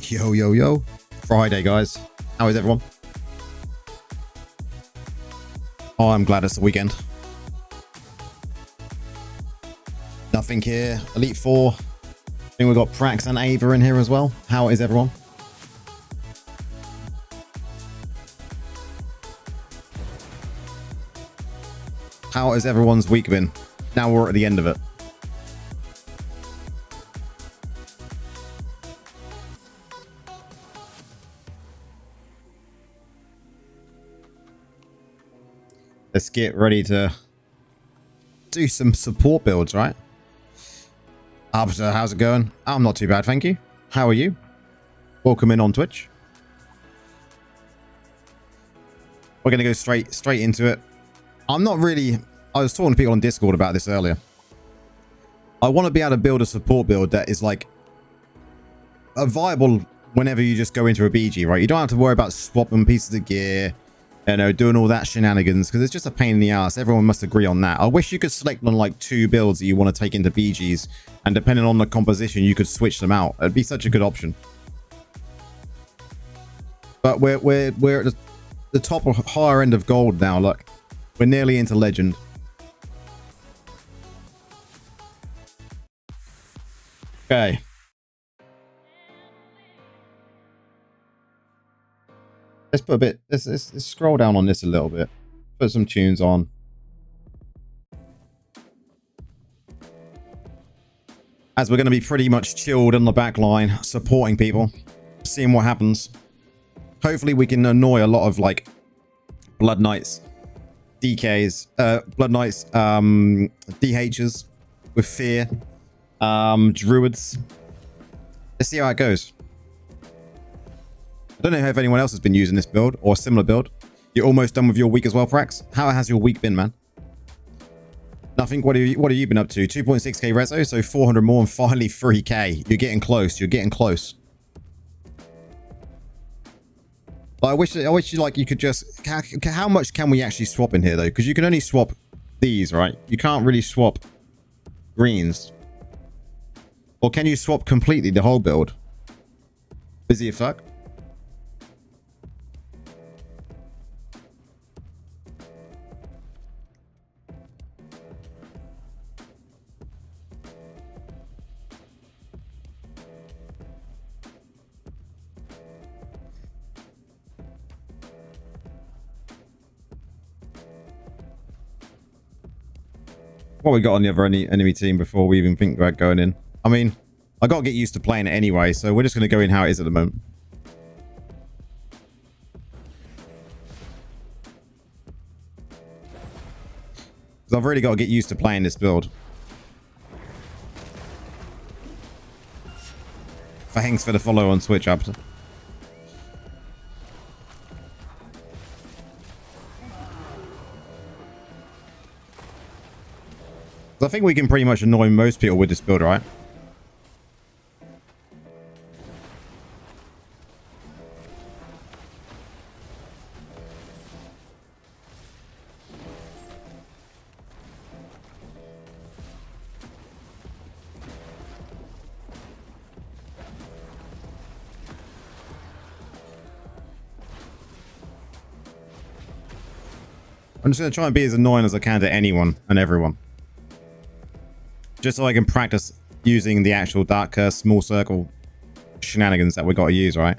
Yo, yo, yo. Friday, guys. How is everyone? Oh, I'm glad it's the weekend. Nothing here. Elite 4. I think we've got Prax and Ava in here as well. How is everyone? How has everyone's week been? Now we're at the end of it. Let's get ready to do some support builds, right? Arbiter, how's it going? I'm not too bad, thank you. How are you? Welcome in on Twitch. We're going to go straight into it. I'm not really... I was talking to people on Discord about this earlier. I want to be able to build a support build that is like a viable whenever you just go into a BG, right? You don't have to worry about swapping pieces of gear, you know, doing all that shenanigans, because it's just a pain in the ass. Everyone must agree on that. I wish you could select on like 2 builds that you want to take into BGs, and depending on the composition, you could switch them out. It'd be such a good option. But we're at the top or higher end of gold now. Look, we're nearly into legend. Okay. Let's put a bit, let's scroll down on this a little bit. Put some tunes on. As we're going to be pretty much chilled in the back line, supporting people, seeing what happens. Hopefully we can annoy a lot of like Blood Knights, DKs, Blood Knights, DHs with fear, Druids. Let's see how it goes. I don't know if anyone else has been using this build or a similar build. You're almost done with your week as well, Prax. How has your week been, man? Nothing. What have you been up to? 2.6k reso, so 400 more and finally 3k. You're getting close. You're getting close. But I wish you like you could just. How much can we actually swap in here though? Because you can only swap these, right? You can't really swap greens. Or can you swap completely the whole build? Busy as fuck. What we got on the other enemy team before we even think about going in? I mean, I got to get used to playing it anyway, so we're just going to go in how it is at the moment. Because I've really got to get used to playing this build. Thanks for the follow on Twitch, Arbiter. I think we can pretty much annoy most people with this build, right? I'm just going to try and be as annoying as I can to anyone and everyone. Just so I can practice using the actual Dark Curse small circle shenanigans that we got to use, right?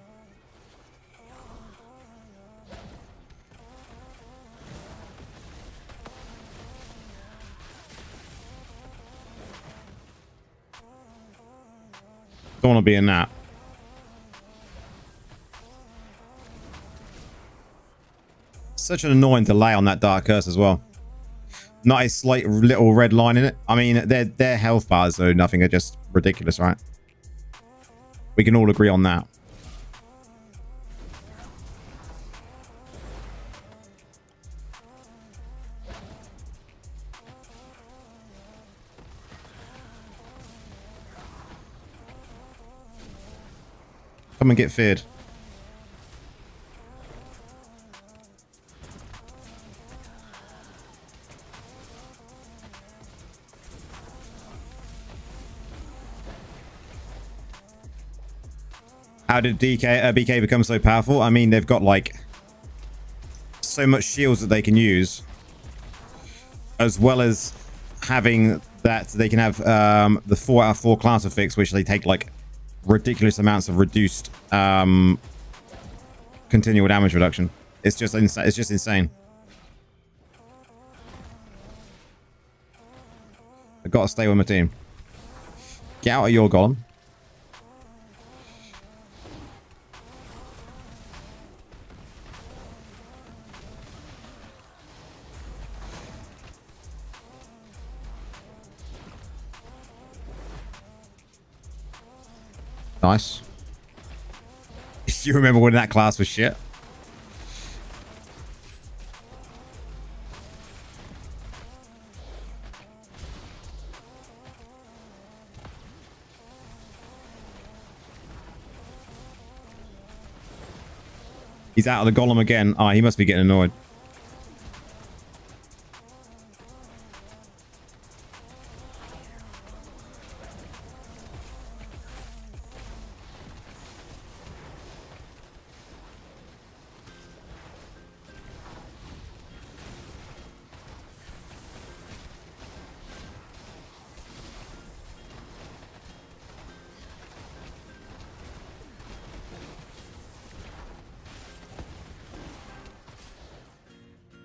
Don't want to be in that. Such an annoying delay on that Dark Curse as well. Nice slight little red line in it. I mean, their health bars, though, nothing are just ridiculous, right? We can all agree on that. Come and get feared. How did BK become so powerful? I mean, they've got like so much shields that they can use, as well as having that they can have the 4 out of 4 class effects, which they take like ridiculous amounts of reduced continual damage reduction. It's just insane. I gotta stay with my team. Get out of your golem. Nice. You remember when that class was shit? He's out of the golem again. Oh, he must be getting annoyed.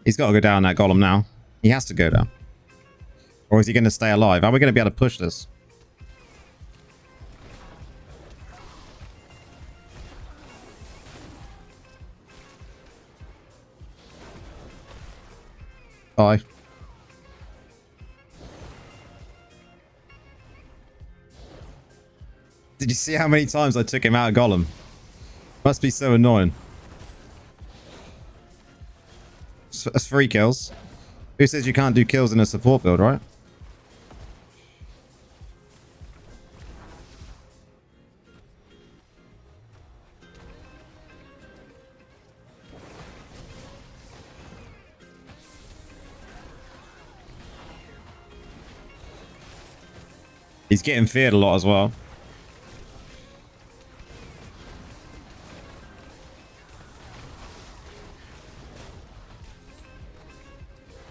He's got to go down that golem now. He has to go down. Or is he going to stay alive? Are we going to be able to push this? Bye. Did you see how many times I took him out of golem? Must be so annoying. That's 3 kills. Who says you can't do kills in a support build, right? He's getting feared a lot as well.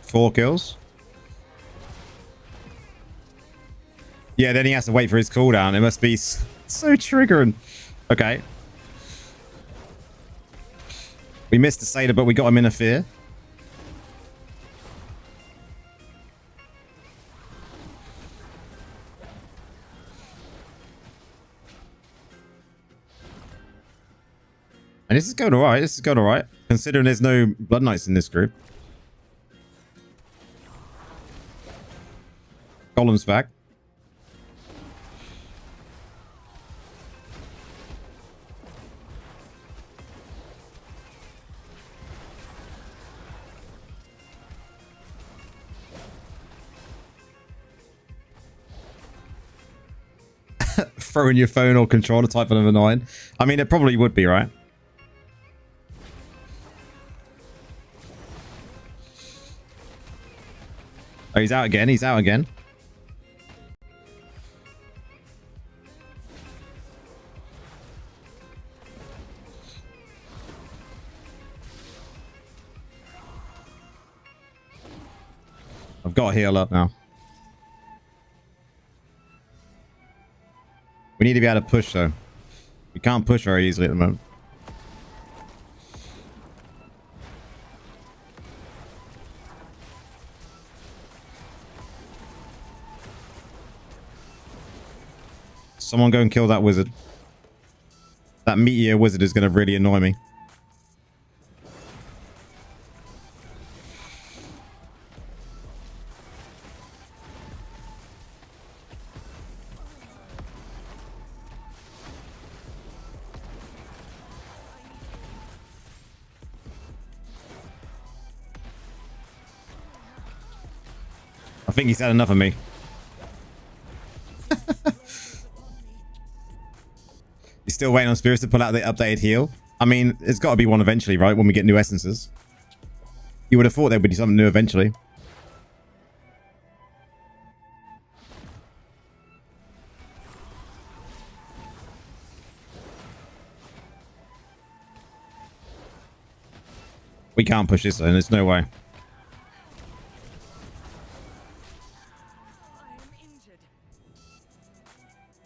Four kills. Yeah, then he has to wait for his cooldown. It must be so triggering. Okay. We missed the Satyr, but we got him in a fear. And this is going alright. This is going alright. Considering there's no Blood Knights in this group. Golem's back. Throwing your phone or controller type of annoying. I mean, it probably would be, right? Oh, he's out again. He's out again. I've got to heal up now. We need to be able to push, though. We can't push very easily at the moment. Someone go and kill that wizard. That meteor wizard is going to really annoy me. I think he's had enough of me. He's still waiting on spirits to pull out the updated heal. I mean, it's got to be one eventually, right? When we get new essences. You would have thought there would be something new eventually. can't push this, and there's no way.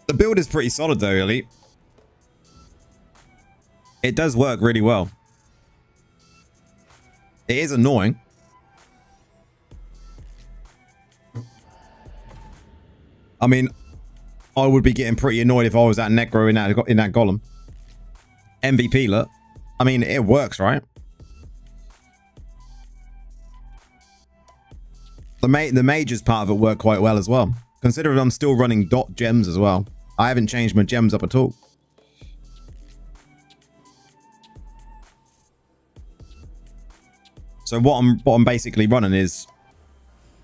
The build is pretty solid though, Elite. It does work really well. It is annoying. I mean, I would be getting pretty annoyed if I was that Necro in that golem. MVP, look. I mean, it works, right? The mages part of it worked quite well as well. Considering I'm still running dot gems as well. I haven't changed my gems up at all. So what I'm basically running is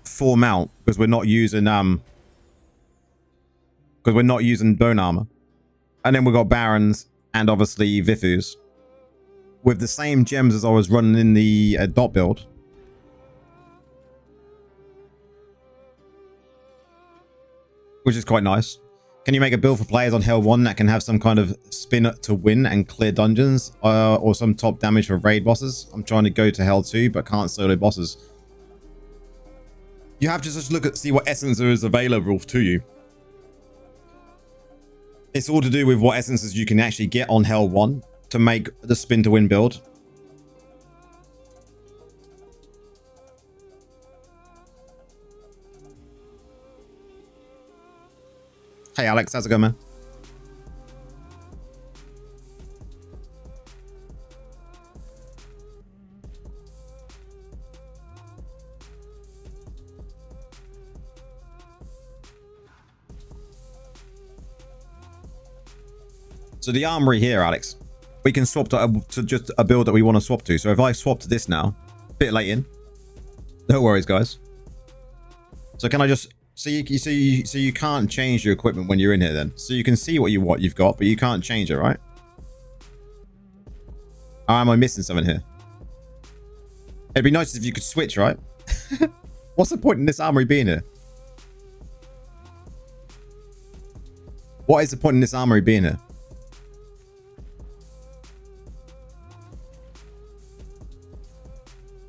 4 mount because we're not using bone armor. And then we've got barons and obviously Vifus with the same gems as I was running in the dot build. Which is quite nice. Can you make a build for players on Hell 1 that can have some kind of spin to win and clear dungeons or some top damage for raid bosses? I'm trying to go to Hell 2 but can't solo bosses. You have to just look at see what essence is available to you. It's all to do with what essences you can actually get on Hell 1 to make the spin to win build. Hey Alex, how's it going, man? So the armory here, Alex, we can swap to just a build that we want to swap to. So if I swap to this now, a bit late in, no worries, guys. So can I just so you can't change your equipment when you're in here then? So you can see what you've got, but you can't change it, right? Or am I missing something here? It'd be nice if you could switch, right? What's the point in this armory being here? What is the point in this armory being here?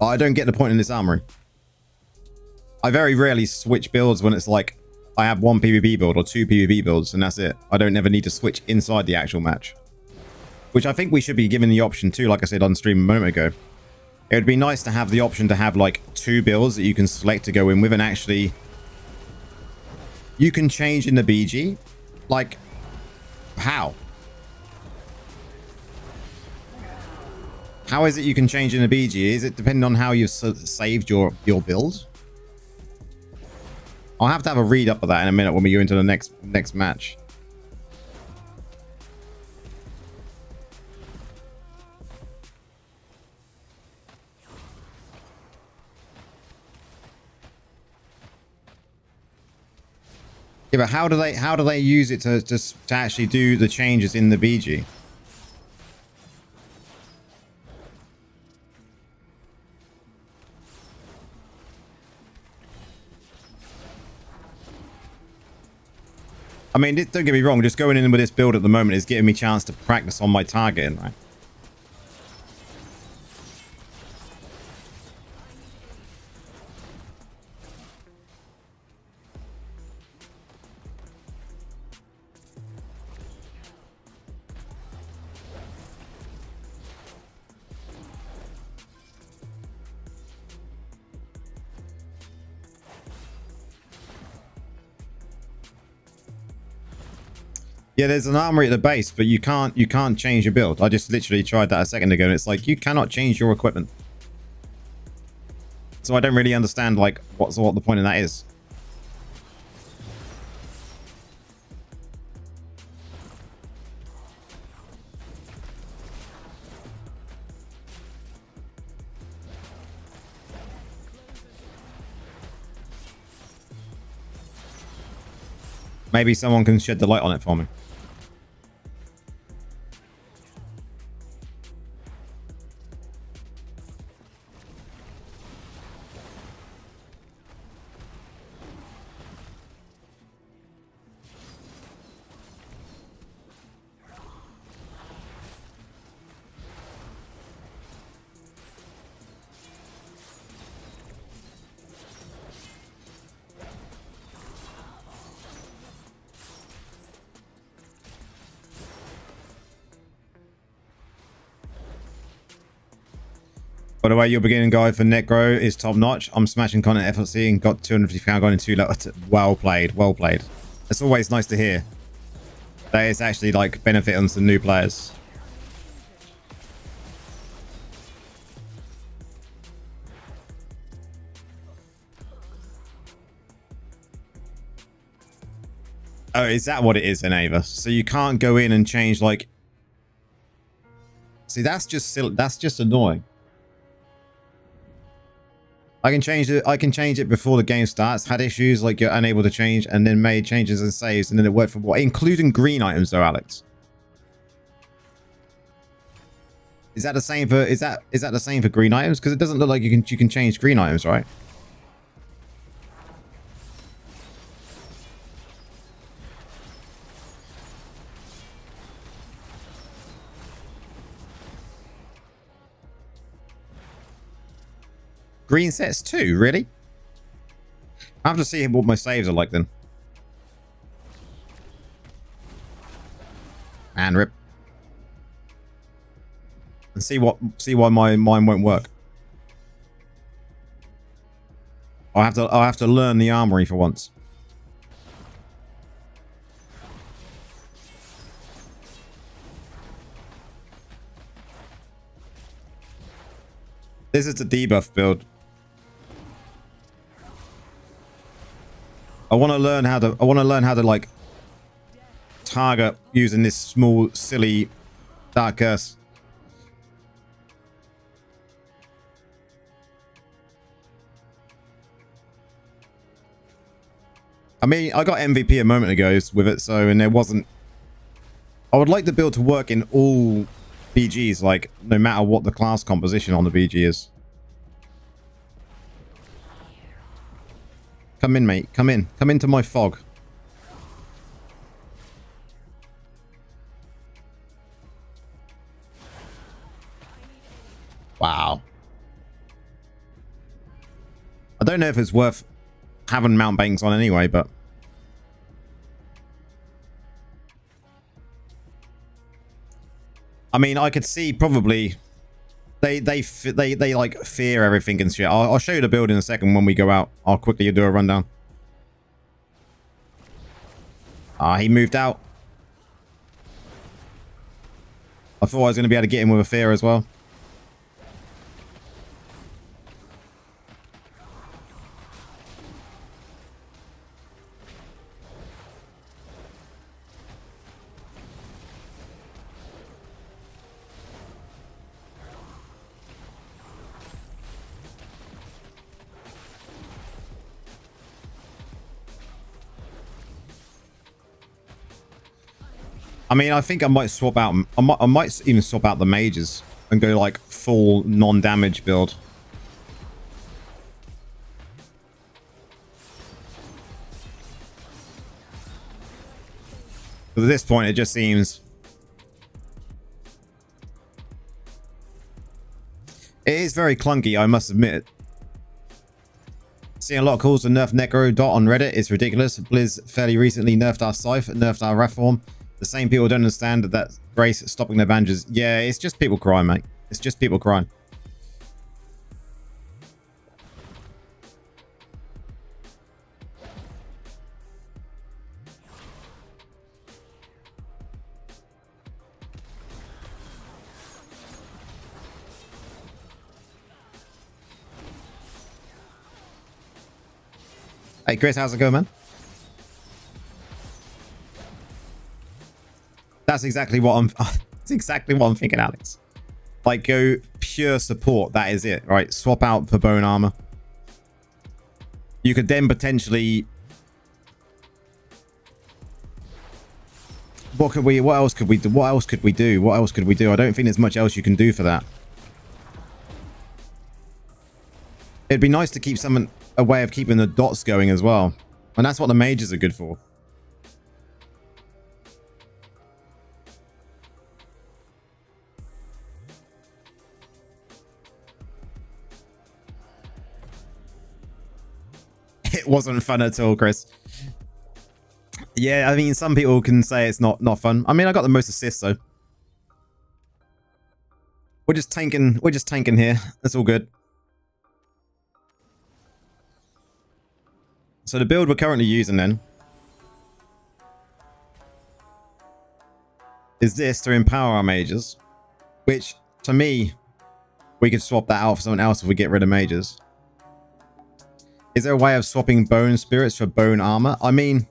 I don't get the point in this armory. I very rarely switch builds when it's like I have 1 PvP build or 2 PvP builds and that's it. I don't ever need to switch inside the actual match. Which I think we should be given the option too, like I said on stream a moment ago. It would be nice to have the option to have like 2 builds that you can select to go in with and actually you can change in the BG. Like, how? How is it you can change in a BG? Is it depending on how you've saved your build? I'll have to have a read up of that in a minute when we go into the next match. Yeah, but how do they use it to actually do the changes in the BG? I mean, don't get me wrong, just going in with this build at the moment is giving me a chance to practice on my targeting, right? Yeah, there's an armory at the base, but you can't change your build. I just literally tried that a second ago and it's like you cannot change your equipment. So I don't really understand like what the point of that is. Maybe someone can shed the light on it for me. By the way, your beginning guide for Necro is top notch. I'm smashing content FLC and got 250 pound going in 2 levels. Well played, well played. It's always nice to hear that it's actually like benefiting some new players. Oh, is that what it is then, Ava? So you can't go in and change like... See, that's just silly. That's just annoying. I can change it. I can change it before the game starts. Had issues like you're unable to change, and then made changes and saves, and then it worked for what? Including green items, though, Alex. Is that the same for? Is that the same for green items? Because it doesn't look like you can change green items, right? Green sets too, really? I have to see what my saves are like then. And rip. And see why my mine won't work. I'll have to learn the armory for once. This is the debuff build. I want to learn how to like target using this small silly dark curse. I mean, I got MVP a moment ago with it, so, and there wasn't... I would like the build to work in all BGs, like, no matter what the class composition on the BG is. Come in, mate. Come in. Come into my fog. Wow. I don't know if it's worth having mount banks on anyway, but... I mean, I could see probably... They like fear everything and shit. I'll show you the build in a second when we go out. I'll quickly do a rundown. Ah, he moved out. I thought I was going to be able to get him with a fear as well. I mean, I think I might swap out... I might even swap out the mages and go, like, full non-damage build. But at this point, it just seems... It is very clunky, I must admit. Seeing a lot of calls to nerf Necro dot on Reddit. It's ridiculous. Blizz fairly recently nerfed our Scythe, nerfed our Reform. The same people don't understand that Grace stopping their bandages. Yeah, it's just people crying, mate. It's just people crying. Hey, Chris, how's it going, man? That's exactly what I'm... That's exactly what I'm thinking, Alex. Like, go pure support. That is it, right? Swap out for bone armor. You could then potentially... What else could we do? What else could we do? What else could we do? I don't think there's much else you can do for that. It'd be nice to keep a way of keeping the dots going as well. And that's what the mages are good for. It wasn't fun at all, Chris. Yeah, I mean, some people can say it's not fun. I mean, I got the most assists, though. We're just tanking here. That's all good. So the build we're currently using then is this to empower our mages, which to me, we could swap that out for someone else if we get rid of mages. Is there a way of swapping bone spirits for bone armor? I mean,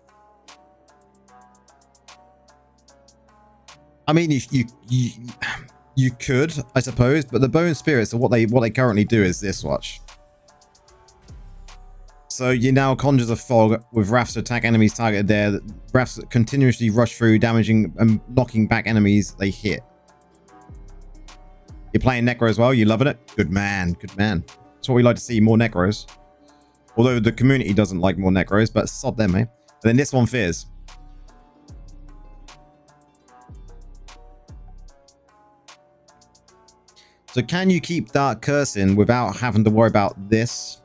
you could, I suppose, but the bone spirits are what they currently do is this. Watch. So you now conjures a fog with wraths to attack enemies targeted there. Wraths continuously rush through, damaging and knocking back enemies they hit. You're playing Necro as well. You loving it? Good man. Good man. That's what we like to see, more Necros. Although the community doesn't like more Necros, but sod them, eh? And then this one fears. So can you keep Dark Cursing without having to worry about this?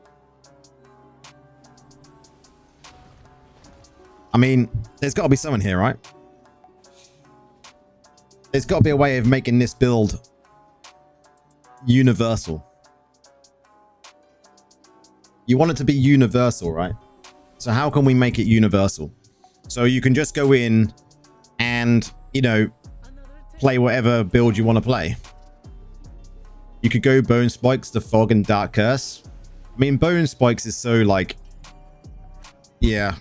I mean, there's got to be someone here, right? There's got to be a way of making this build universal. You want it to be universal, right? So how can we make it universal? So you can just go in and, you know, play whatever build you want to play. You could go Bone Spikes to Fog and Dark Curse. I mean, Bone Spikes is so like, yeah.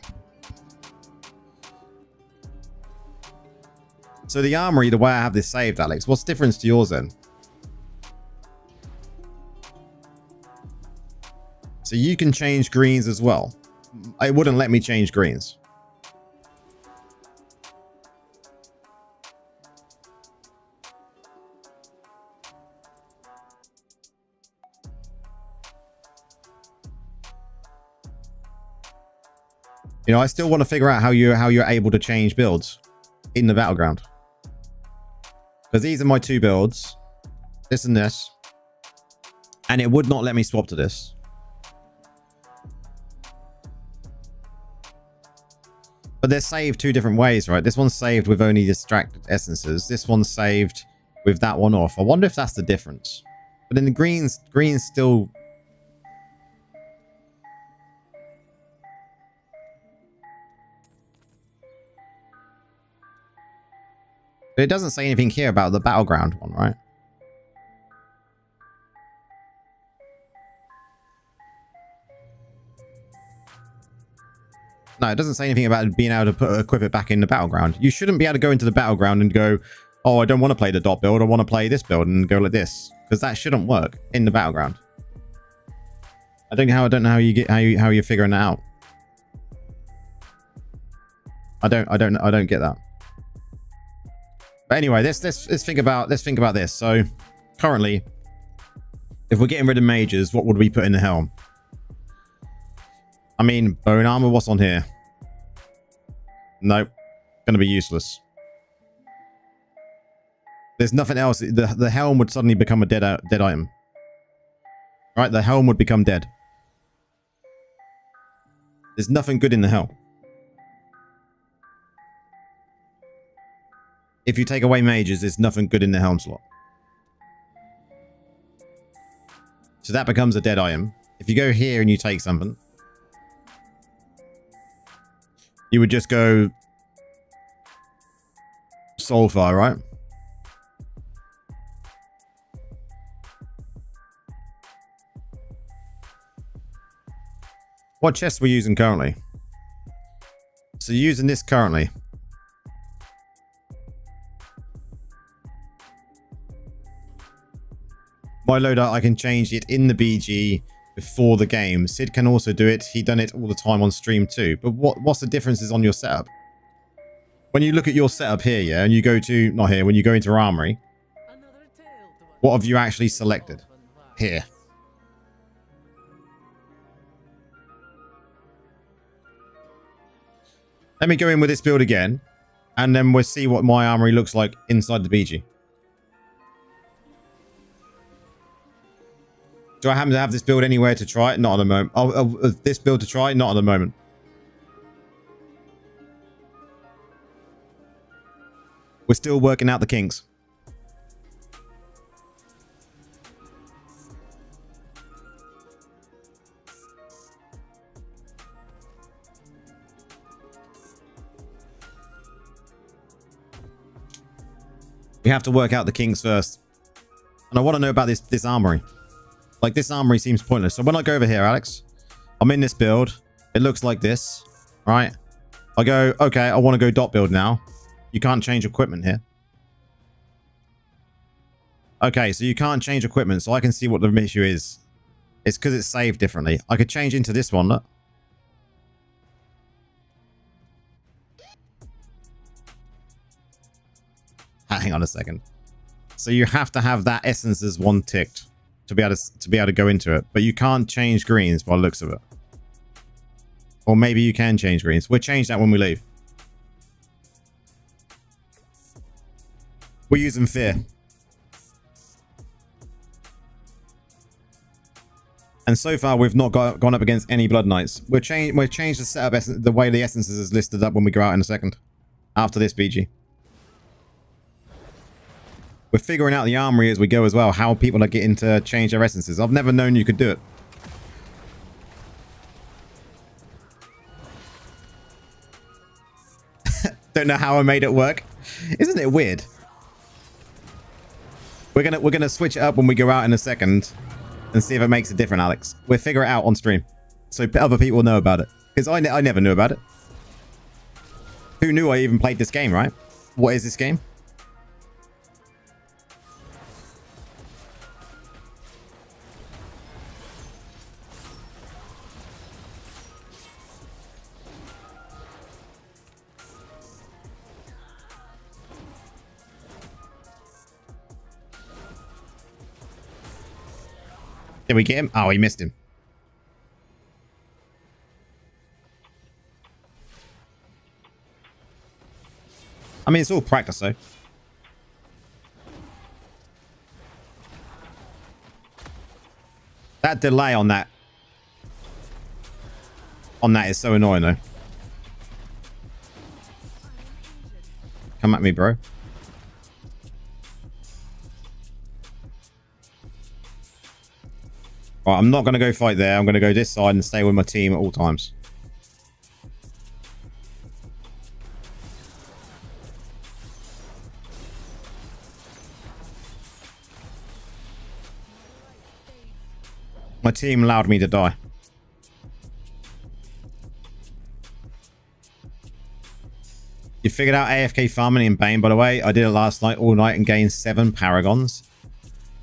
So the Armory, the way I have this saved, Alex, what's the difference to yours then? So you can change greens as well. It wouldn't let me change greens. You know, I still want to figure out how you're able to change builds in the battleground. Because these are my two builds. This and this. And it would not let me swap to this. But they're saved two different ways, right? This one's saved with only distracted essences. This one's saved with that one off. I wonder if that's the difference. But in the greens still... But it doesn't say anything here about the battleground one, right? No, it doesn't say anything about being able to equip it back in the battleground. You shouldn't be able to go into the battleground and go, oh, I don't want to play the dot build. I want to play this build and go like this. Because that shouldn't work in the battleground. I don't know how you get how you're figuring that out. I don't get that. But anyway, let's think about this. So currently, if we're getting rid of mages, what would we put in the helm? I mean, bone armor, what's on here? Nope. Gonna be useless. There's nothing else. The helm would suddenly become a dead item. Right? The helm would become dead. There's nothing good in the helm. If you take away mages, there's nothing good in the helm slot. So that becomes a dead item. If you go here and you take something, you would just go Soulfire, right? What chest are we using currently? So you're using this currently. My loadout, I can change it in the BG before the game. Sid can also do it. He done it all the time on stream too. But what's the differences on your setup? When you look at your setup here, yeah, and you go to, not here, when you go into Armory, what have you actually selected here? Let me go in with this build again, and then we'll see what my Armory looks like inside the BG. Do I happen to have this build anywhere to try it? Not at the moment. This build to try? Not at the moment. We're still working out the kinks. We have to work out the kinks first. And I want to know about this armory. Like, this armory seems pointless. So when I go over here, Alex, I'm in this build. It looks like this, right? I go, okay, I want to go dot build now. You can't change equipment here. Okay, so you can't change equipment, so I can see what the issue is. It's because it's saved differently. I could change into this one, look. Hang on a second. So you have to have that essences one ticked to be able to go into it, but you can't change greens by the looks of it. Or maybe you can change greens. We'll change that when we leave. We're using fear. And so far, we've not gone up against any Blood Knights. We've changed the setup, the way the essences is listed up when we go out in a second. After this, BG. We're figuring out the armory as we go as well. How people are getting to change their essences. I've never known you could do it. Don't know how I made it work. Isn't it weird? We're gonna switch it up when we go out in a second and see if it makes a difference, Alex. We'll figure it out on stream so other people know about it. Because I never knew about it. Who knew I even played this game, right? What is this game? Did we get him? Oh, he missed him. I mean, it's all practice, though. That delay on that is so annoying, though. Come at me, bro. Right, I'm not going to go fight there. I'm going to go this side and stay with my team at all times. My team allowed me to die. You figured out AFK farming in Bane, by the way. I did it last night, all night, and gained 7 paragons.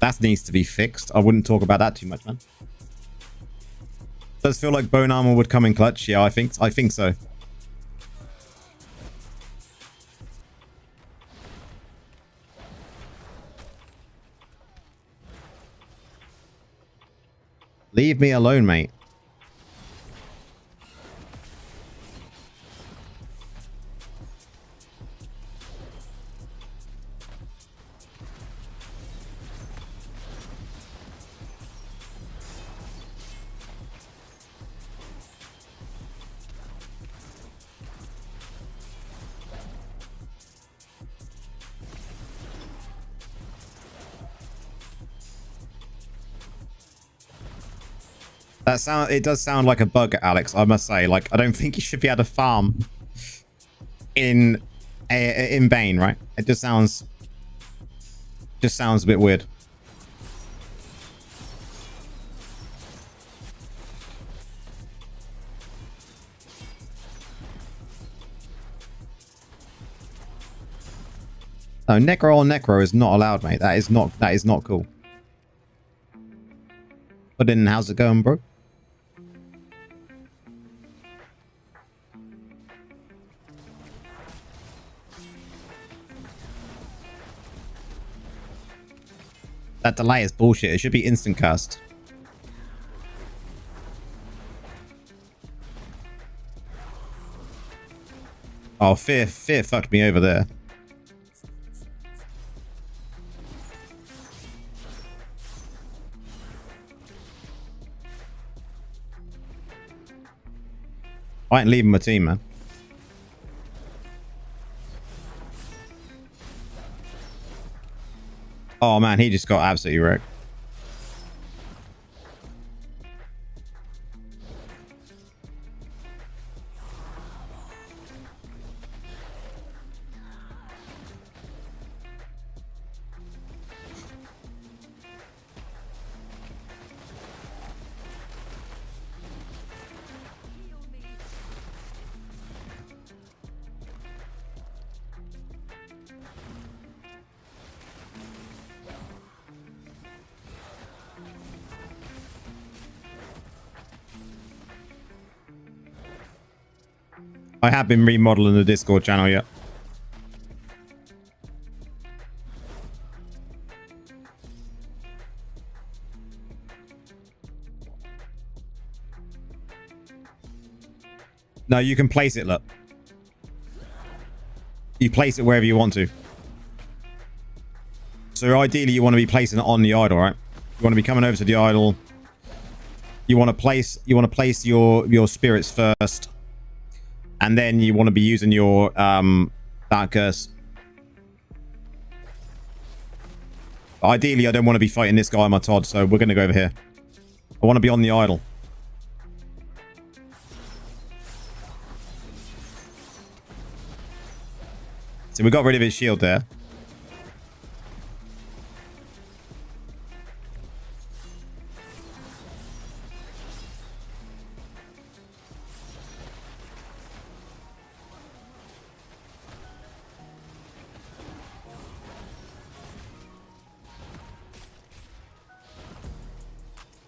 That needs to be fixed. I wouldn't talk about that too much, man. Does feel like bone armor would come in clutch. Yeah, I think so. Leave me alone, mate. It does sound like a bug, Alex, I must say. Like, I don't think you should be able to farm in Bane, right? It just sounds a bit weird. No, Necro on Necro is not allowed, mate. That is not cool. But then, how's it going, bro? That delay is bullshit. It should be instant cast. Oh, fear fucked me over there. I ain't leaving my team, man. Oh man, he just got absolutely wrecked. I have been remodeling the Discord channel, yeah. No, you can place it, look. You place it wherever you want to. So ideally you want to be placing it on the idol, right? You want to be coming over to the idol. You want to place your spirits first. And then you want to be using your dark curse. Ideally, I don't want to be fighting this guy on my Todd, so we're going to go over here. I want to be on the idol. So we got rid of his shield there.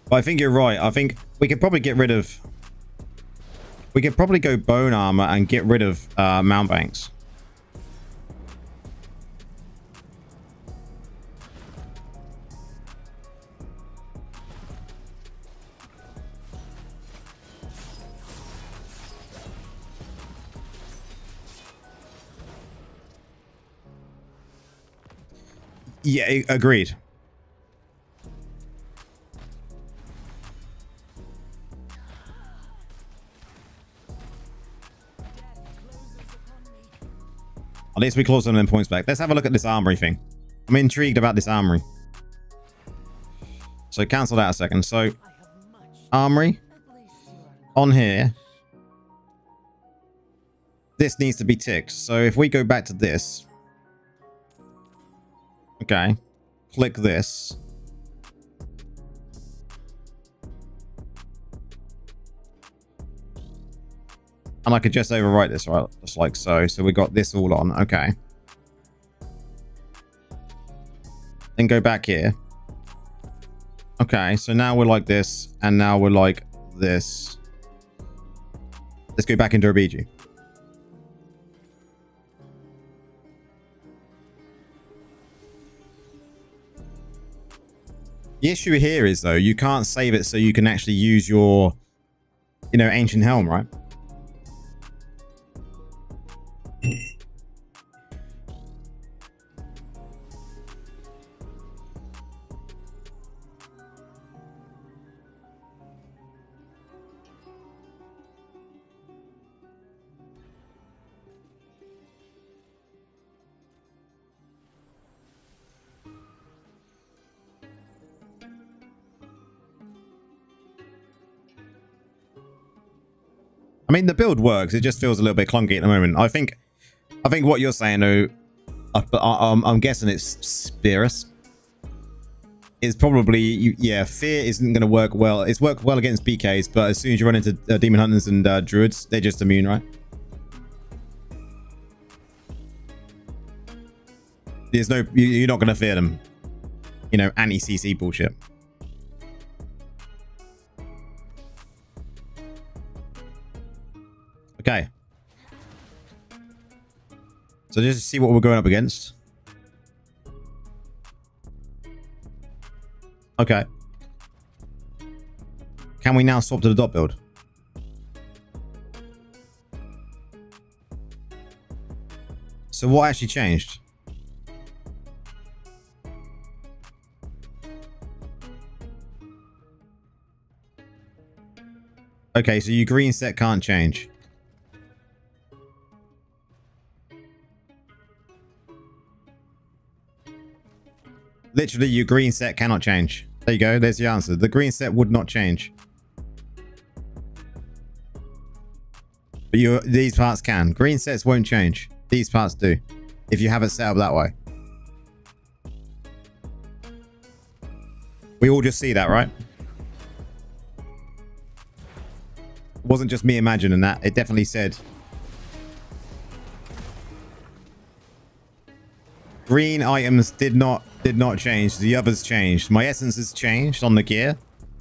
But I think you're right. I think we could probably get rid of... We could probably go bone armor and get rid of Mountbanks. Yeah, agreed. At least we close some of them points back. Let's have a look at this armory thing. I'm intrigued about this armory. So cancel that a second. So armory on here. This needs to be ticked. So if we go back to this. Okay. Click this. And I could just overwrite this, right? Just like so. So we got this all on. Okay. Then go back here. Okay. So now we're like this. And now we're like this. Let's go back into RBG. The issue here is, though, you can't save it so you can actually use your, you know, ancient helm, right? I mean, the build works. It just feels a little bit clunky at the moment. I think what you're saying, though, I'm guessing it's Spirus. Is probably, yeah, Fear isn't going to work well. It's worked well against BKs, but as soon as you run into Demon Hunters and Druids, they're just immune, right? There's no, you're not going to fear them. You know, anti-CC bullshit. Okay. So just to see what we're going up against. Okay. Can we now swap to the dot build? So what actually changed? Okay, so your green set can't change. Literally, your green set cannot change. There you go. There's the answer. The green set would not change. But these parts can. Green sets won't change. These parts do. If you have it set up that way. We all just see that, right? It wasn't just me imagining that. It definitely said. Green items did not change. The others changed. My essence has changed on the gear,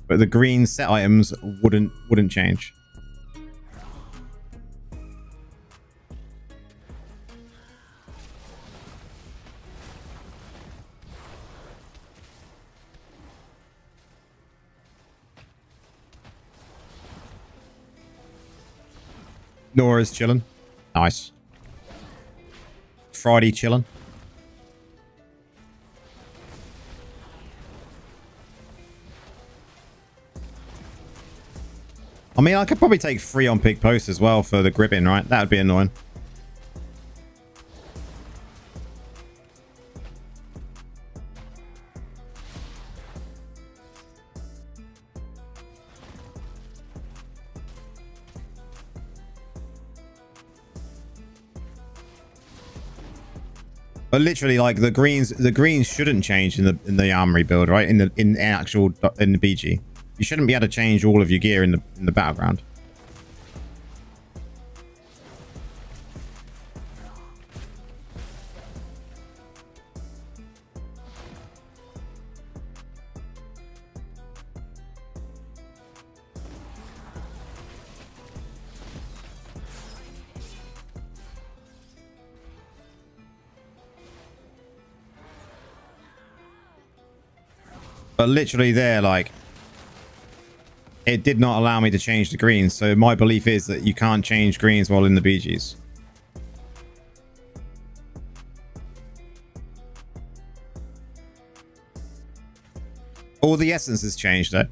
but the green set items wouldn't change. Nora's chilling. Nice. Friday chilling. I mean, I could probably take 3 on pick post as well for the gripping, right? That would be annoying. But literally, like the greens shouldn't change in the armory build, right? In the BG, you shouldn't be able to change all of your gear in the battleground. But literally there, like, it did not allow me to change the greens. So my belief is that you can't change greens while in the BGs. All the essences changed though.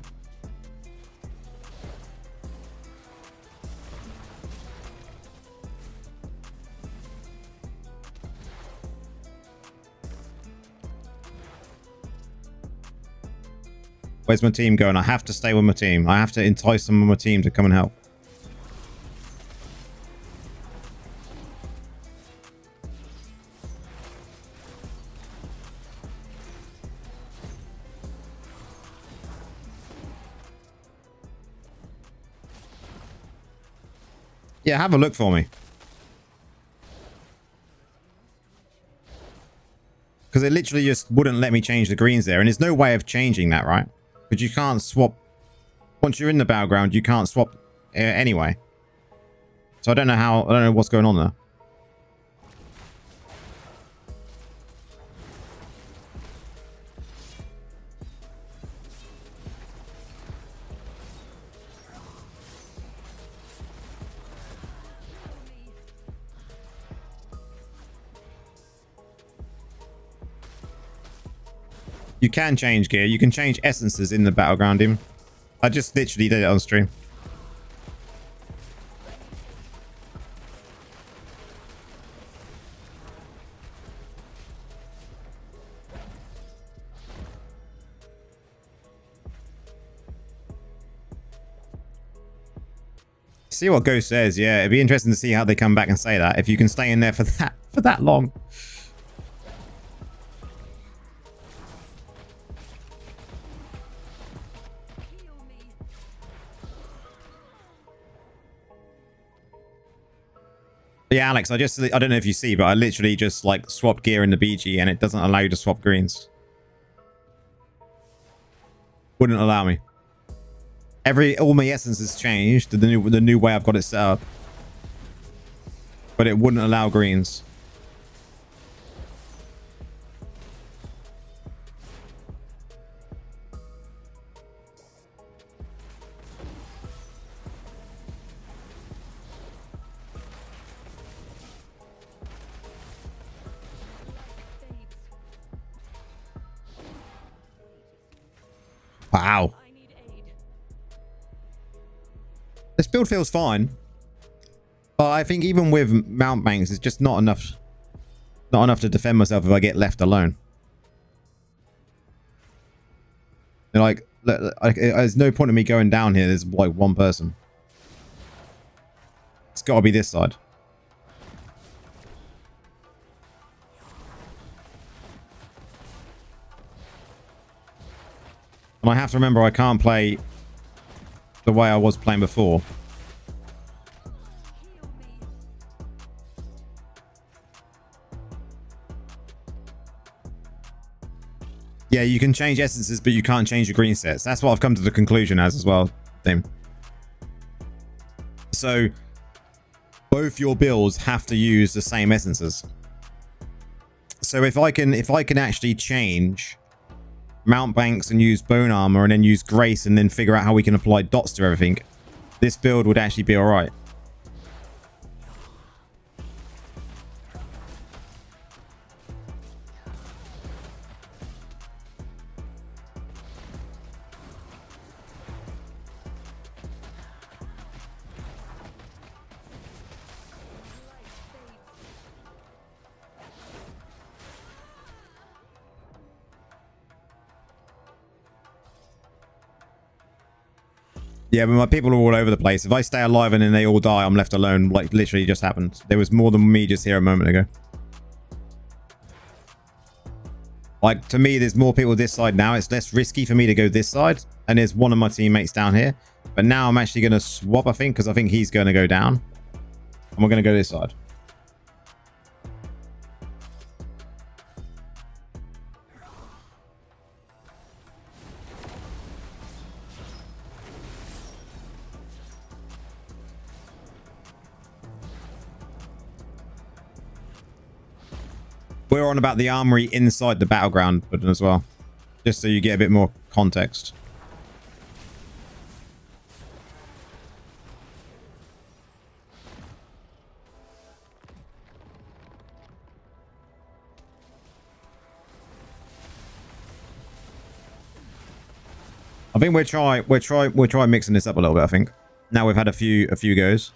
Where's my team going? I have to stay with my team. I have to entice some of my team to come and help. Yeah, have a look for me. Because it literally just wouldn't let me change the greens there. And there's no way of changing that, right? But you can't swap. Once you're in the battleground, you can't swap anyway. So I don't know what's going on there. You can change gear. You can change essences in the battleground even. I just literally did it on stream. See what Ghost says. Yeah, it'd be interesting to see how they come back and say that. If you can stay in there for that long. Yeah, Alex, I don't know if you see, but I literally just like swapped gear in the BG and it doesn't allow you to swap greens. Wouldn't allow me. All my essences changed, the new way I've got it set up. But it wouldn't allow greens. Wow. This build feels fine. But I think even with mount banks, it's just not enough to defend myself if I get left alone. And like, there's no point in me going down here. There's like one person. It's got to be this side. And I have to remember I can't play the way I was playing before. Yeah, you can change essences, but you can't change your green sets. That's what I've come to the conclusion as well, Tim. So both your builds have to use the same essences. So if I can actually change mount banks and use bone armor and then use grace and then figure out how we can apply dots to everything, this build would actually be all right. Yeah, but my people are all over the place. If I stay alive and then they all die, I'm left alone. Like, literally just happened. There was more than me just here a moment ago. Like, to me, there's more people this side now. It's less risky for me to go this side. And there's one of my teammates down here. But now I'm actually going to swap, I think, because I think he's going to go down. And we're going to go this side. We're on about the armory inside the battleground button as well, just so you get a bit more context. I think we're try mixing this up a little bit. I think now we've had a few goes.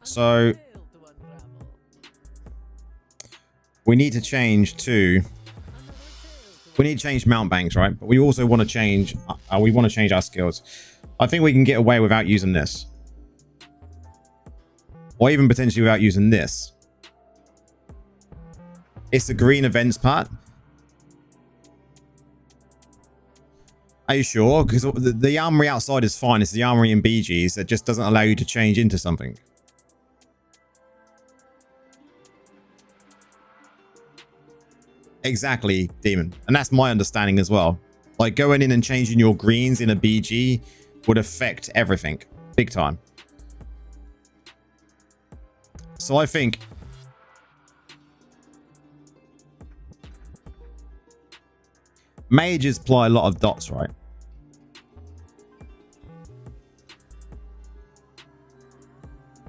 So we need to change to mount banks, right? But we also want to change our skills. I think we can get away without using this, or even potentially without using this. It's the green events part. Are you sure? Because the armory outside is fine. It's the armory in BGs that just doesn't allow you to change into something. Exactly, Demon. And that's my understanding as well. Like, going in and changing your greens in a BG would affect everything big time. So I think mages apply a lot of dots, right?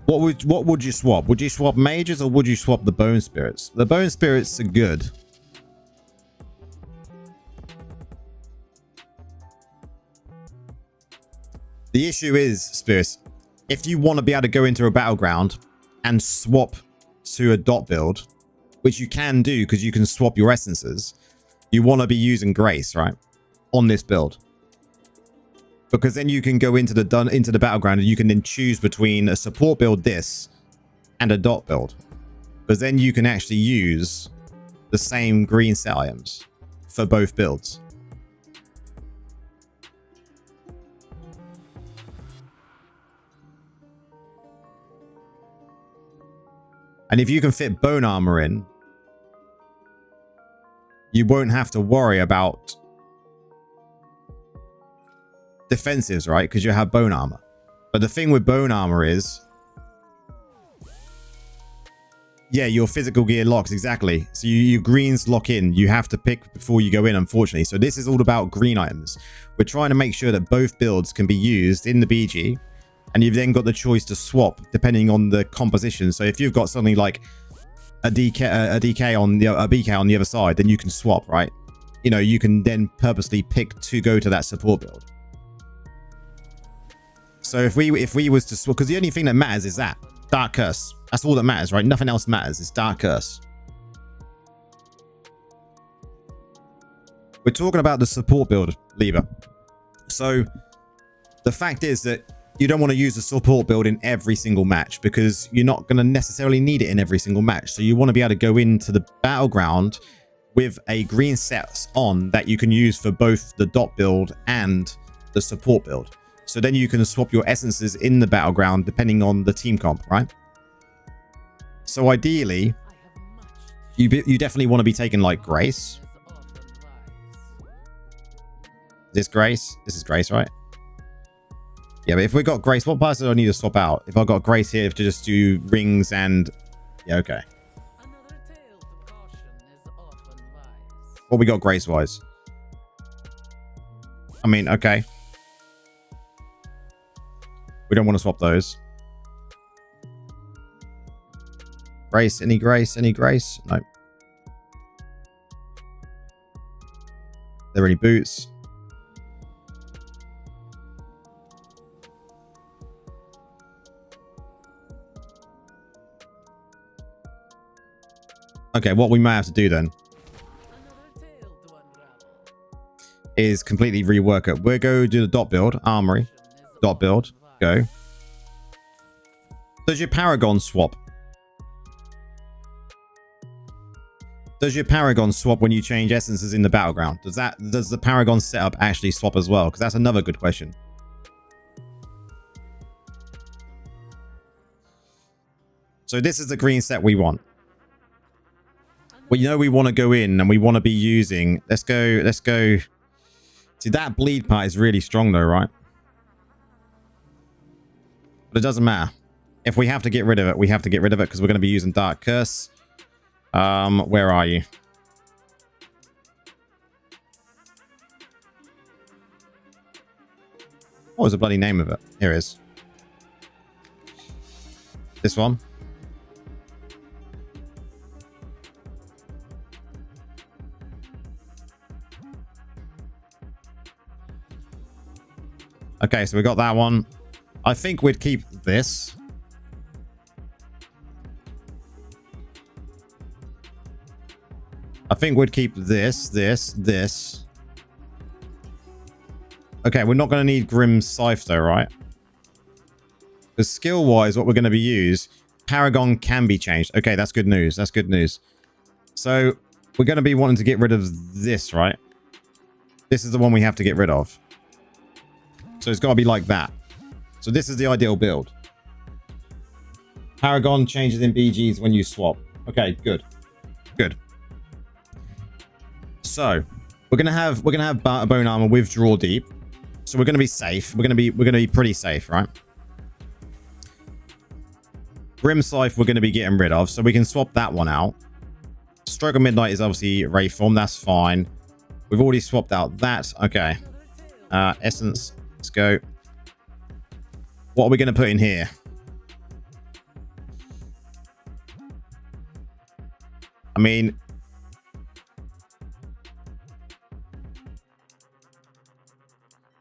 What would you swap? Would you swap mages or would you swap the bone spirits? The bone spirits are good. The issue is, Spirits, if you want to be able to go into a battleground and swap to a dot build, which you can do because you can swap your essences, you want to be using Grace, right, on this build, because then you can go into the battleground and you can then choose between a support build this and a dot build, because then you can actually use the same green set items for both builds. And if you can fit bone armor in, you won't have to worry about defensives, right? Because you have bone armor. But the thing with bone armor is, yeah, your physical gear locks, exactly. So your greens lock in. You have to pick before you go in, unfortunately. So this is all about green items. We're trying to make sure that both builds can be used in the BG. And you've then got the choice to swap depending on the composition. So if you've got something like a BK on the other side, then you can swap, right? You know, you can then purposely pick to go to that support build. So if we was to swap, because the only thing that matters is that Dark Curse. That's all that matters, right? Nothing else matters. It's Dark Curse. We're talking about the support build lever. So the fact is that you don't want to use the support build in every single match because you're not going to necessarily need it in every single match. So you want to be able to go into the battleground with a green set on that you can use for both the dot build and the support build. So then you can swap your essences in the battleground depending on the team comp, right? So ideally, you definitely want to be taking like Grace. This Grace? This is Grace, right? Yeah, but if we got Grace, what parts do I need to swap out? If I got Grace here to just do rings and... Yeah, okay. What we got Grace-wise? I mean, okay. We don't want to swap those. Grace, any Grace? Any Grace? No. Are there any boots? Okay, Okay, what we may have to do then is completely rework it. We'll go do the dot build, Armory, dot build, go. Does your Paragon swap? Does your Paragon swap when you change essences in the battleground? Does the Paragon setup actually swap as well? Because that's another good question. So this is the green set we want. Well, you know, we want to go in and we want to be using, let's go. See, that bleed part is really strong though, right? But it doesn't matter. If we have to get rid of it, we have to get rid of it because we're going to be using Dark Curse. Where are you? What was the bloody name of it? Here it is. This one. Okay, so we got that one. I think we'd keep this. I think we'd keep this. Okay, we're not going to need Grim Scythe though, right? Because skill-wise, what we're going to be used, Paragon can be changed. Okay, that's good news. That's good news. So we're going to be wanting to get rid of this, right? This is the one we have to get rid of. So it's got to be like that. So this is the ideal build. Paragon changes in BGs when you swap. Okay, good. Good. So we're gonna have bone armor with draw deep. So we're gonna be safe. We're gonna be pretty safe, right? Grim Scythe we're gonna be getting rid of, so we can swap that one out. Stroke of Midnight is obviously Ray Form, that's fine. We've already swapped out that. Okay. Essence. Let's go. What are we gonna put in here? I mean,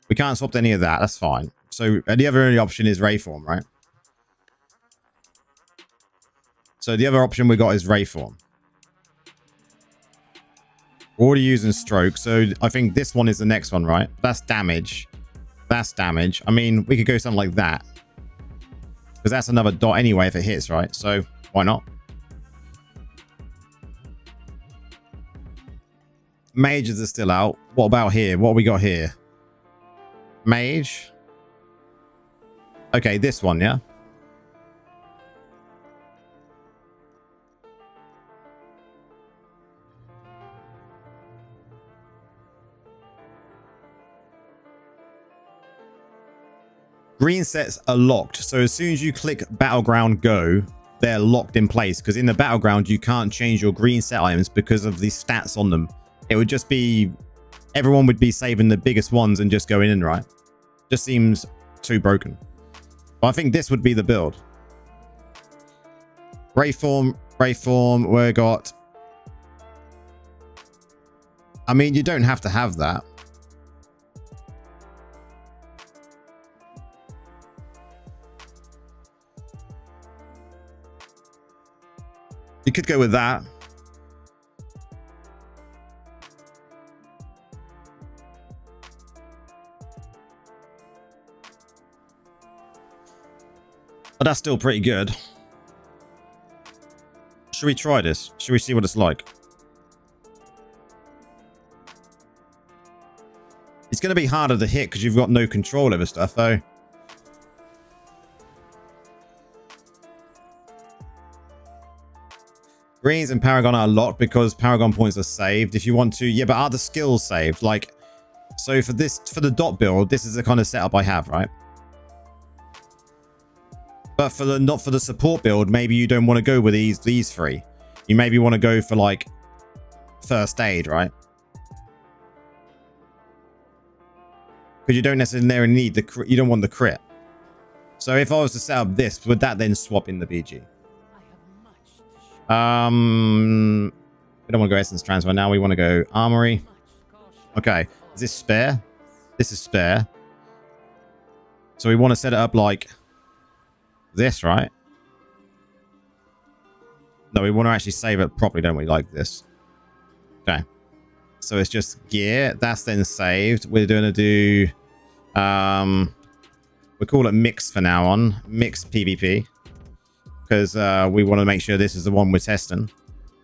we can't swap any of that. That's fine. So the other only option is Ray Form, right? So the other option we got is Ray Form. We're already using Stroke. So I think this one is the next one, right? That's damage. That's damage. I mean, we could go something like that. Because that's another dot anyway if it hits, right? So why not? Mages are still out. What about here? What we got here? Mage. Okay, this one, yeah. Green sets are locked. So as soon as you click Battleground Go, they're locked in place. Because in the Battleground, you can't change your green set items because of the stats on them. It would just be... Everyone would be saving the biggest ones and just going in, right? Just seems too broken. But I think this would be the build. Ray Form, we got... I mean, you don't have to have that. You could go with that. But that's still pretty good. Should we try this? Should we see what it's like? It's going to be harder to hit because you've got no control over stuff, though. Greens and Paragon are locked because Paragon points are saved. If you want to, yeah, but are the skills saved? Like, so for the dot build, this is the kind of setup I have, right? But for the not for the support build, maybe you don't want to go with these three. You maybe want to go for like first aid, right? Because you don't necessarily need the you don't want the crit. So if I was to set up this, would that then swap in the BG? We don't want to go essence transfer now. We want to go armory. Okay, is this spare? This is spare. So we want to set it up like this, right? No, we want to actually save it properly, don't we? Like this. Okay. So it's just gear. That's then saved. We're going to do... we call it mix for now on. Mix PvP. Because we want to make sure this is the one we're testing.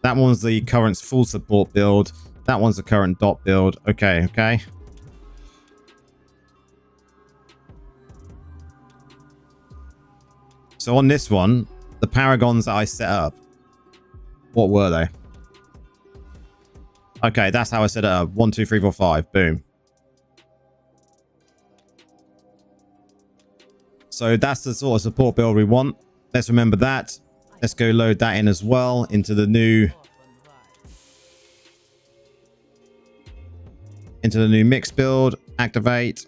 That one's the current full support build. That one's the current dot build. Okay, okay. So on this one, the paragons that I set up, what were they? Okay, that's how I set it up. 1, 2, 3, 4, 5. Boom. So that's the sort of support build we want. Let's remember that. Let's go load that in as well into the new mix build. Activate.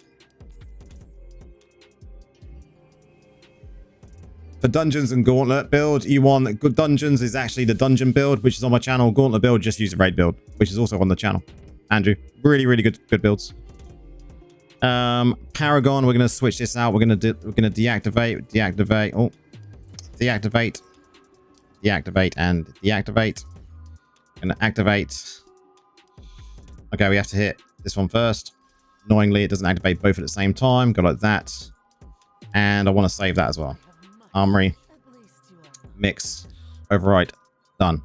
For dungeons and gauntlet build, you want good dungeons is actually the dungeon build, which is on my channel. Gauntlet build, just use the raid build, which is also on the channel. Andrew, really, really good builds. Paragon, we're gonna switch this out. We're gonna deactivate. Oh, deactivate, and deactivate. Gonna activate. Okay, we have to hit this one first. Annoyingly, it doesn't activate both at the same time. Go like that, and I want to save that as well. Armory, mix, overwrite, done.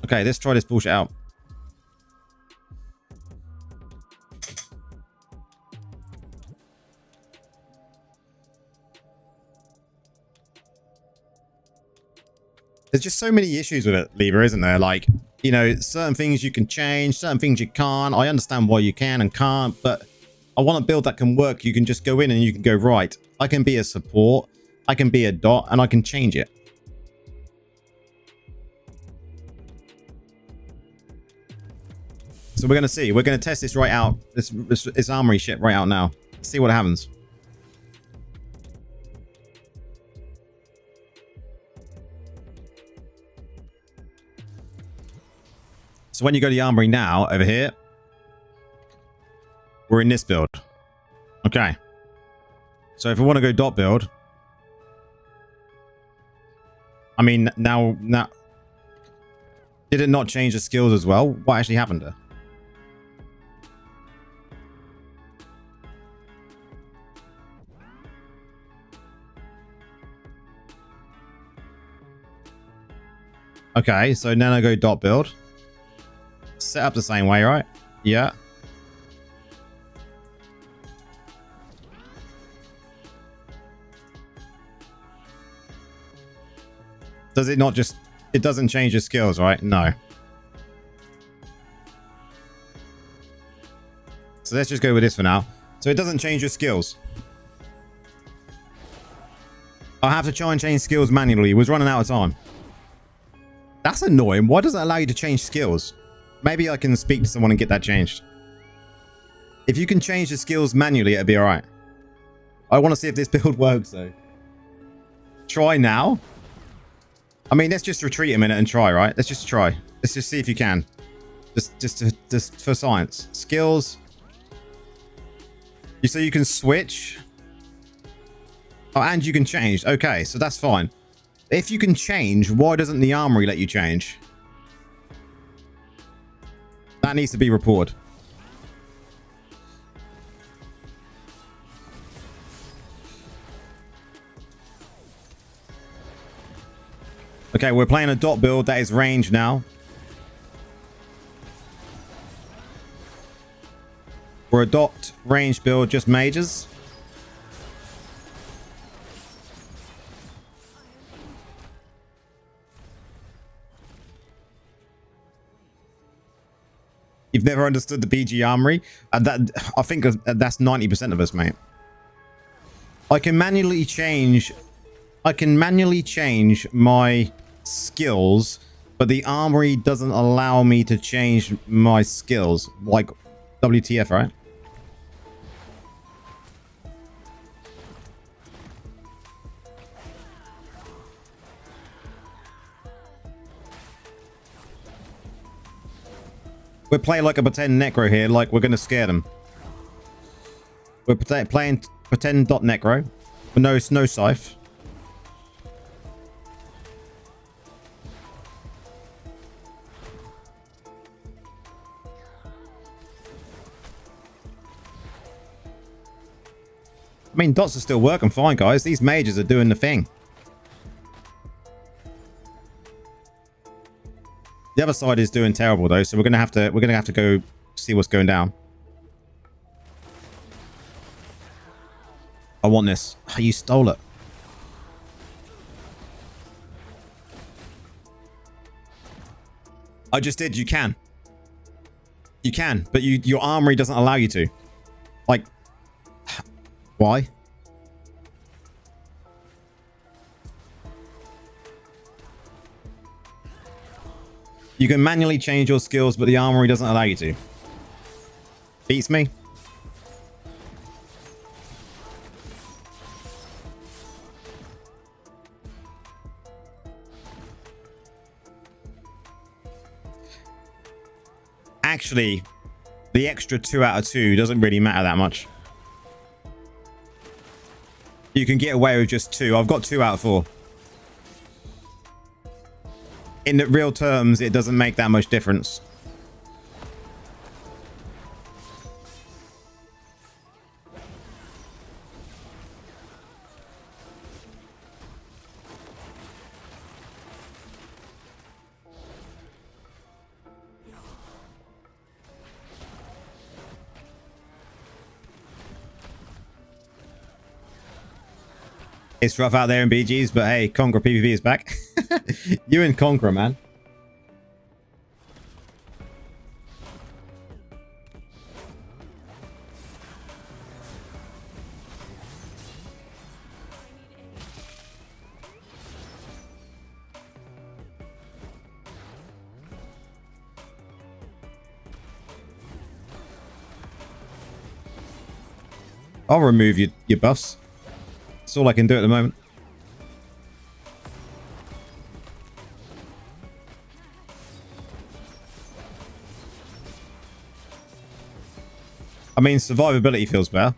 Okay, let's try this bullshit out. There's just so many issues with it, Lever, isn't there? Like, you know, certain things you can change, certain things you can't. I understand why you can and can't, but I want a build that can work. You can just go in and you can go, right, I can be a support. I can be a dot and I can change it. So we're going to see. We're going to test this right out. This armory shit right out now. See what happens. So when you go to the armory now, over here, we're in this build. Okay. So if we want to go dot build, I mean, now, did it not change the skills as well? What actually happened there? Okay, so now I go dot build. Set up the same way, right? Yeah. Does it not just... It doesn't change your skills, right? No. So let's just go with this for now. So it doesn't change your skills. I'll have to try and change skills manually. It was running out of time. That's annoying. Why doesn't it allow you to change skills? Maybe I can speak to someone and get that changed. If you can change the skills manually, it'll be alright. I want to see if this build works, though. Try now? I mean, let's just retreat a minute and try, right? Let's just try. Let's just see if you can. Just for science. Skills. So you can switch. Oh, and you can change. Okay, so that's fine. If you can change, why doesn't the armory let you change? That needs to be reported. Okay, we're playing a dot build that is range now. We're a dot range build, just mages. You've never understood the PG Armory? I think that's 90% of us, mate. I can manually change my skills, but the armory doesn't allow me to change my skills. Like, WTF, right? We're playing like a pretend Necro here, like we're going to scare them. We're playing pretend dot Necro. No scythe. I mean, dots are still working fine, guys. These mages are doing the thing. The other side is doing terrible though, so we're gonna have to go see what's going down. I want this. Oh, you stole it. I just did. You can. You can, but your armory doesn't allow you to. Like, why? You can manually change your skills, but the armory doesn't allow you to. Beats me. Actually, the extra 2 out of 2 doesn't really matter that much. You can get away with just 2. I've got 2 out of 4. In the real terms, it doesn't make that much difference. It's rough out there in BGs, but hey, Conqueror PvP is back. You and Conqueror, man. I'll remove your buffs. That's all I can do at the moment. I mean, survivability feels better.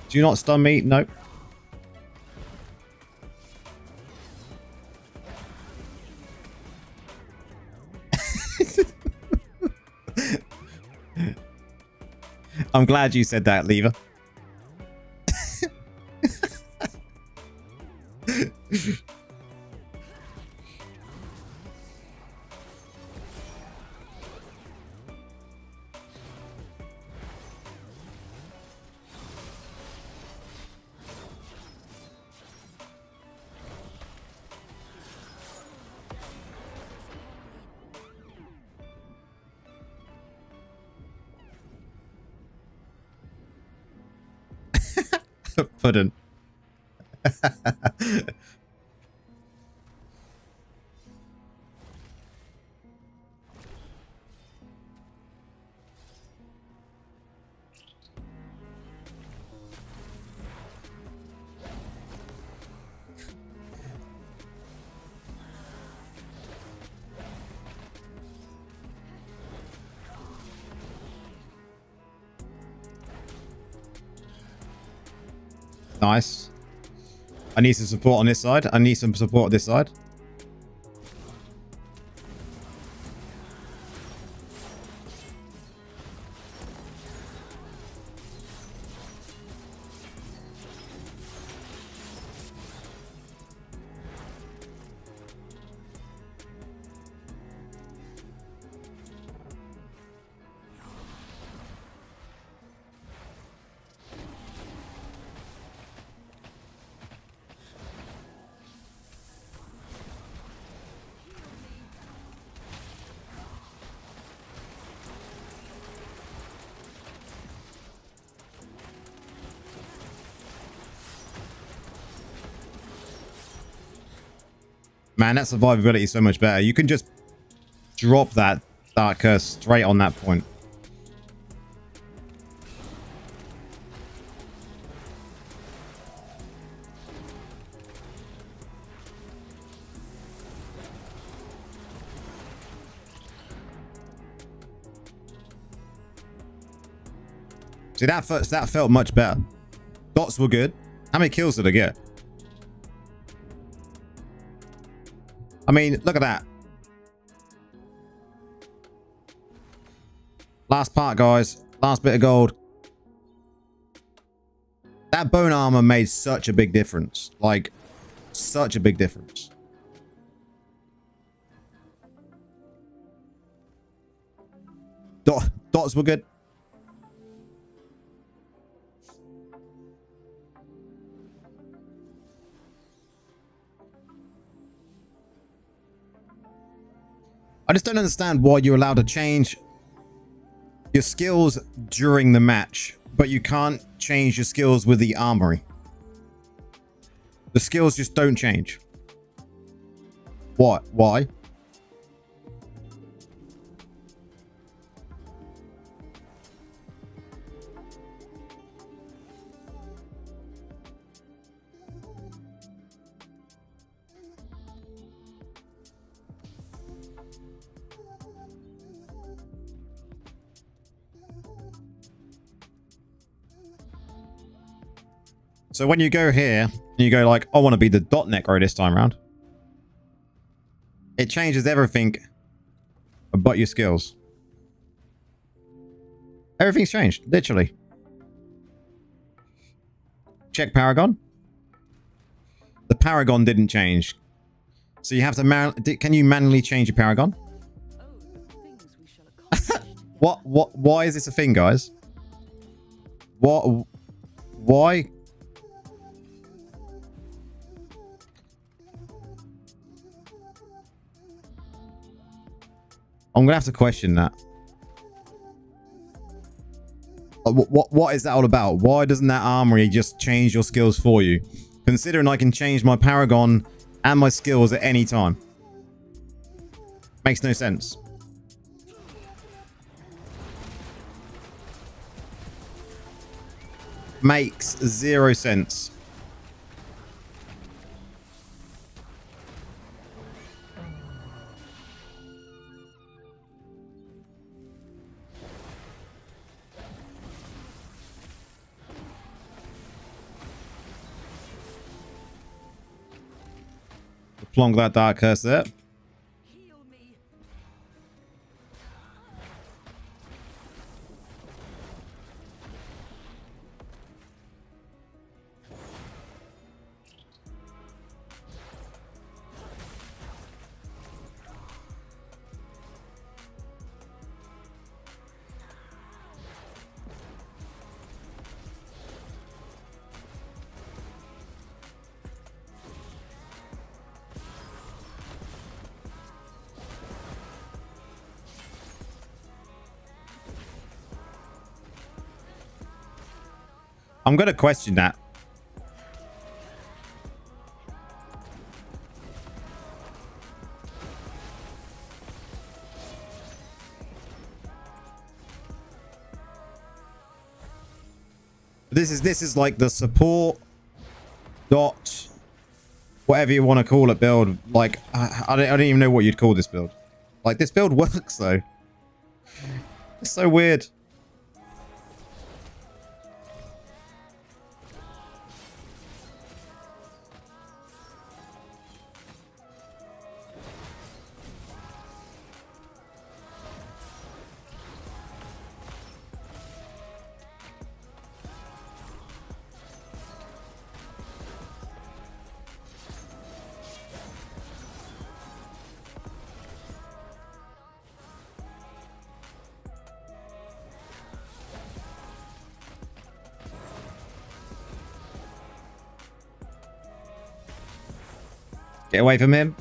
Do you not stun me? Nope. I'm glad you said that, Lever. Puddin'. Nice. I need some support on this side. I need some support on this side. Man, that survivability is so much better. You can just drop that Dark Curse straight on that point. See, that felt much better. Dots were good. How many kills did I get? I mean, look at that. Last part, guys. Last bit of gold. That bone armor made such a big difference. Like, such a big difference. Dots were good. I just don't understand why you're allowed to change your skills during the match, but you can't change your skills with the armory. The skills just don't change. What? Why? So when you go here, and you go like, I want to be the dot necro this time around. It changes everything but your skills. Everything's changed, literally. Check Paragon. The Paragon didn't change. So you have to can you manually change your Paragon? Why is this a thing, guys? Why? I'm gonna have to question that. What is that all about? Why doesn't that armory just change your skills for you? Considering I can change my Paragon and my skills at any time. Makes no sense. Makes zero sense. Plonk that dark curse there. I'm going to question that. This is like the support dot whatever you want to call it build. Like I don't even know what you'd call this build. Like this build works though. It's so weird. Get away from him.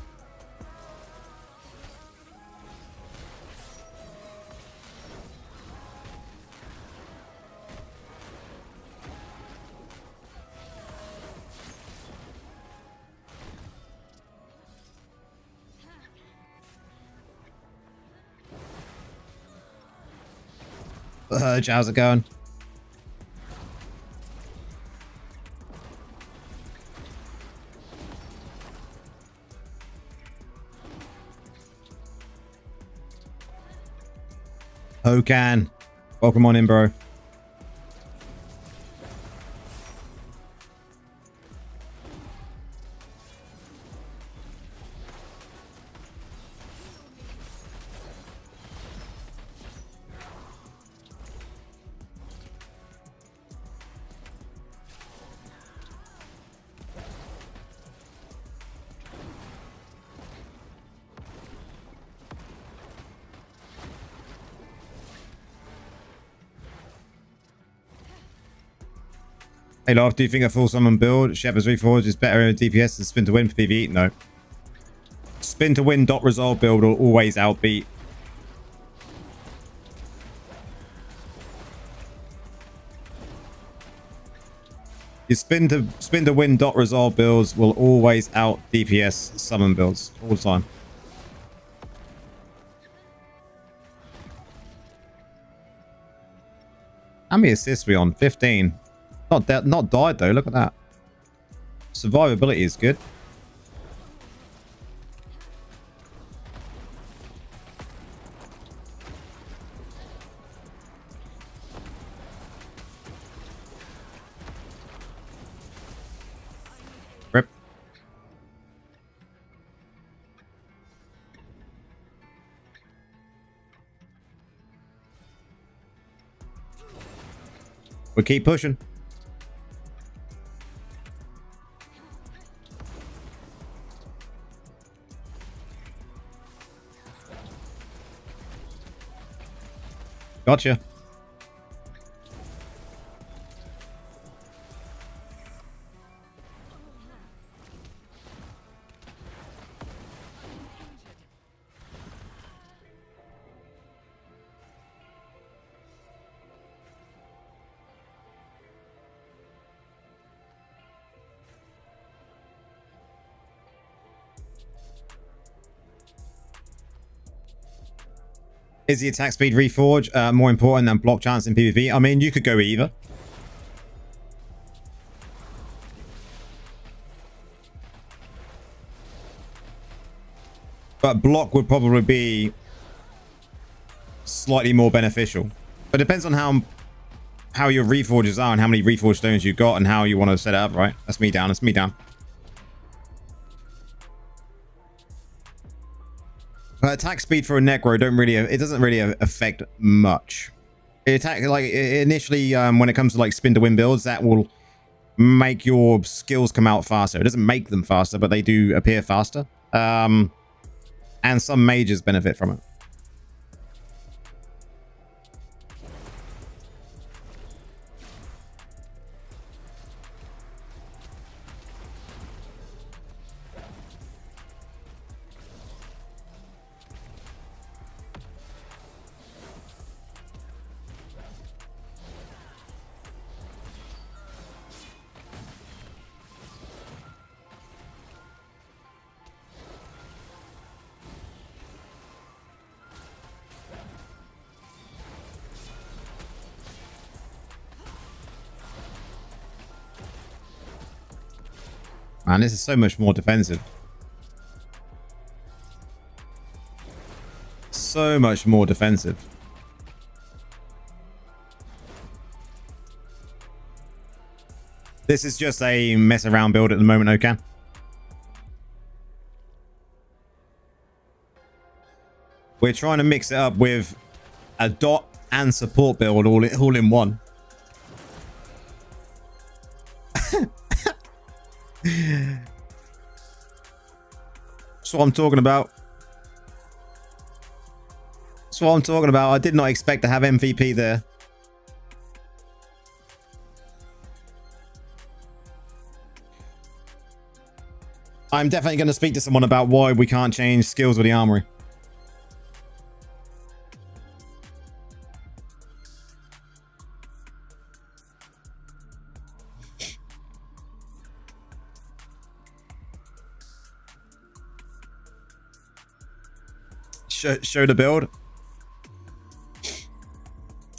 How's it going? Hokan, welcome on in, bro. Hey, Love, do you think a full summon build, Shepherd's Reforged, is better in DPS than Spin to Win for PvE? No. Spin to Win dot resolve build will always outbeat. Your spin to win dot resolve builds will always out DPS summon builds all the time. How many assists we on? 15. Not died though. Look at that. Survivability is good. Rip. We keep pushing. Gotcha. Is the attack speed reforge more important than block chance in PvP? I mean, you could go either. But block would probably be slightly more beneficial. But it depends on how your reforges are and how many reforge stones you got and how you want to set it up, right? That's me down. That's me down. Attack speed for a Necro it doesn't really affect much. Initially when it comes to like spin to win builds, that will make your skills come out faster. It doesn't make them faster, but they do appear faster. And some mages benefit from it. Man, this is so much more defensive. So much more defensive. This is just a mess around build at the moment, okay? We're trying to mix it up with a dot and support build all in one. That's what I'm talking about. That's what I'm talking about. I did not expect to have MVP there. I'm definitely going to speak to someone about why we can't change skills with the Armory. Show the build.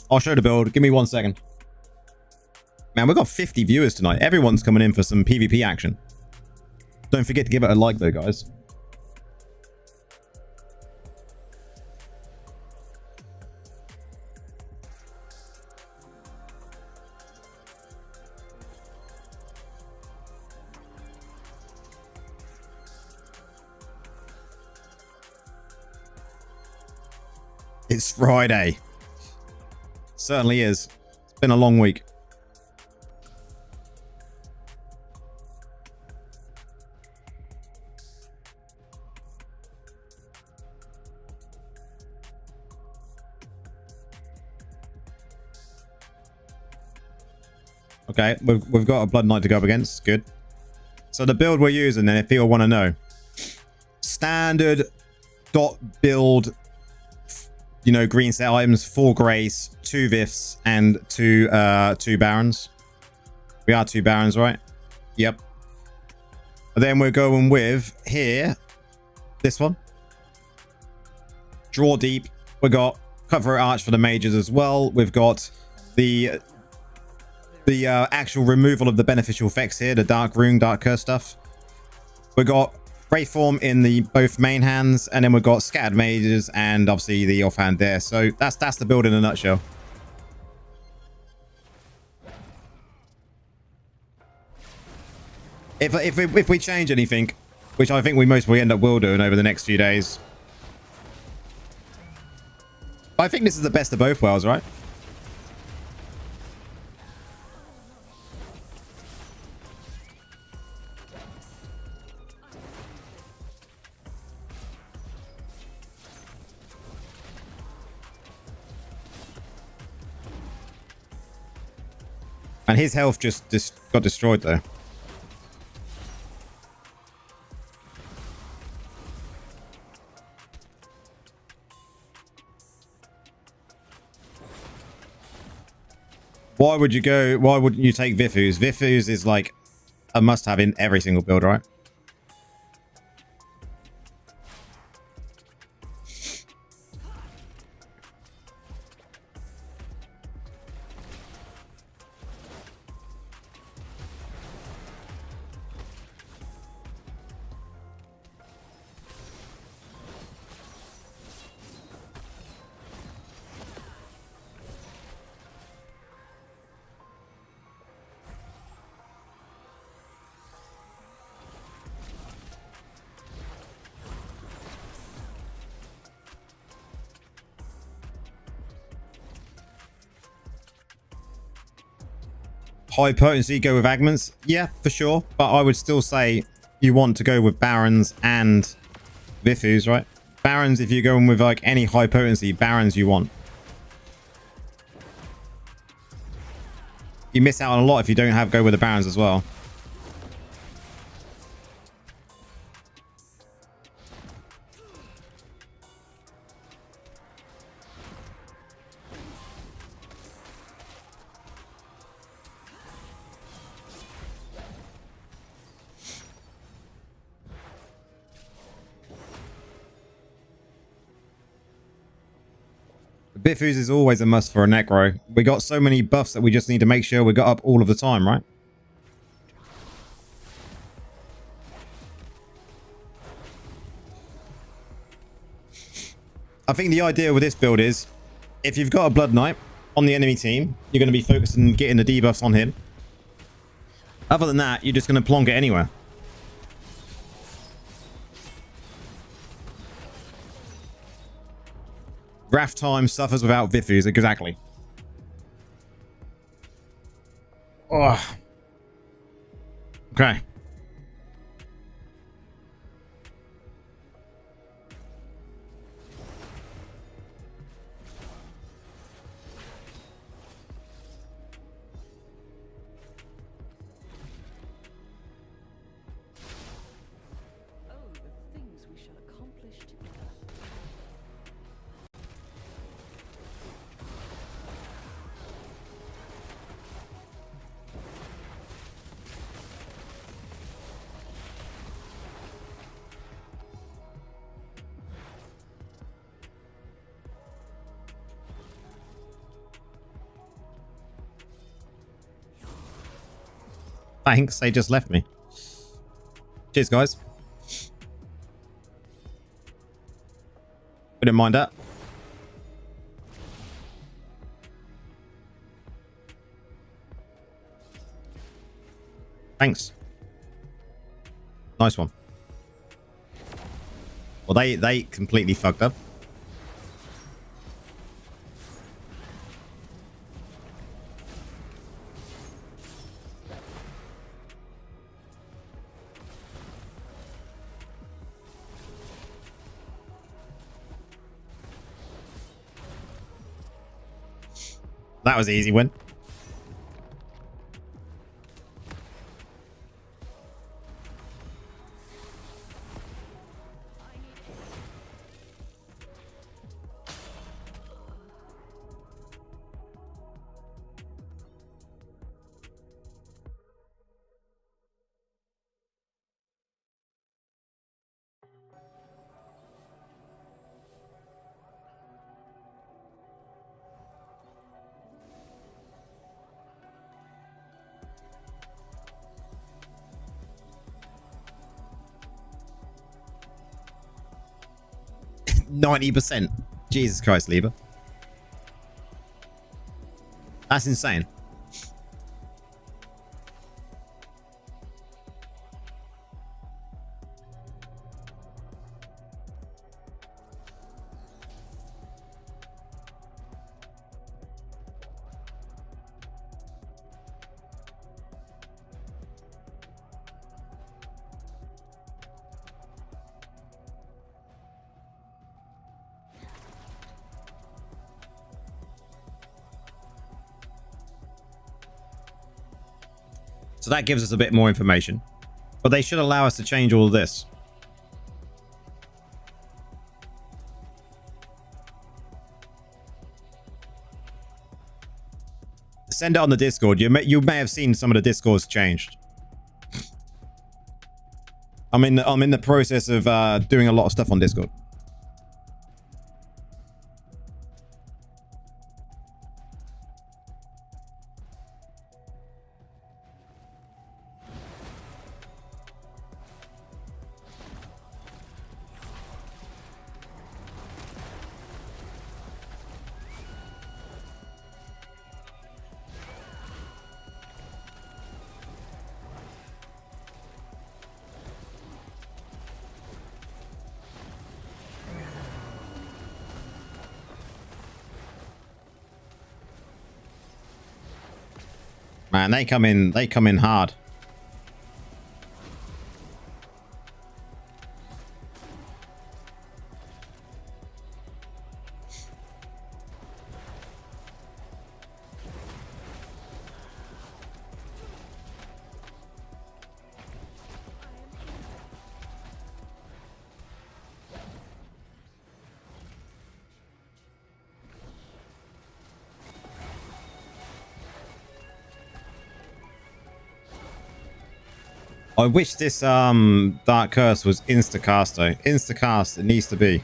I'll show the build. Give me 1 second. Man, we've got 50 viewers tonight. Everyone's coming in for some PvP action. Don't forget to give it a like though, guys. It's Friday. Certainly is. It's been a long week. Okay, we've got a Blood Knight to go up against. Good. So the build we're using then, if people want to know. Standard dot build, you know, green set items, 4 Grace, 2 Vifs, and 2 Barons. We are 2 Barons, right? Yep. And then we're going with here, this one. Draw Deep. We got Cutthroat Arch for the mages as well. We've got the actual removal of the beneficial effects here, the Dark Rune, Dark Curse stuff. We got Wraith Form in the both main hands, and then we've got Scattered Mages and obviously the offhand there. So that's the build in a nutshell. If we change anything, which I think we most will end up doing over the next few days, I think this is the best of both worlds, right? And his health just got destroyed though. Why would you go? Why wouldn't you take Vifus? Vifus is like a must-have in every single build, right? High potency, go with Agments. Yeah, for sure. But I would still say you want to go with Barons and Vifus, right? Barons, if you're going with like any high potency, Barons you want. You miss out on a lot if you don't go with the Barons as well. Bifus is always a must for a Necro. We got so many buffs that we just need to make sure we got up all of the time, right? I think the idea with this build is, if you've got a Blood Knight on the enemy team, you're going to be focused on getting the debuffs on him. Other than that, you're just going to plonk it anywhere. Wrath time suffers without Vifus, exactly. Oh. Okay. Thanks, they just left me. Cheers, guys. We didn't mind that. Thanks. Nice one. Well, they completely fucked up. That was an easy win. 90%. Jesus Christ, Lieber. That's insane. So that gives us a bit more information. But they should allow us to change all of this. Send it on the Discord. You may have seen some of the Discords changed. I'm in the process of doing a lot of stuff on Discord. Man, they come in hard. I wish this Dark Curse was instacast though. Instacast it needs to be.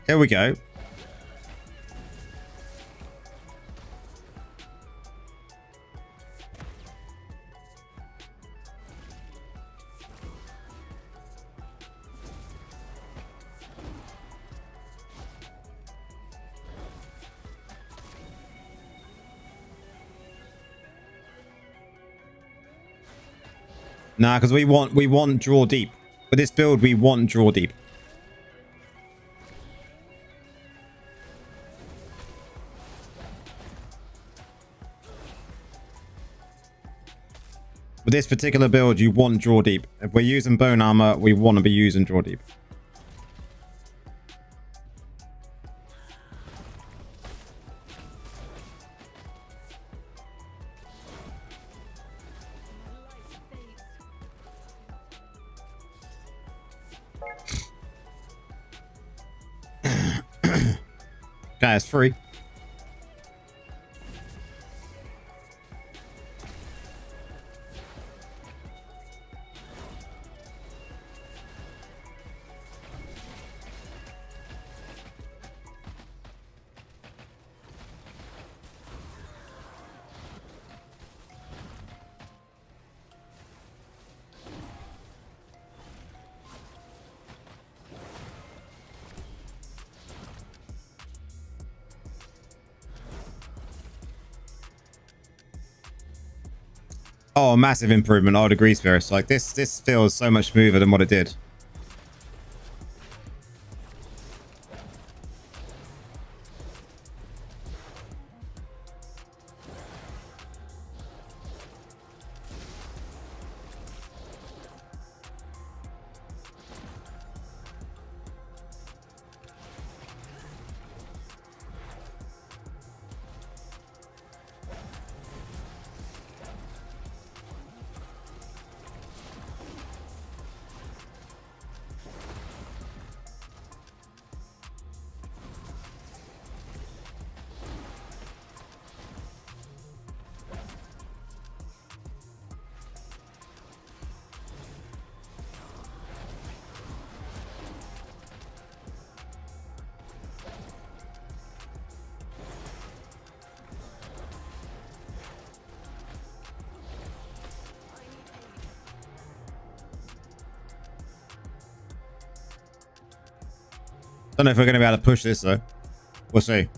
Here we go. Nah, because we want draw deep. With this build, we want draw deep. With this particular build, you want draw deep. If we're using bone armor, we want to be using draw deep. Okay, it's free. Oh, massive improvement. I would agree, Spirits. Like this feels so much smoother than what it did. Don't know if we're going to be able to push this though. We'll see.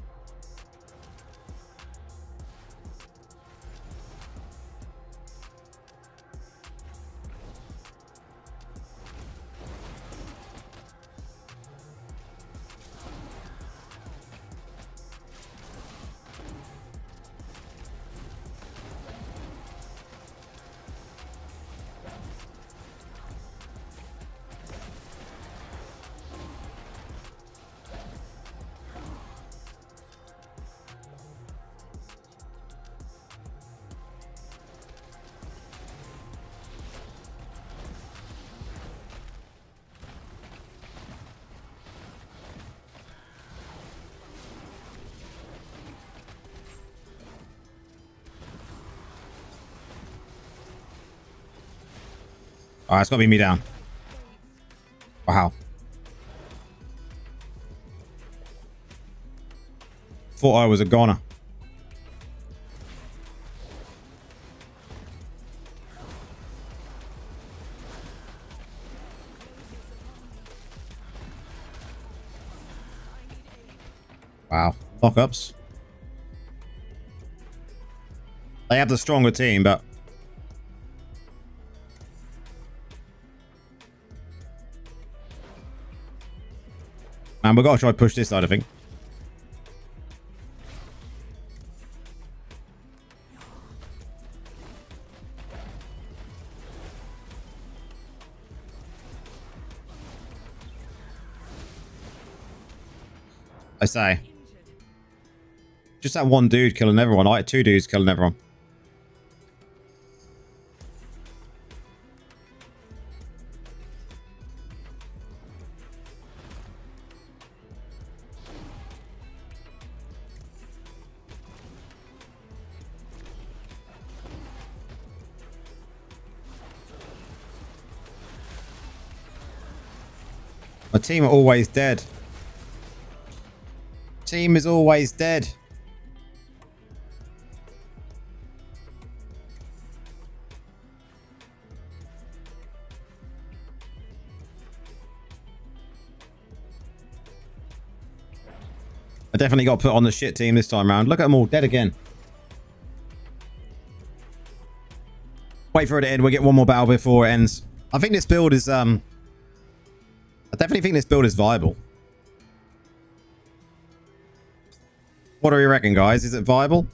Alright, it's got to be me down. Wow. Thought I was a goner. Wow. Lockups. They have the stronger team, but... Man, we've got to try to push this side, I think. I say. Just that one dude killing everyone. I had two dudes killing everyone. My team are always dead. Team is always dead. I definitely got put on the shit team this time around. Look at them all dead again. Wait for it to end. We'll get one more battle before it ends. I think this build is I definitely think this build is viable. What do you reckon, guys? Is it viable?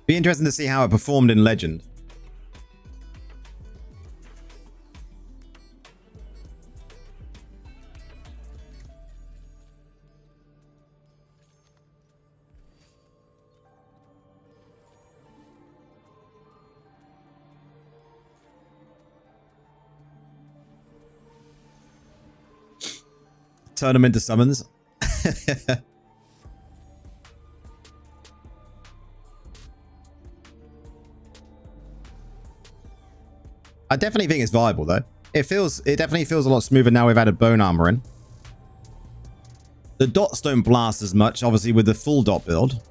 Be interesting to see how it performed in Legend. Turn them into summons. I definitely think it's viable though. It definitely feels a lot smoother now we've added bone armor in. The dots don't blast as much, obviously, with the full dot build.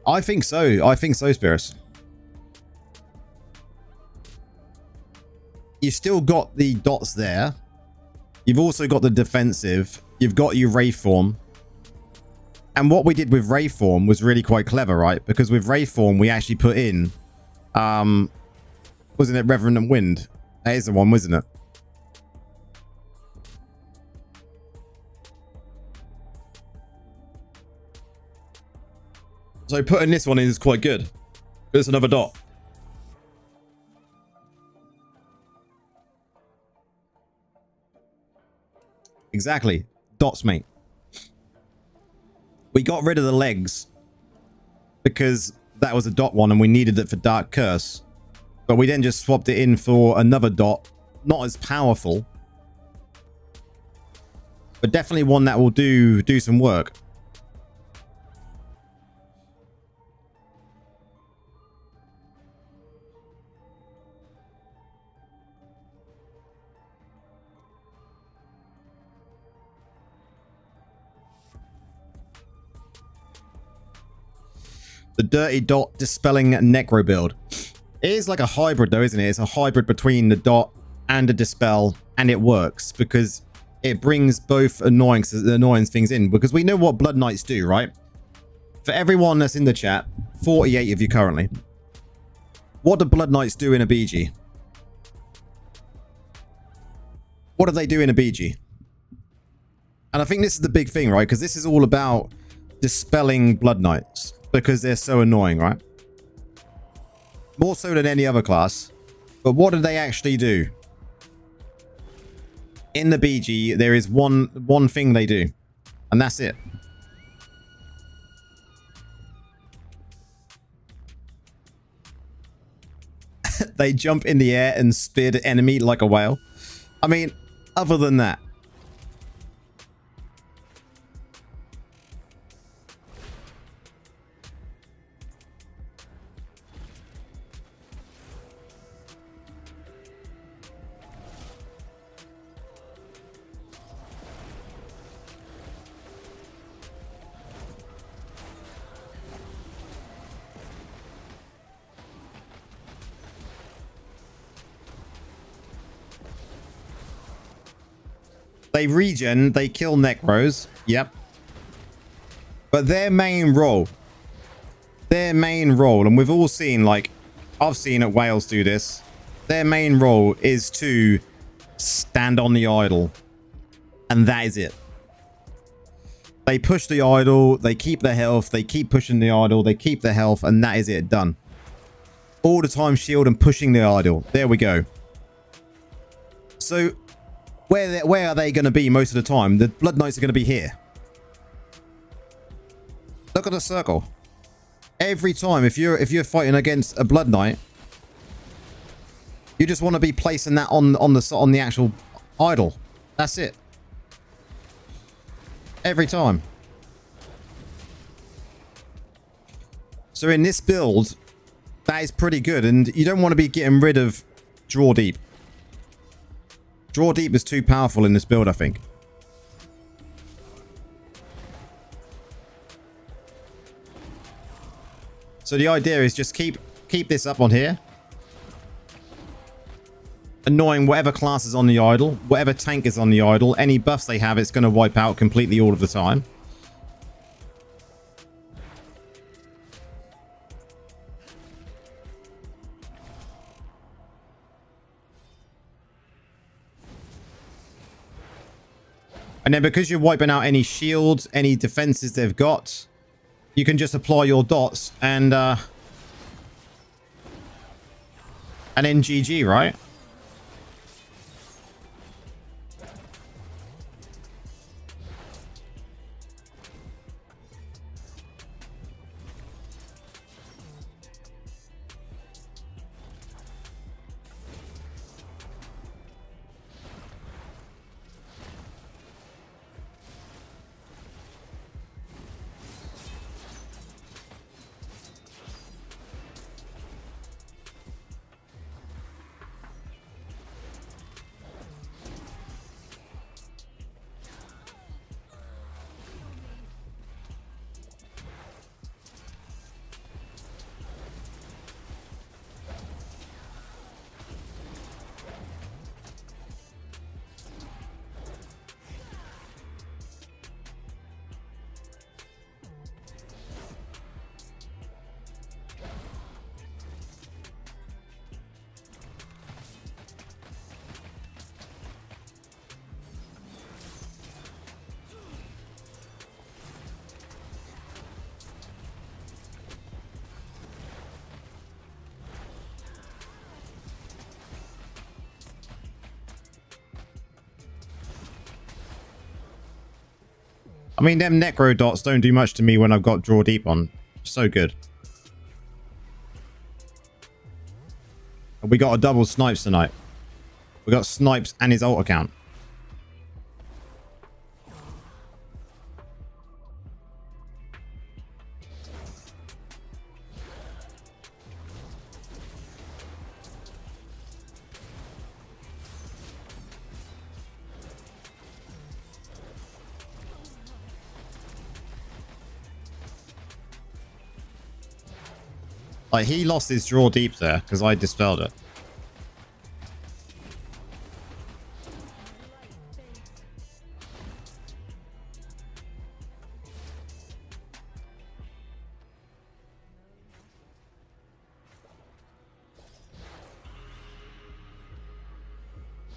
I think so. I think so, Spirits. You've still got the dots there. You've also got the defensive. You've got your Wraithform. And what we did with Wraithform was really quite clever, right? Because with Wraithform, we actually put in... wasn't it Revenant Wind? That is the one, wasn't it? So putting this one in is quite good. It's another dot. Exactly. Dots, mate. We got rid of the legs because that was a dot one and we needed it for Dark Curse. But we then just swapped it in for another dot. Not as powerful. But definitely one that will do some work. The dirty dot dispelling necro build. It is like a hybrid though, isn't it? It's a hybrid between the dot and the dispel, and it works because it brings both annoyance things in, because we know what Blood Knights do, right? For everyone that's in the chat, 48 of you currently, what do Blood Knights do in a BG? What do they do in a BG? And I think this is the big thing, right? Because this is all about dispelling Blood Knights because they're so annoying, right? More so than any other class. But what do they actually do? In the BG, there is one thing they do, and that's it. They jump in the air and spear the enemy like a whale. I mean, other than that. They regen, they kill Necros. Yep. But their main role, and we've all seen, like, I've seen at Wales do this. Their main role is to stand on the idol. And that is it. They push the idol, they keep their health, they keep pushing the idol, they keep their health, and that is it. Done. All the time shield and pushing the idol. There we go. So where are they going to be most of the time? The Blood Knights are going to be here. Look at the circle. Every time, if you're fighting against a Blood Knight, you just want to be placing that on the actual idol. That's it. Every time. So in this build, that is pretty good, and you don't want to be getting rid of Draw Deep. Draw Deep is too powerful in this build, I think. So the idea is just keep this up on here. Annoying whatever class is on the idol, whatever tank is on the idol, any buffs they have, it's going to wipe out completely all of the time. And then because you're wiping out any shields, any defenses they've got, you can just apply your dots and then GG, right? I mean, them Necro dots don't do much to me when I've got Draw Deep on. So good. And we got a double snipes tonight. We got snipes and his ult account. Like, he lost his draw deep there because I dispelled it.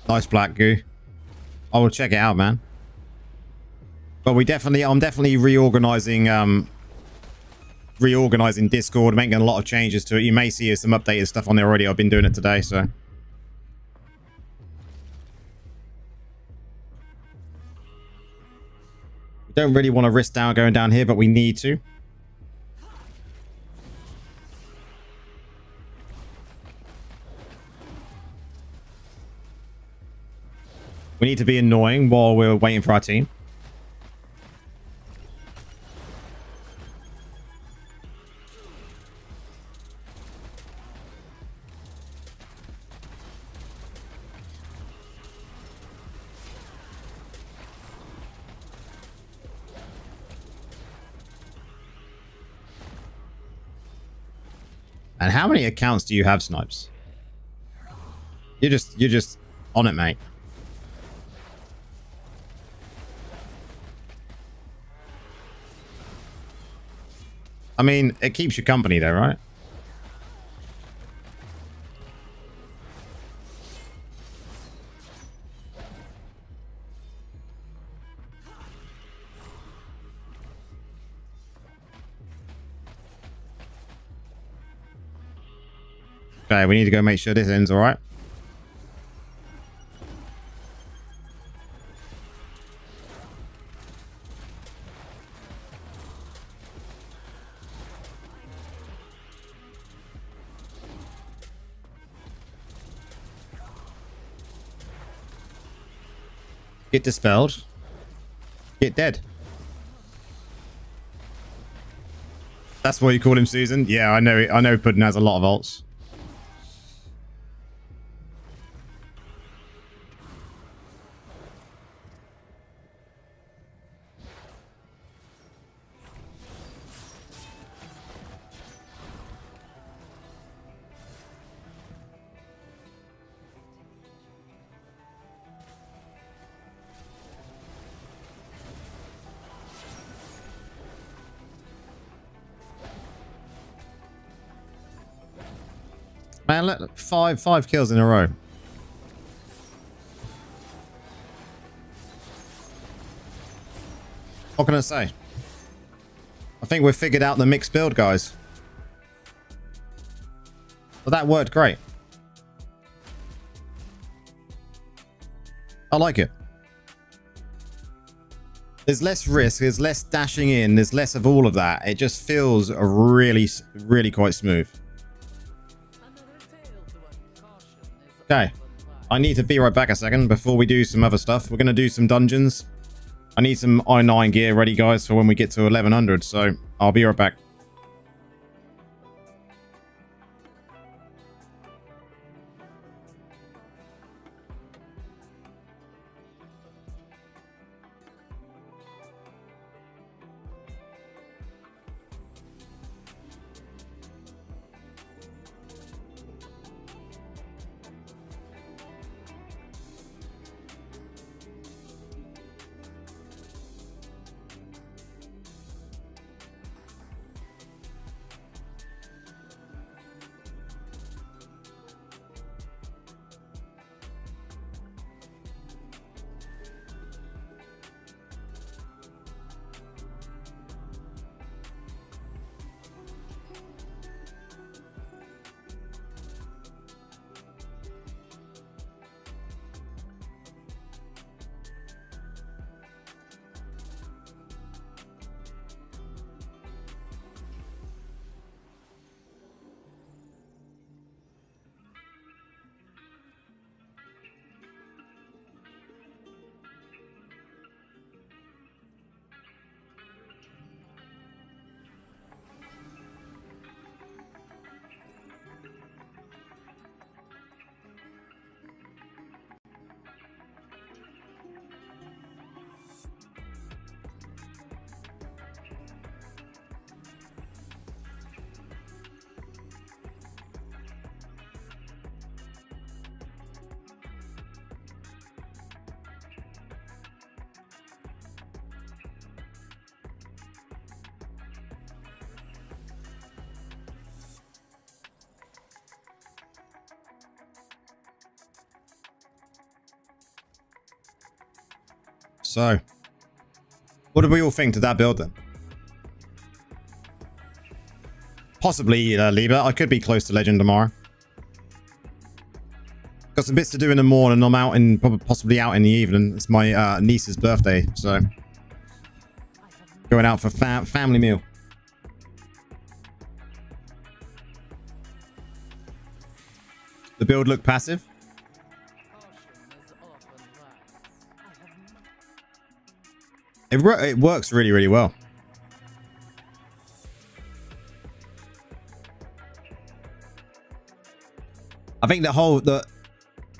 Nice black goo. I will check it out, man. But I'm definitely reorganizing Discord, making a lot of changes to it. You may see some updated stuff on there already. I've been doing it today, so. We don't really want to risk going down here, but we need to. We need to be annoying while we're waiting for our team. And how many accounts do you have, Snipes? You're just on it, mate. I mean, it keeps you company though, right? Okay, we need to go make sure this ends all right. Get dispelled. Get dead. That's what you call him, Susan? Yeah, I know Puddin has a lot of ults. Man, look, five kills in a row. What can I say? I think we've figured out the mixed build, guys. But that worked great. I like it. There's less risk, there's less dashing in, there's less of all of that. It just feels really, really quite smooth. Okay, I need to be right back a second before we do some other stuff. We're going to do some dungeons. I need some I9 gear ready, guys, for when we get to 1100, so I'll be right back. So, what do we all think to that build then? Possibly, Lieber. I could be close to Legend tomorrow. Got some bits to do in the morning. I'm out in, possibly out in the evening. It's my niece's birthday, so going out for family meal. The build looked passive. It works really, really well. I think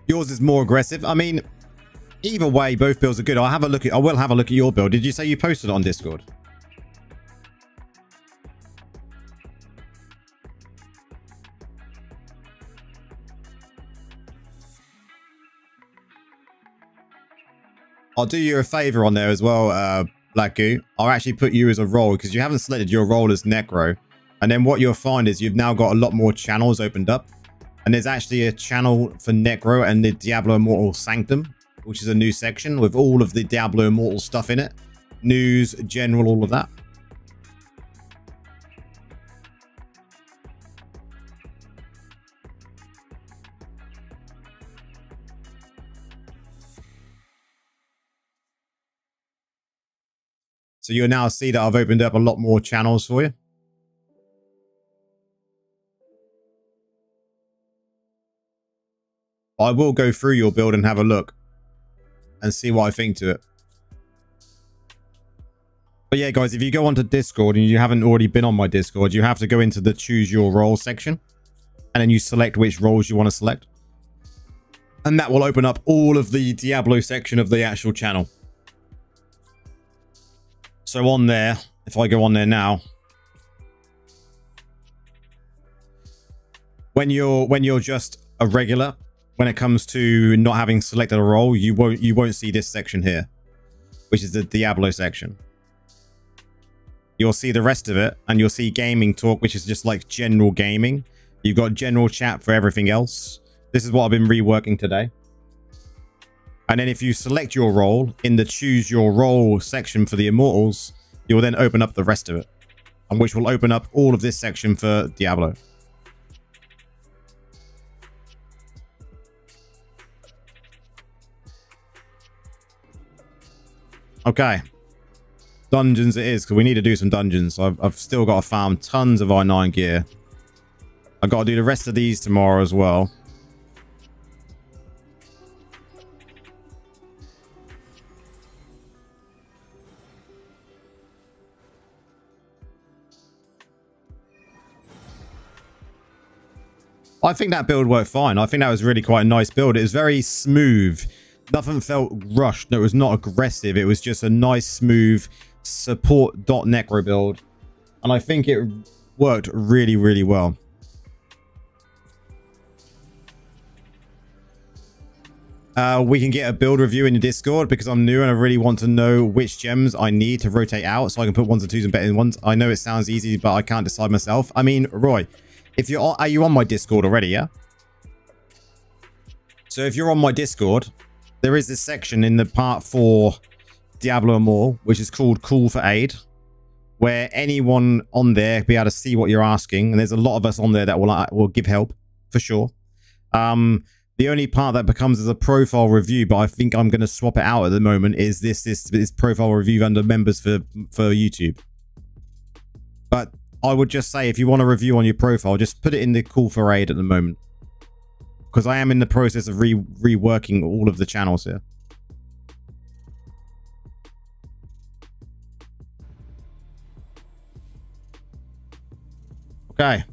yours is more aggressive. I mean, either way, both builds are good. I will have a look at your build. Did you say you posted it on Discord? I'll do you a favor on there as well, Black Goo. I'll actually put you as a role because you haven't selected your role as Necro. And then what you'll find is you've now got a lot more channels opened up. And there's actually a channel for Necro and the Diablo Immortal Sanctum, which is a new section with all of the Diablo Immortal stuff in it. News, general, all of that. So you'll now see that I've opened up a lot more channels for you. I will go through your build and have a look and see what I think to it. But yeah, guys, if you go onto Discord and you haven't already been on my Discord, you have to go into the choose your role section and then you select which roles you want to select. And that will open up all of the Diablo section of the actual channel. So on there, if I go on there now, when you're just a regular, when it comes to not having selected a role, you won't see this section here, which is the Diablo section. You'll see the rest of it, and you'll see gaming talk, which is just like general gaming. You've got general chat for everything else. This is what I've been reworking today. And then if you select your role in the choose your role section for the Immortals, you will then open up the rest of it, and which will open up all of this section for Diablo. Okay. Dungeons it is, because we need to do some dungeons. I've still got to farm tons of I9 gear. I've got to do the rest of these tomorrow as well. I think that build worked fine. I think that was really quite a nice build. It was very smooth. Nothing felt rushed. No, it was not aggressive. It was just a nice, smooth support .necro build. And I think it worked really, really well. We can get a build review in the Discord because I'm new and I really want to know which gems I need to rotate out so I can put ones and twos and better ones. I know it sounds easy, but I can't decide myself. I mean, Roy, if are you on my Discord already? Yeah. So if you're on my Discord, there is this section in the part 4 Diablo Immortal, which is called Call for Aid, where anyone on there be able to see what you're asking. And there's a lot of us on there that will give help for sure. The only part that becomes as a profile review, but I think I'm going to swap it out at the moment, is this profile review under members for YouTube. But I would just say, if you want a review on your profile, just put it in the Call for Aid at the moment, because I am in the process of reworking all of the channels here. Okay.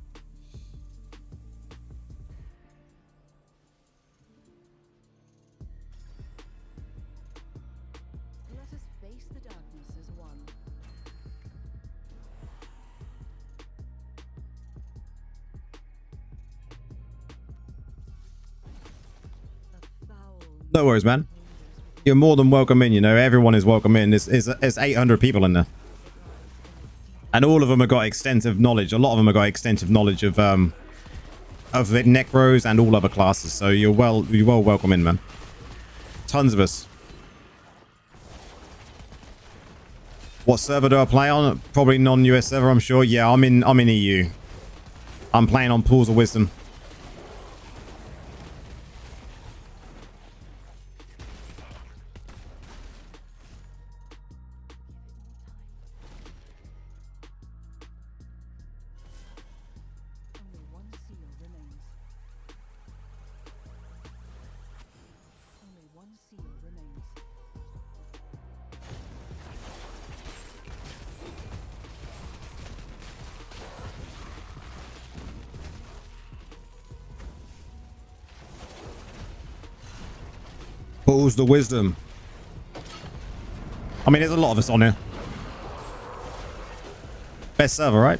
Let us face the darkness as one. No worries, man. You're more than welcome in. You know, everyone is welcome in. There's 800 people in there, and all of them have got extensive knowledge. A lot of them have got extensive knowledge of the Necros and all other classes. So you're well welcome in, man. Tons of us. What server do I play on? Probably non-US server, I'm sure. Yeah, I'm in EU. I'm playing on Pools of Wisdom. Only one seal remains. Only one seal remains. Pools of Wisdom. I mean, there's a lot of us on here. Best server, right?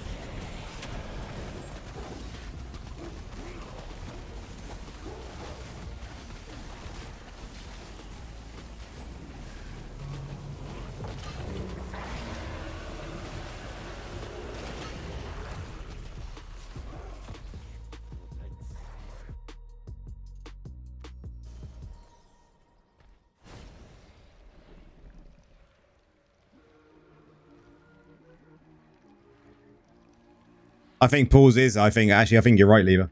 I think Pools is. I think you're right, Lever.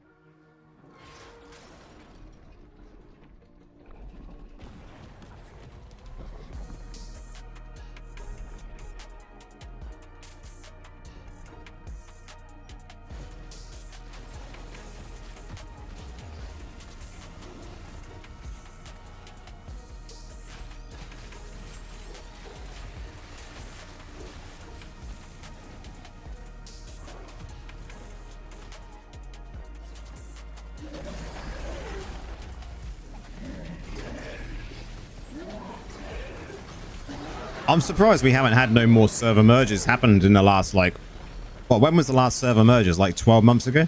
I'm surprised we haven't had no more server merges happened in the last, like, well, when was the last server merges? Like 12 months ago?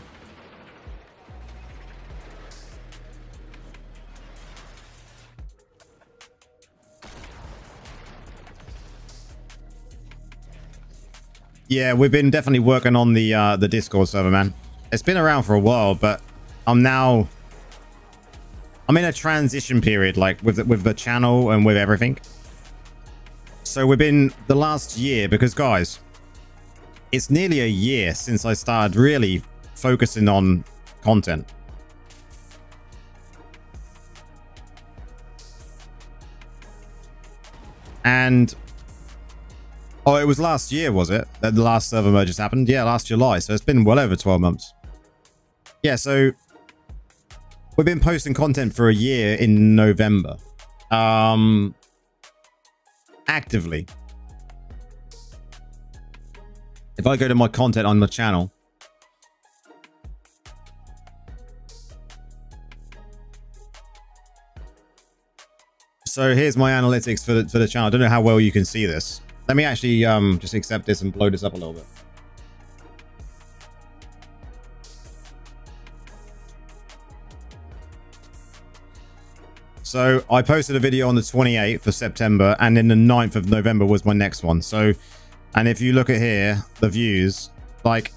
Yeah, we've been definitely working on the Discord server, man. It's been around for a while, but I'm in a transition period, like with the channel and with everything. So we've been the last year, because guys, it's nearly a year since I started really focusing on content. And oh, it was last year, was it? That the last server merges happened? Yeah, last July. So it's been well over 12 months. Yeah, so we've been posting content for a year in November. Actively. If I go to my content on the channel, so here's my analytics for the channel. I don't know how well you can see this. Let me actually just accept this and blow this up a little bit. So I posted a video on the 28th of September, and then the 9th of November was my next one. So, and if you look at here, the views, like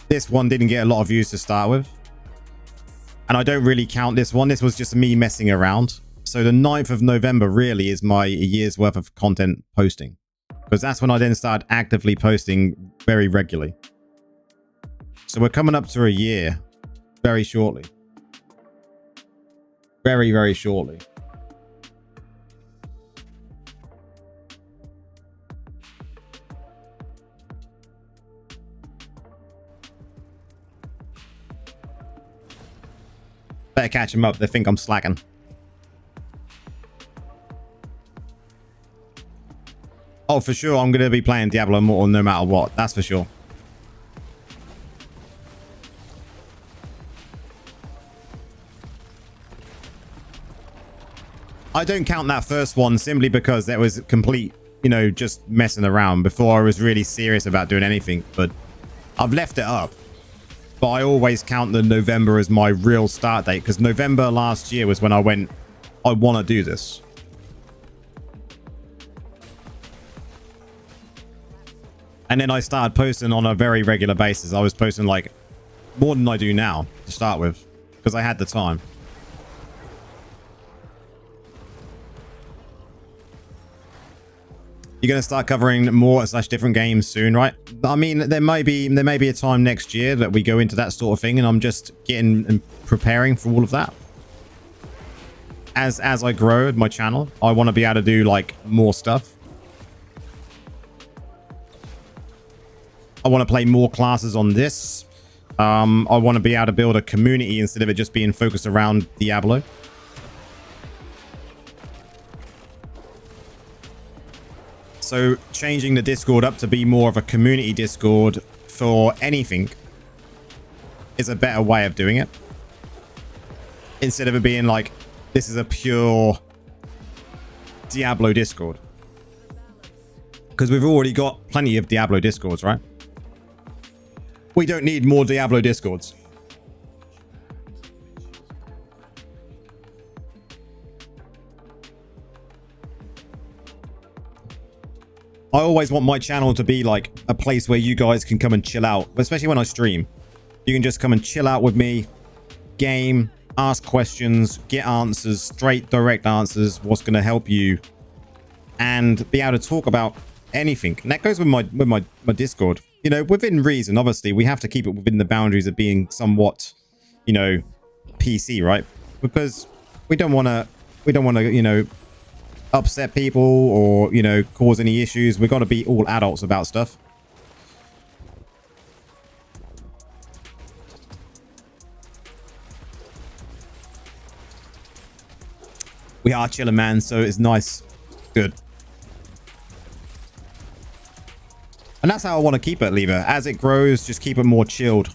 this one didn't get a lot of views to start with. And I don't really count this one. This was just me messing around. So the 9th of November really is my year's worth of content posting, because that's when I then started actively posting very regularly. So we're coming up to a year very shortly. Very, very shortly. Better catch them up. They think I'm slacking. Oh, for sure. I'm going to be playing Diablo Immortal no matter what. That's for sure. I don't count that first one simply because that was complete, you know, just messing around before I was really serious about doing anything. But I've left it up. But I always count the November as my real start date, because November last year was when I went, I want to do this. And then I started posting on a very regular basis. I was posting like more than I do now to start with, because I had the time. You're going to start covering more / different games soon, right? I mean, there may be a time next year that we go into that sort of thing, and I'm just getting and preparing for all of that. As I grow my channel, I want to be able to do like more stuff. I want to play more classes on this. I want to be able to build a community instead of it just being focused around Diablo. So changing the Discord up to be more of a community Discord for anything is a better way of doing it. Instead of it being like, this is a pure Diablo Discord. Because we've already got plenty of Diablo Discords, right? We don't need more Diablo Discords. I always want my channel to be like a place where you guys can come and chill out, especially when I stream. You can just come and chill out with me, game, ask questions, get answers, straight, direct answers, what's going to help you, and be able to talk about anything. And that goes with my Discord. You know, within reason, obviously, we have to keep it within the boundaries of being somewhat, you know, PC, right? Because we don't want to, you know, upset people or, you know, cause any issues. We've got to be all adults about stuff. We are chilling, man, so it's nice. Good. And that's how I want to keep it, Lever. As it grows, just keep it more chilled.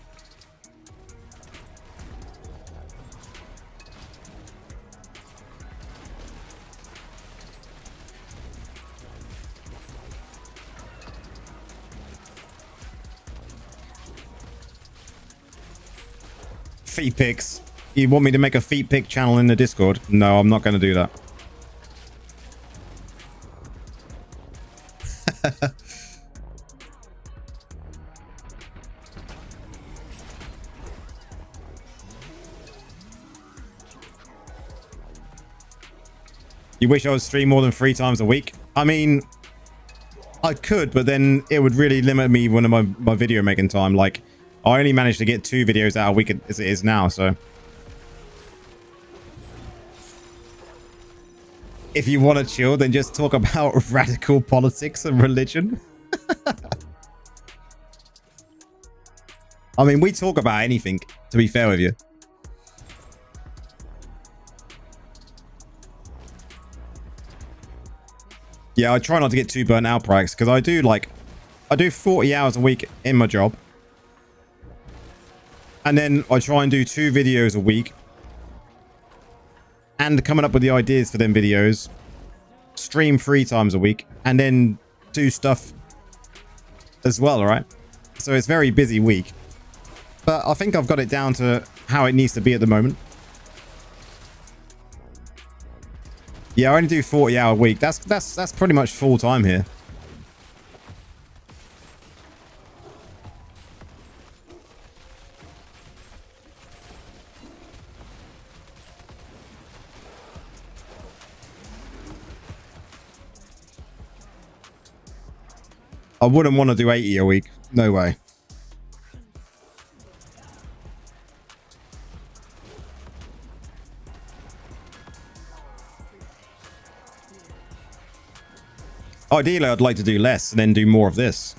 Feet pics. You want me to make a feet pic channel in the Discord? No, I'm not going to do that. You wish I would stream more than 3 times a week? I mean, I could, but then it would really limit me when my video making time. Like, I only managed to get 2 videos out a week as it is now, so. If you want to chill, then just talk about radical politics and religion. I mean, we talk about anything, to be fair with you. Yeah, I try not to get too burnt out, Prax, because I do 40 hours a week in my job. And then I try and do 2 videos a week. And coming up with the ideas for them videos. Stream 3 times a week. And then do stuff as well, right? So it's a very busy week. But I think I've got it down to how it needs to be at the moment. Yeah, I only do 40-hour week. That's pretty much full time here. I wouldn't want to do 80 a week. No way. Ideally, I'd like to do less and then do more of this.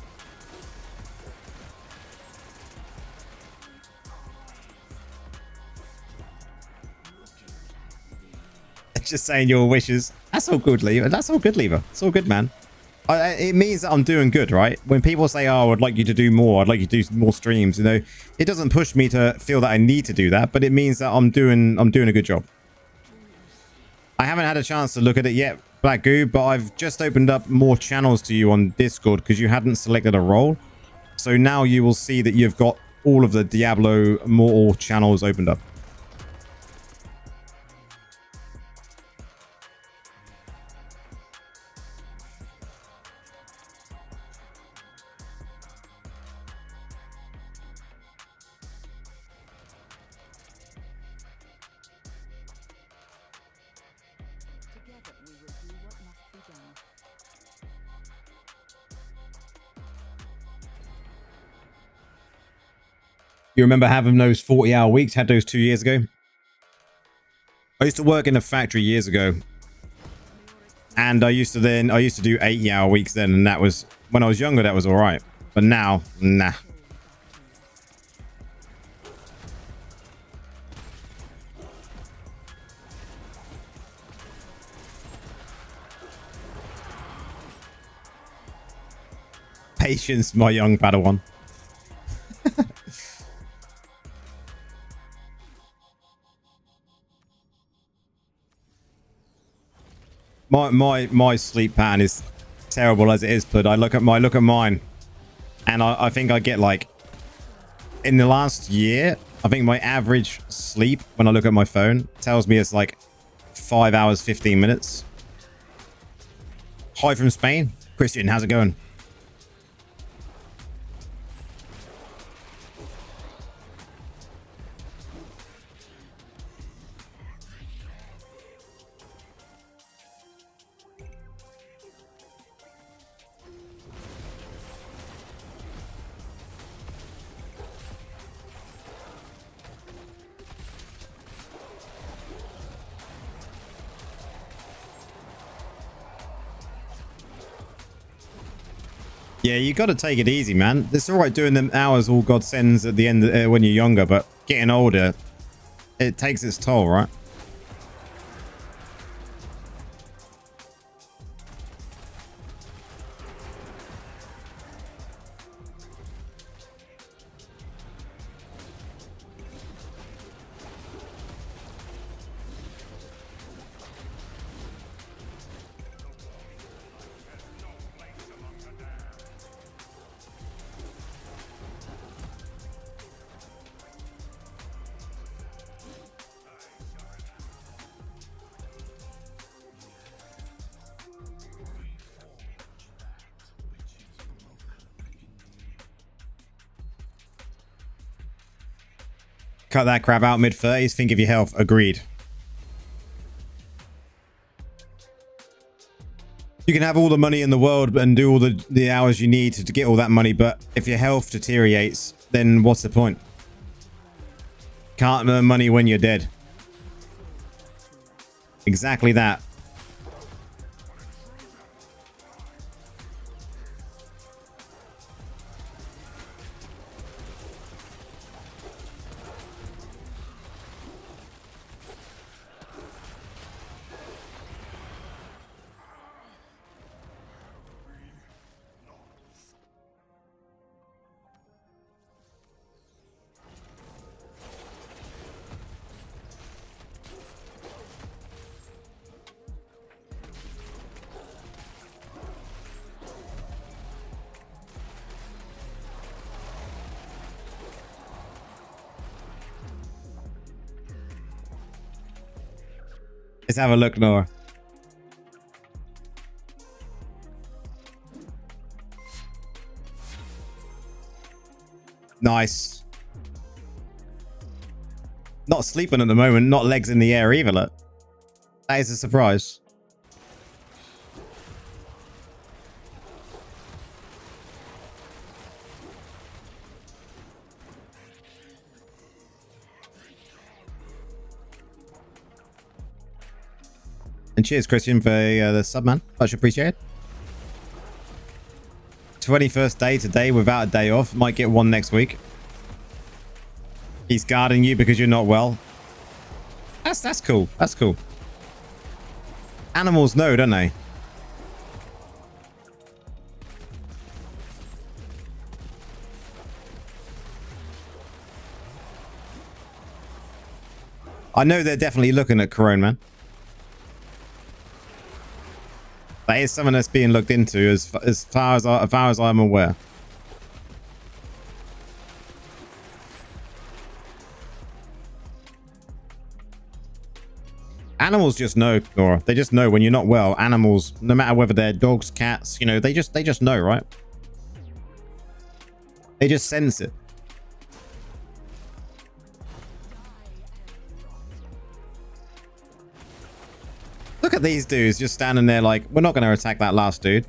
Just saying your wishes. That's all good, Lever. That's all good, Lever. It's all good, man. It means that I'm doing good, right? When people say, oh, I'd like you to do more, I'd like you to do more streams, you know, it doesn't push me to feel that I need to do that, but it means that I'm doing a good job. I haven't had a chance to look at it yet, Black Goo, but I've just opened up more channels to you on Discord because you hadn't selected a role. So now you will see that you've got all of the Diablo Mortal channels opened up. You remember having those 40-hour weeks? Had those 2 years ago. I used to work in a factory years ago. And I used to do 80-hour weeks then, and that was when I was younger, that was all right. But now, nah. Patience, my young Padawan. my sleep pattern is terrible as it is, but I look at mine, and I think I get like, in the last year, I think my average sleep when I look at my phone tells me it's like 5 hours 15 minutes. Hi from Spain, Christian. How's it going? Yeah, you got to take it easy, man. It's all right doing them hours all God sends at the end when you're younger, but getting older, it takes its toll, right? Cut that crap out mid-30s. Think of your health. Agreed. You can have all the money in the world and do all the hours you need to get all that money, but if your health deteriorates, then what's the point? Can't earn money when you're dead. Exactly that. Let's have a look, Nora. Nice. Not sleeping at the moment, not legs in the air either, look. That is a surprise. And cheers, Christian, for the sub, man. Much appreciated. 21st day today without a day off. Might get one next week. He's guarding you because you're not well. That's cool. That's cool. Animals know, don't they? I know they're definitely looking at Corona, man. That is something that's being looked into as far as I'm aware. Animals just know, Nora. They just know when you're not well. Animals, no matter whether they're dogs, cats, you know, they just know, right? They just sense it. Look at these dudes just standing there like, we're not going to attack that last dude.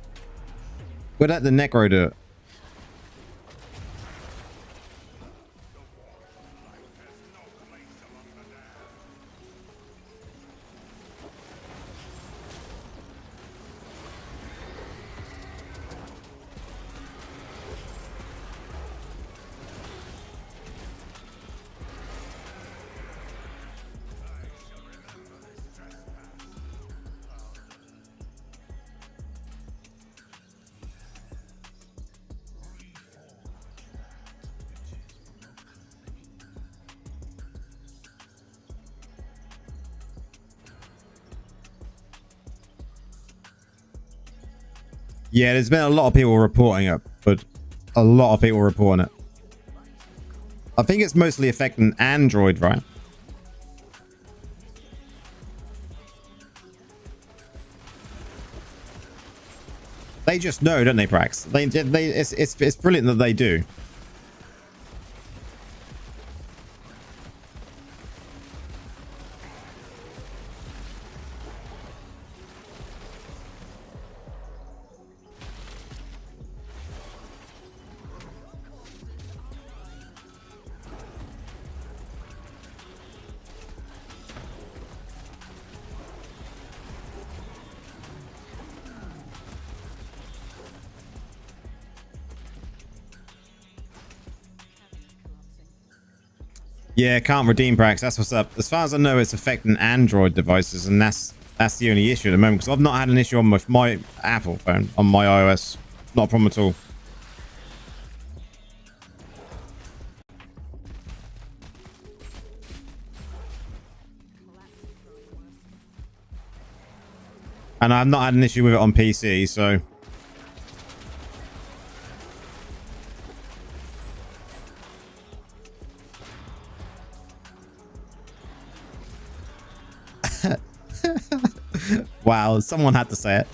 We'll let the Necro do it. Yeah, there's been a lot of people reporting it, but a lot of people reporting it. I think it's mostly affecting Android, right? They just know, don't they, Prax? It's brilliant that they do. Yeah, can't redeem Prax. That's what's up. As far as I know, it's affecting Android devices, and that's the only issue at the moment. Because I've not had an issue on my Apple phone, on my iOS. Not a problem at all. And I've not had an issue with it on PC, so... Wow, someone had to say it.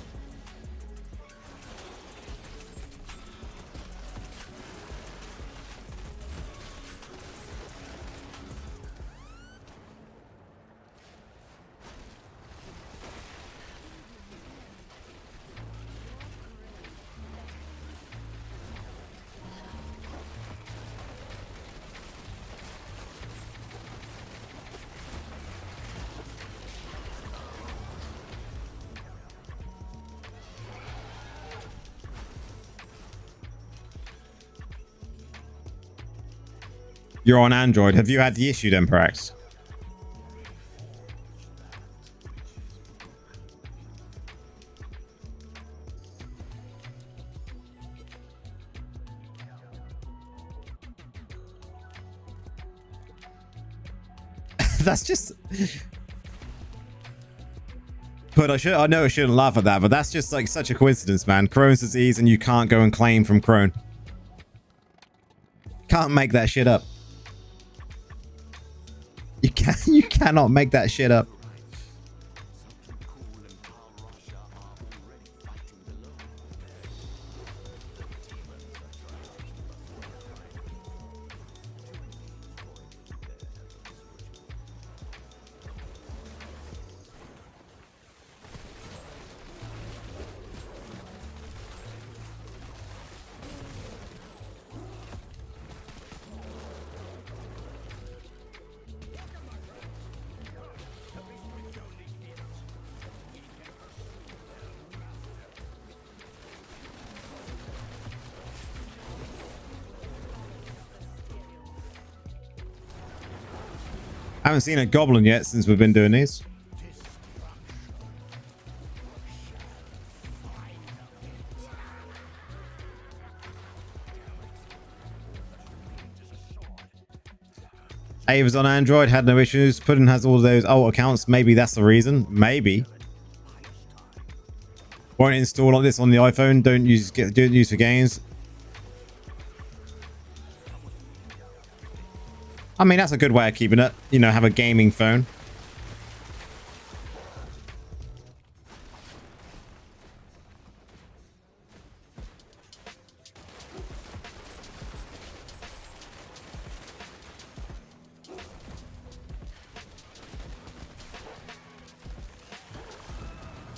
You're on Android. Have you had the issue then, Prax? That's just... But I know I shouldn't laugh at that, but that's just like such a coincidence, man. Crohn's disease and you can't go and claim from Crohn. Can't make that shit up. You cannot make that shit up. I haven't seen a goblin yet since we've been doing these. Ava's on Android, had no issues. Puddin has all those old accounts. Maybe that's the reason. Maybe. Won't install on this on the iPhone. Don't use for games. I mean, that's a good way of keeping it. You know, have a gaming phone.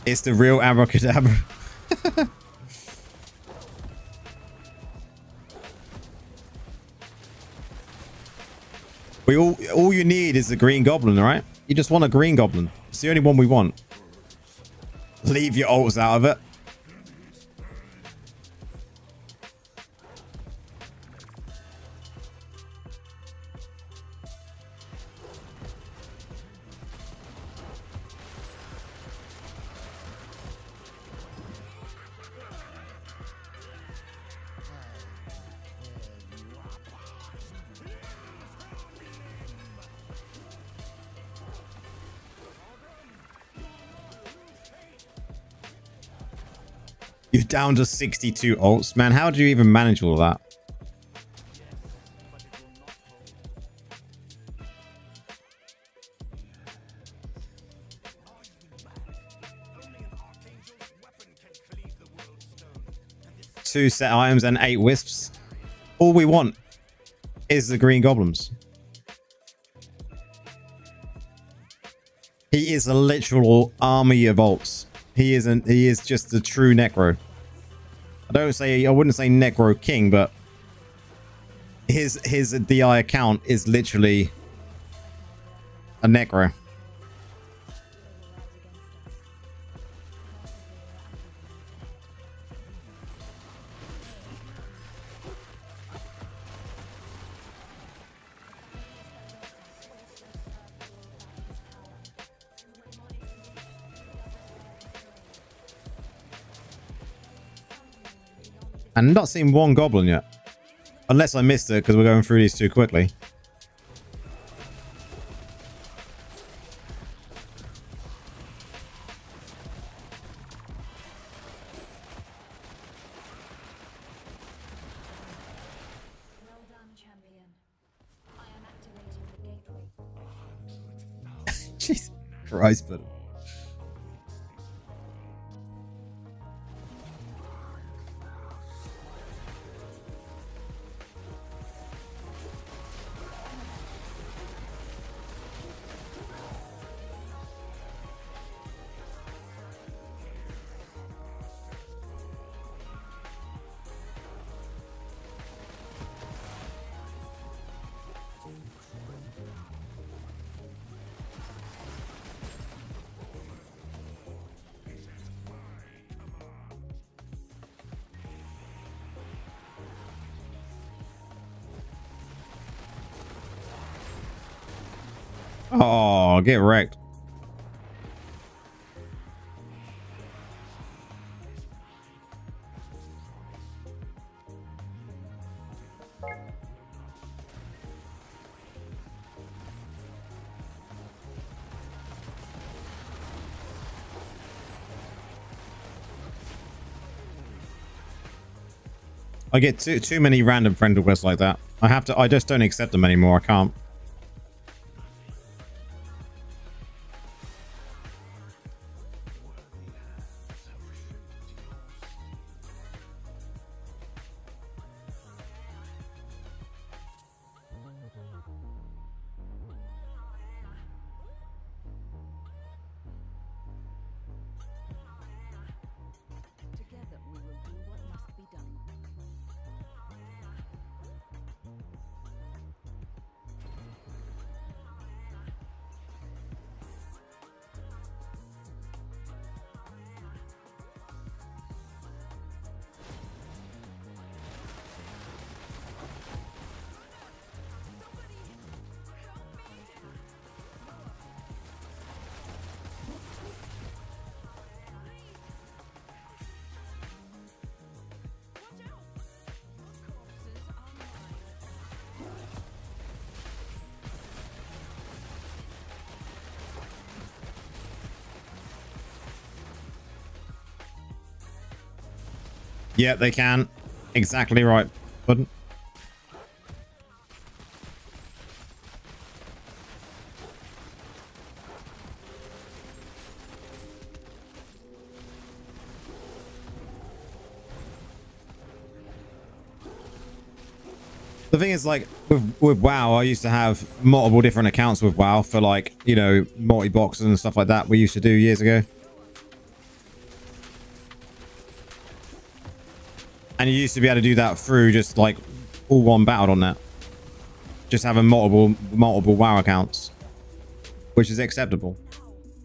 It's the real abracadabra. All you need is a green goblin, right? You just want a green goblin. It's the only one we want. Leave your ults out of it. You're down to 62 alts, man. How do you even manage all that? Two set items and 8 wisps. All we want is the green goblins. He is a literal army of alts. He is just a true Necro. I wouldn't say Necro King, but his DI account is literally a Necro. And not seen one goblin yet. Unless I missed it because we're going through these too quickly. Well done, champion. I am activating the gateway. Jesus Christ, but... Oh, get wrecked. I get too many random friend requests like that. I just don't accept them anymore. I can't. Together we will do what must be done. Yeah, they can. Exactly right. But the thing is, like, with WoW, I used to have multiple different accounts with WoW for, like, you know, multi-boxes and stuff like that we used to do years ago. And you used to be able to do that through just, like, all one battle on that. Just having multiple WoW accounts. Which is acceptable.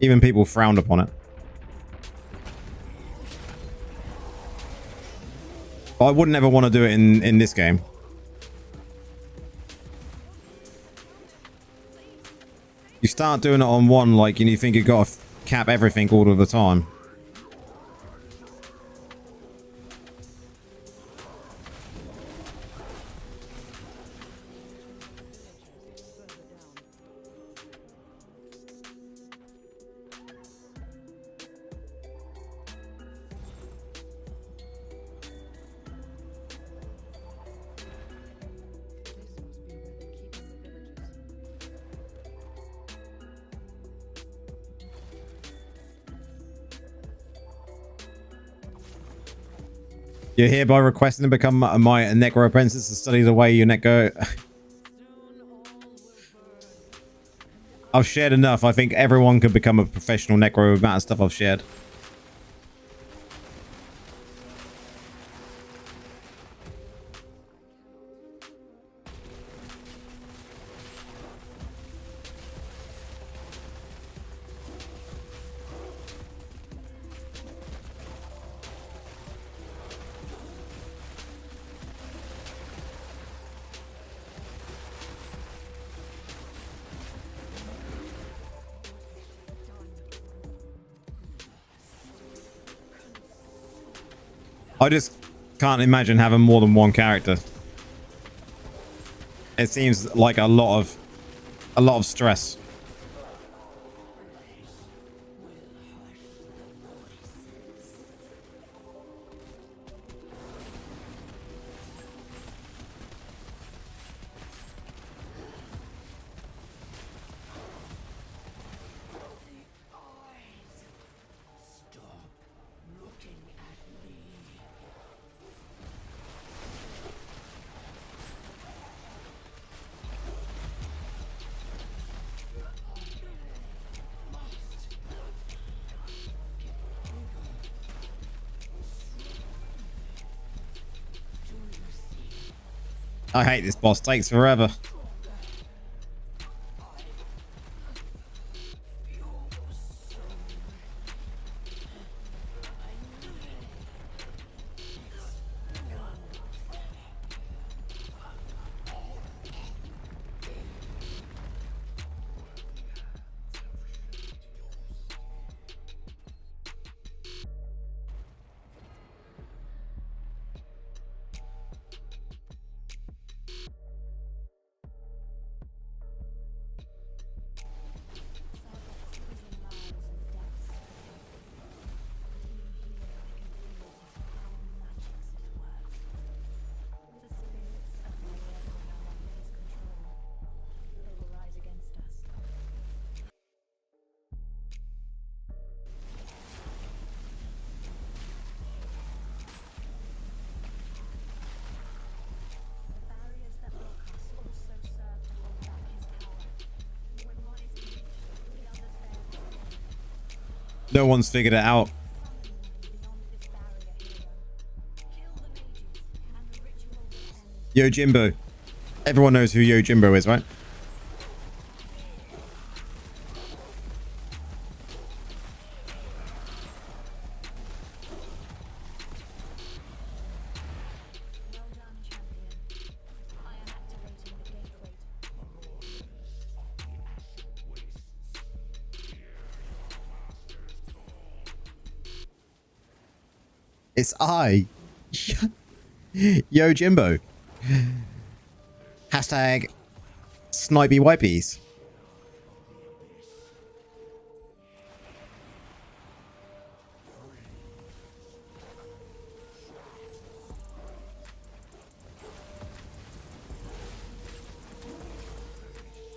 Even people frowned upon it. But I wouldn't ever want to do it in this game. You start doing it on one, like, and you think you've got to cap everything all of the time. You're hereby requesting to become my Necro apprentice to study the way you Necro. I've shared enough. I think everyone could become a professional Necro with the amount of stuff I've shared. I just can't imagine having more than one character. It seems like a lot of stress. I hate this boss. Takes forever. No one's figured it out. Yojimbo. Everyone knows who Yojimbo is, right? It's I. Yojimbo. Hashtag snipey wipies.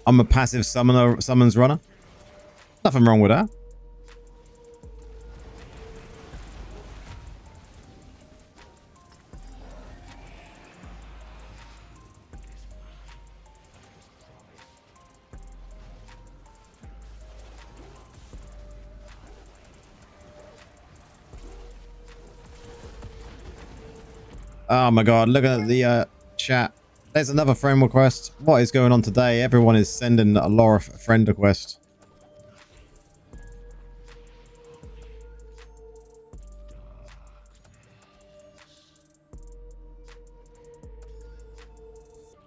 I'm a passive summons runner. Nothing wrong with that. Oh my god, look at the chat. There's another friend request. What is going on today? Everyone is sending a lot of friend requests.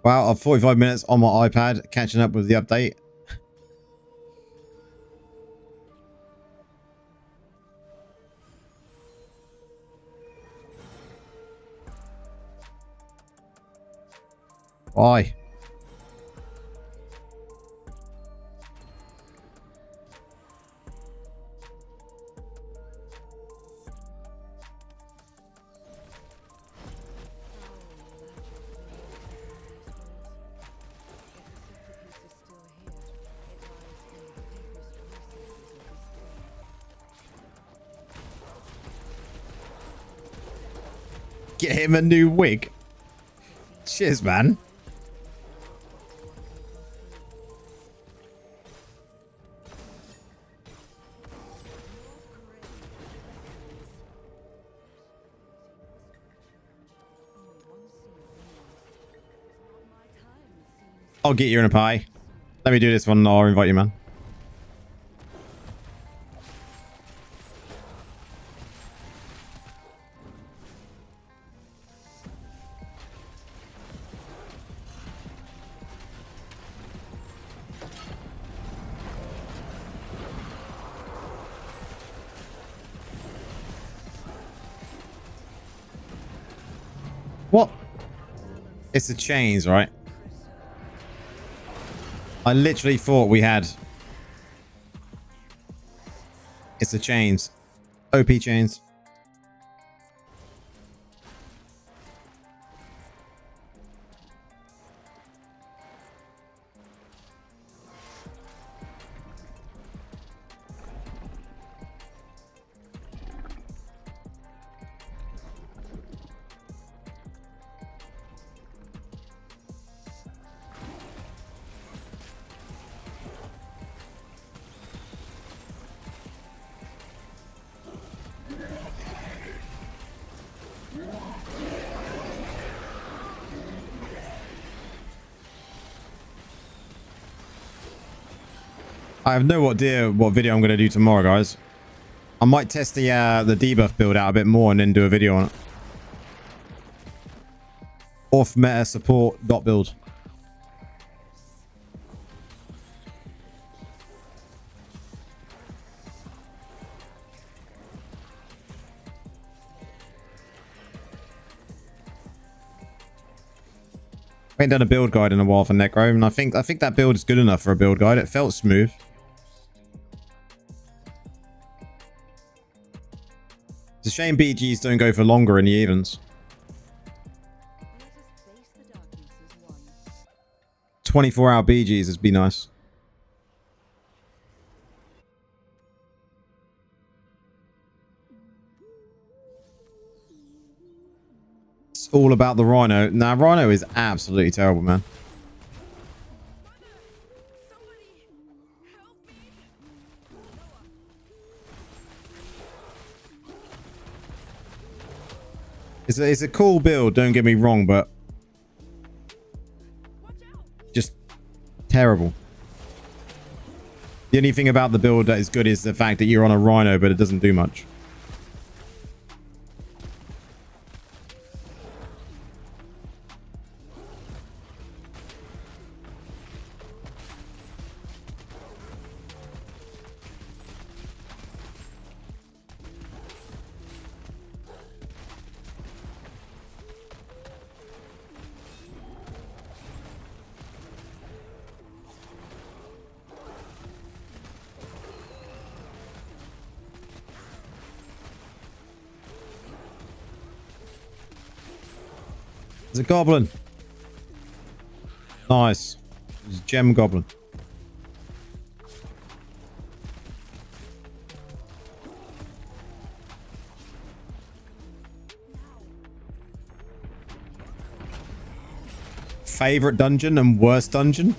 Wow, I've 45 minutes on my iPad catching up with the update. Why? Get him a new wig. Cheers, man. I'll get you in a pie. Let me do this one and I'll invite you, man. What? It's the chains, right? I literally thought we had... It's the chains. OP chains. I have no idea what video I'm going to do tomorrow, guys. I might test the debuff build out a bit more and then do a video on it. Off meta support dot build. I ain't done a build guide in a while for Necro, and I think that build is good enough for a build guide. It felt smooth. It's a shame BGs don't go for longer in the evens. 24-hour BGs would be nice. It's all about the Rhino. Nah, Rhino is absolutely terrible, man. It's a cool build, don't get me wrong, but just terrible. The only thing about the build that is good is the fact that you're on a Rhino, but it doesn't do much. There's a goblin. Nice. There's a gem goblin. Favorite dungeon and worst dungeon?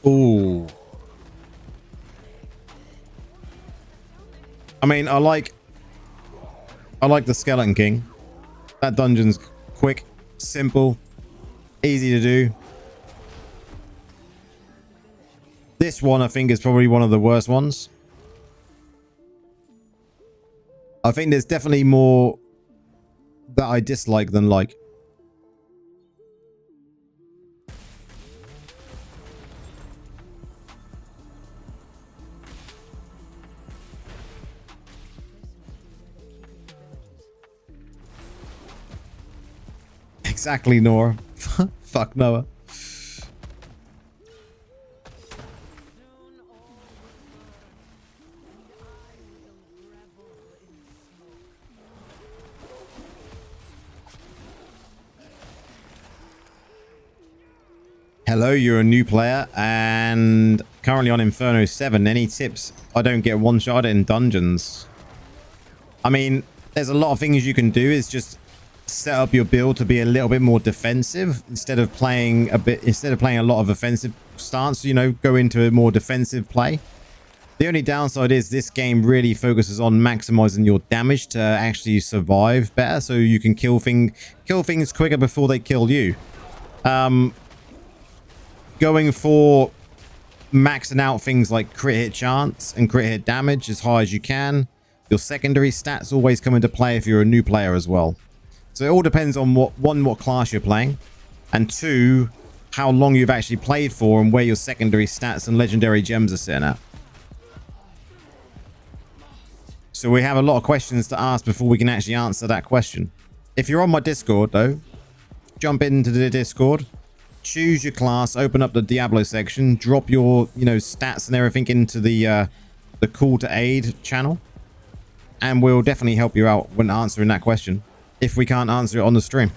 Ooh. I mean, I like the Skeleton King. That dungeon's quick. Simple, easy to do. This one I think is probably one of the worst ones. I think there's definitely more that I dislike than like. Exactly, Nora. Fuck Noah. Hello, you're a new player and currently on Inferno 7. Any tips? I don't get one-shot in dungeons. I mean, there's a lot of things you can do. It's just set up your build to be a little bit more defensive instead of playing a lot of offensive stance, you know, go into a more defensive play. The only downside is this game really focuses on maximizing your damage to actually survive better, so you can kill things quicker before they kill you. Going for maxing out things like crit hit chance and crit hit damage as high as you can. Your secondary stats always come into play if you're a new player as well. So it all depends on what class you're playing, and two, how long you've actually played for and where your secondary stats and legendary gems are sitting at. So we have a lot of questions to ask before we can actually answer that question. If you're on my Discord though, jump into the Discord, choose your class, open up the Diablo section, drop your, you know, stats and everything into the call to aid channel, and we'll definitely help you out when answering that question if we can't answer it on the stream.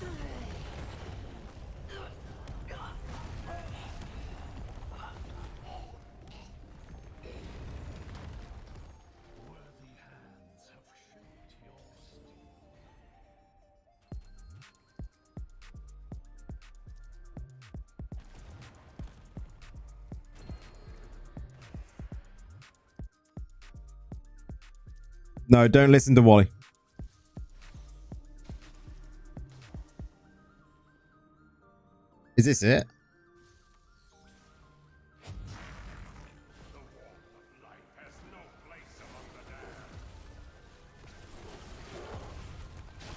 No, don't listen to Wally. Is this it?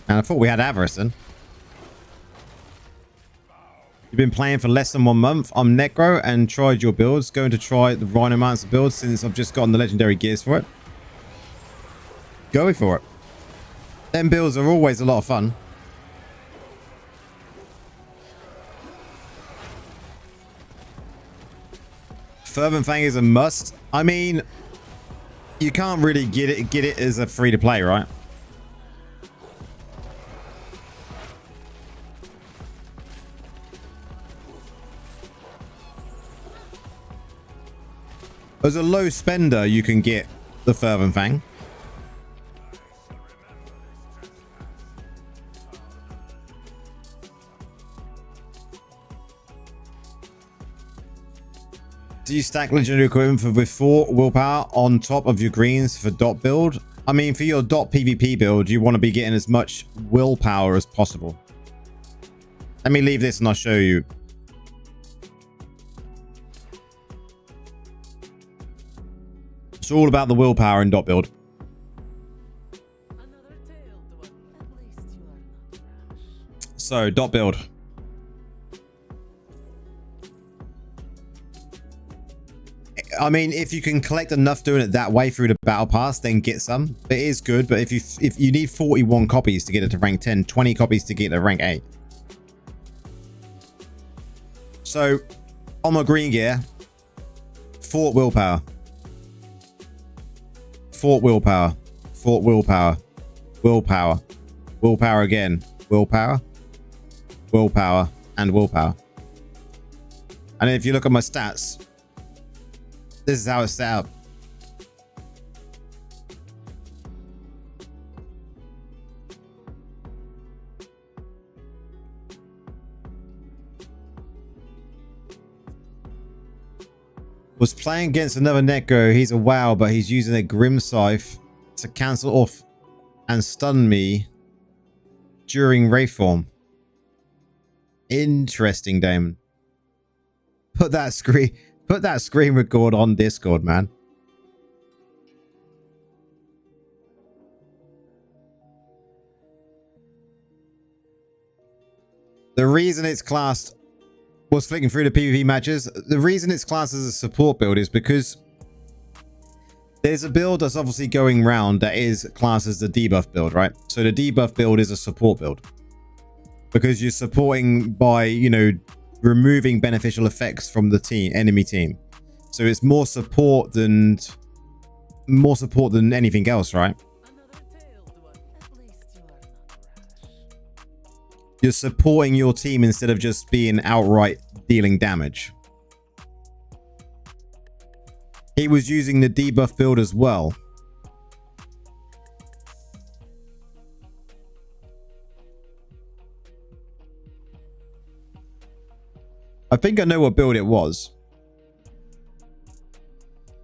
And I thought we had Avarison. You've been playing for less than 1 month. I'm Necro and tried your builds. Going to try the Rhinomancer build since I've just gotten the legendary gears for it. Go for it. Them builds are always a lot of fun. Fervent Fang is a must. I mean, you can't really get it as a free to play, right? As a low spender, you can get the Fervent Fang. Do you stack legendary equipment with 4 willpower on top of your greens for dot build? I mean, for your dot PvP build, you want to be getting as much willpower as possible. Let me leave this and I'll show you. It's all about the willpower in dot build. So, dot build. I mean, if you can collect enough doing it that way through the battle pass, then get some. It is good, but if you need 41 copies to get it to rank 10, 20 copies to get it to rank 8. So, on my green gear, Fort willpower. Fort willpower. Fort willpower. Willpower. Willpower again. Willpower. Willpower. And willpower. And if you look at my stats, this is how it's set up. Was playing against another Necro. He's a WoW, but he's using a Grim Scythe to cancel off and stun me during Wraith form. Interesting, Damon. Put that screen record on Discord, man. The reason it's classed, was flicking through the PvP matches, the reason it's classed as a support build is because there's a build that's obviously going round that is classed as the debuff build, right? So the debuff build is a support build because you're supporting by, you know, removing beneficial effects from the enemy team. So it's more support than anything else, right? You're supporting your team instead of just being outright dealing damage. He was using the debuff build as well. I think I know what build it was.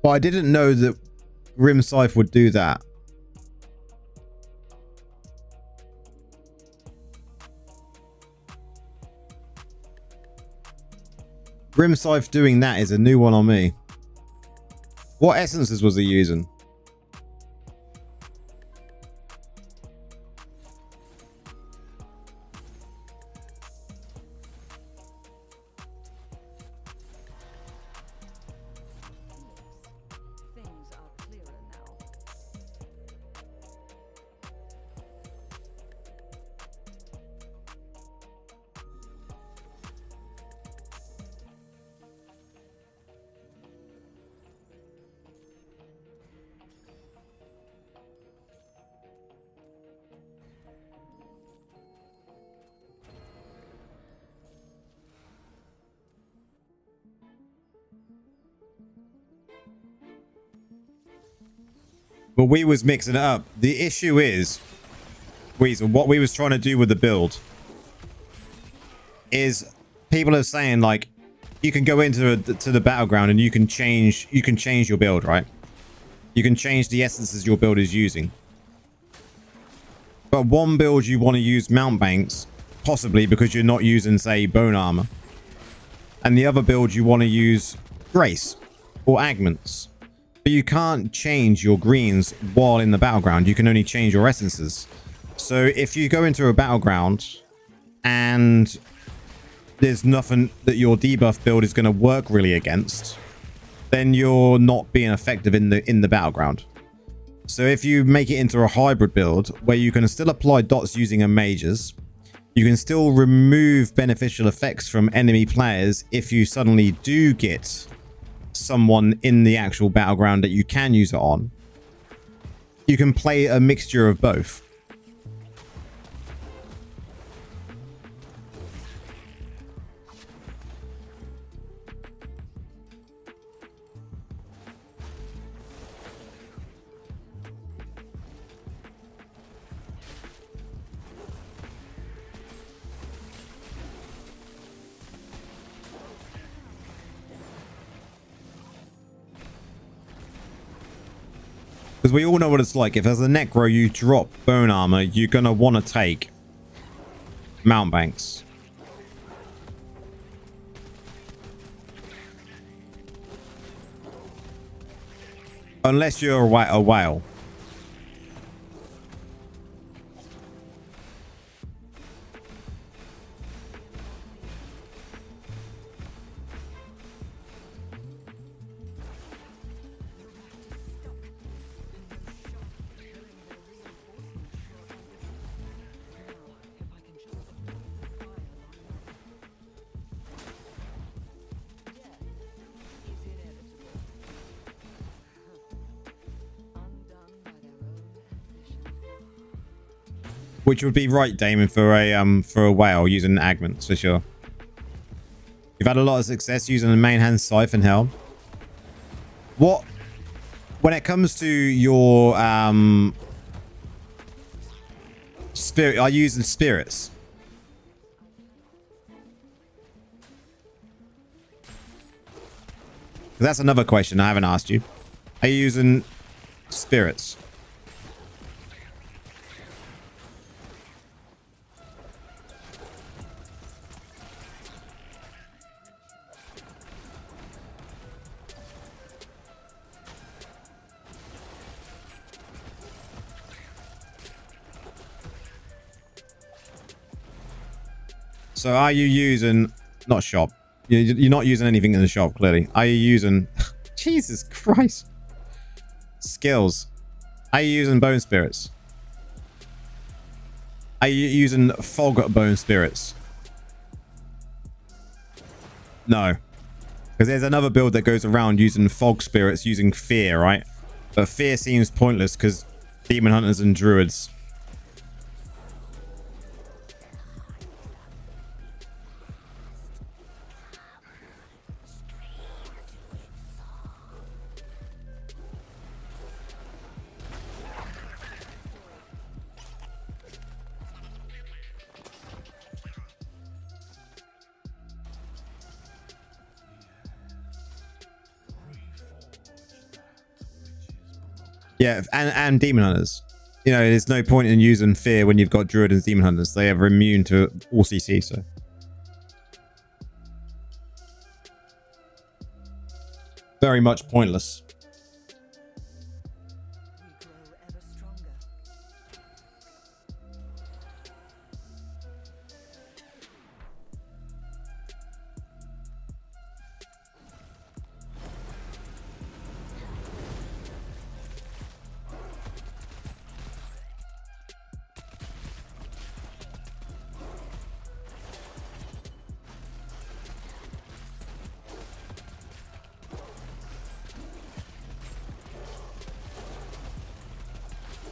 But I didn't know that Grim Scythe would do that. Grim Scythe doing that is a new one on me. What essences was he using? Things are clearer now. But we was mixing it up. The issue is, Weasel, what we was trying to do with the build is people are saying like you can go into the battleground and you can change your build, right? You can change the essences your build is using. But one build you want to use mount banks, possibly because you're not using, say, bone armor. And the other build you want to use grace or augments. But you can't change your greens while in the battleground. You can only change your essences. So if you go into a battleground and there's nothing that your debuff build is going to work really against, then you're not being effective in the battleground. So if you make it into a hybrid build where you can still apply dots using a mages, you can still remove beneficial effects from enemy players if you suddenly do get someone in the actual battleground that you can use it on. You can play a mixture of both. Because we all know what it's like. If as a Necro you drop bone armor, you're going to want to take mount banks. Unless you're a whale. Which would be right, Damon, for a whale using augments for sure. You've had a lot of success using the main hand scythe and helm. What, when it comes to your spirit, are you using spirits? That's another question I haven't asked you. Are you using spirits? So are you using, not shop, you're not using anything in the shop, clearly. Are you using, Jesus Christ, skills? Are you using bone spirits? Are you using fog bone spirits? No, because there's another build that goes around using fog spirits using fear, right? But fear seems pointless because demon hunters and druids. Yeah, and demon hunters. You know, there's no point in using fear when you've got druid and demon hunters. They are immune to all CC, so. Very much pointless. We grow ever stronger.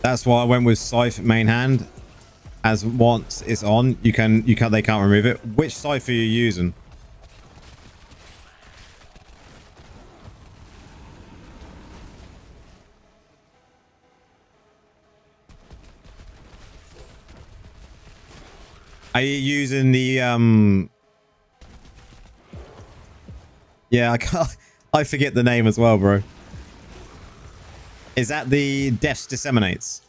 That's why I went with Scythe main hand. As once it's on, they can't remove it. Which Scythe are you using? Are you using the yeah, I forget the name as well, bro. Is that the Death's Disseminates?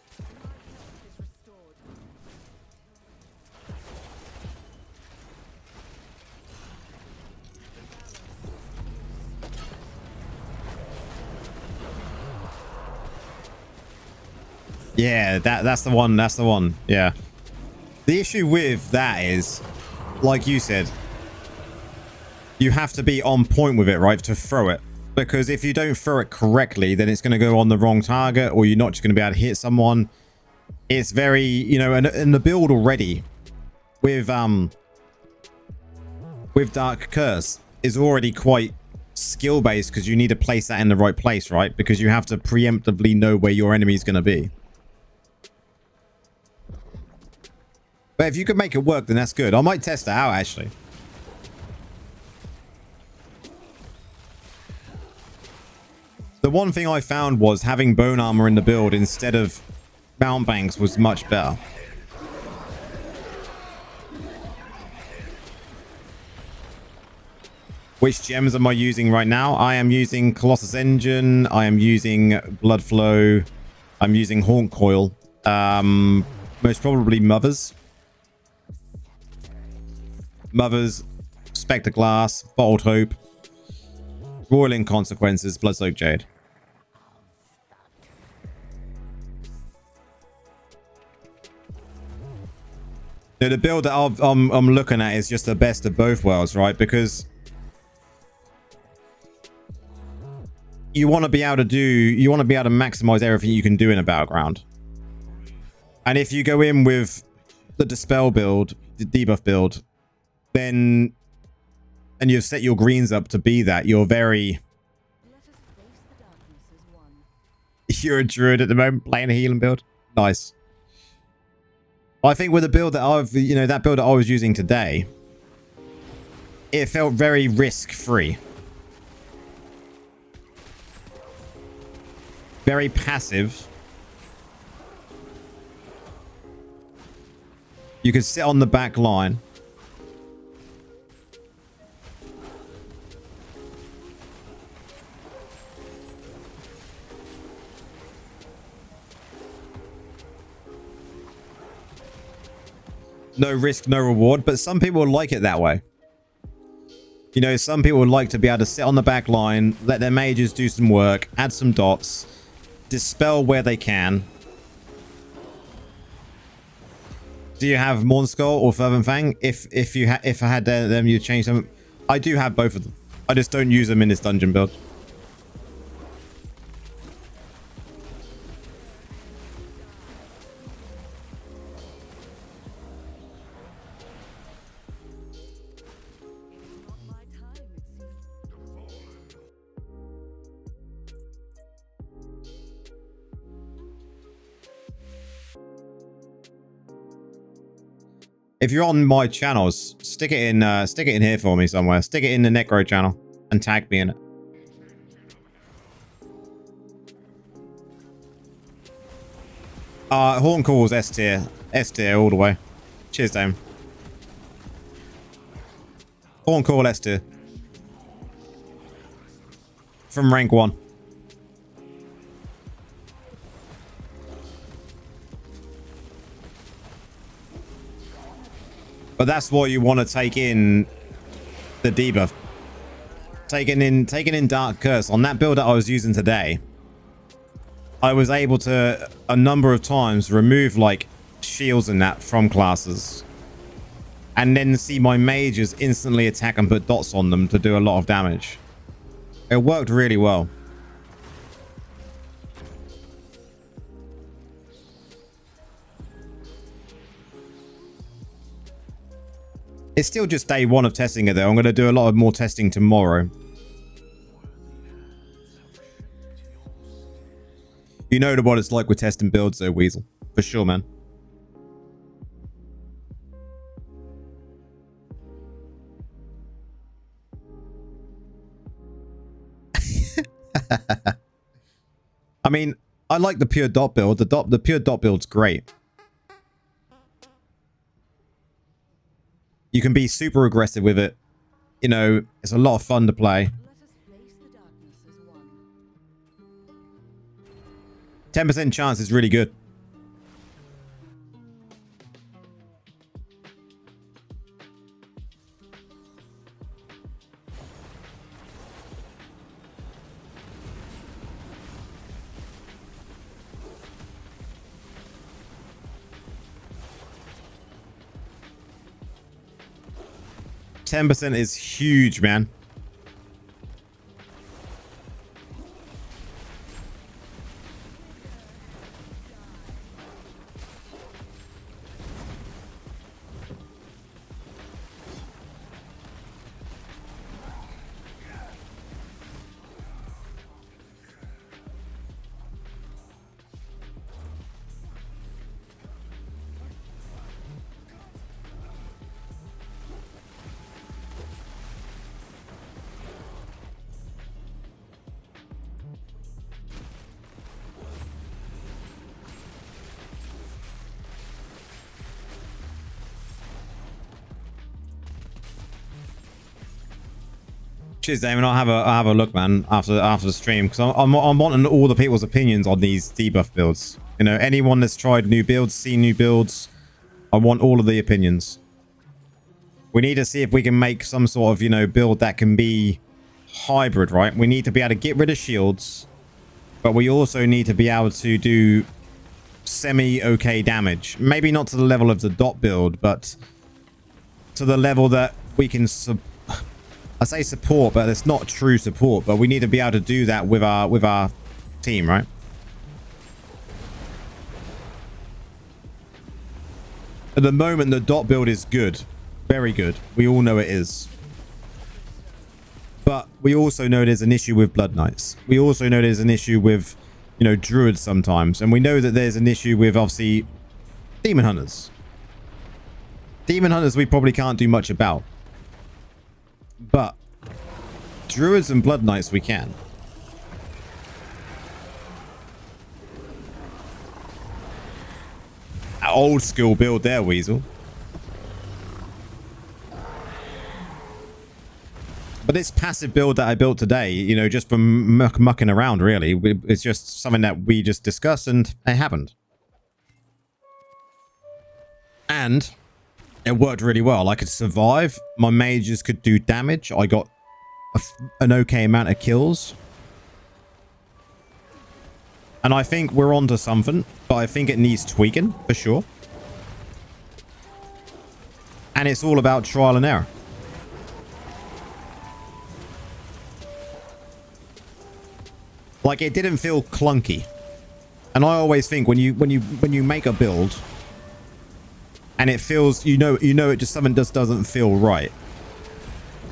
Yeah, that's the one. That's the one. Yeah. The issue with that is, like you said, you have to be on point with it, right, to throw it. Because if you don't throw it correctly, then it's going to go on the wrong target, or you're not just going to be able to hit someone. It's very, you know, and the build already with Dark Curse is already quite skill based, because you need to place that in the right place, right? Because you have to preemptively know where your enemy is going to be. But if you could make it work, then that's good. I might test it out, actually. The one thing I found was having bone armor in the build instead of mount banks was much better. Which gems am I using right now? I am using Colossus Engine. I am using Blood Flow. I'm using Haunt Coil. Most probably Mothers. Mothers, Spectre Glass, Bottled Hope, Roiling Consequences, Bloodsoaked Jade. So the build that I'm looking at is just the best of both worlds, right? Because you want to be able to maximize everything you can do in a battleground. And if you go in with the Dispel build, the Debuff build, then, and you've set your greens up to be that, you're very... Let us face the darkness as one. You're a druid at the moment, playing a healing build. Nice. I think with the build that that build that I was using today, it felt very risk-free. Very passive. You could sit on the back line. No risk, no reward, but some people like it that way. You know, some people would like to be able to sit on the back line, let their mages do some work, add some dots, dispel where they can. Do you have Mornskull or Fervent Fang? If I had them, you'd change them. I do have both of them. I just don't use them in this dungeon build. If you're on my channels, stick it in here for me somewhere. Stick it in the Necro channel and tag me in it. Horn Calls S tier. S tier all the way. Cheers, Dame. Horn Call S tier. From rank 1. But that's what you want to take in the debuff. Taking in Dark Curse. On that build that I was using today, I was able to, a number of times, remove like shields and that from classes. And then see my mages instantly attack and put dots on them to do a lot of damage. It worked really well. It's still just day one of testing it though. I'm going to do a lot of more testing tomorrow. You know what it's like with testing builds though, Weasel. For sure, man. I mean, I like the pure dot build. The pure dot build's great. You can be super aggressive with it. You know, it's a lot of fun to play. 10% chance is really good. %10 is huge, man. Cheers, Damon. I'll have a look, man, after the stream, because I'm wanting all the people's opinions on these debuff builds. You know, anyone that's tried new builds, seen new builds, I want all of the opinions. We need to see if we can make some sort of, you know, build that can be hybrid, right? We need to be able to get rid of shields, but we also need to be able to do semi-okay damage. Maybe not to the level of the dot build, but to the level that we can I say support, but it's not true support, but we need to be able to do that with our team, right? At the moment, the dot build is good. Very good. We all know it is. But we also know there's an issue with Blood Knights. We also know there's an issue with, you know, Druids sometimes. And we know that there's an issue with, obviously, Demon Hunters. Demon Hunters we probably can't do much about. But Druids and Blood Knights we can. Old school build there, Weasel. But this passive build that I built today, you know, just from mucking around, really, it's just something that we just discussed and it happened. And it worked really well. I could survive. My mages could do damage. I got an okay amount of kills. And I think we're onto something, but I think it needs tweaking for sure. And it's all about trial and error. Like, it didn't feel clunky. And I always think when you make a build and it feels, you know it just something just doesn't feel right,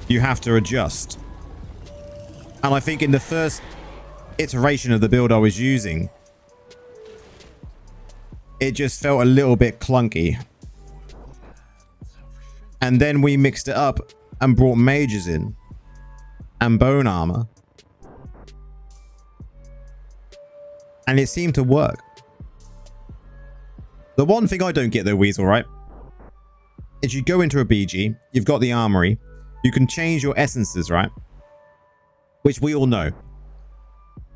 you have to adjust. And I think in the first iteration of the build I was using, it just felt a little bit clunky. And then we mixed it up and brought mages in and bone armor, and it seemed to work. The one thing I don't get though, Weasel, right, is you go into a BG, you've got the armory, you can change your essences, right? Which we all know.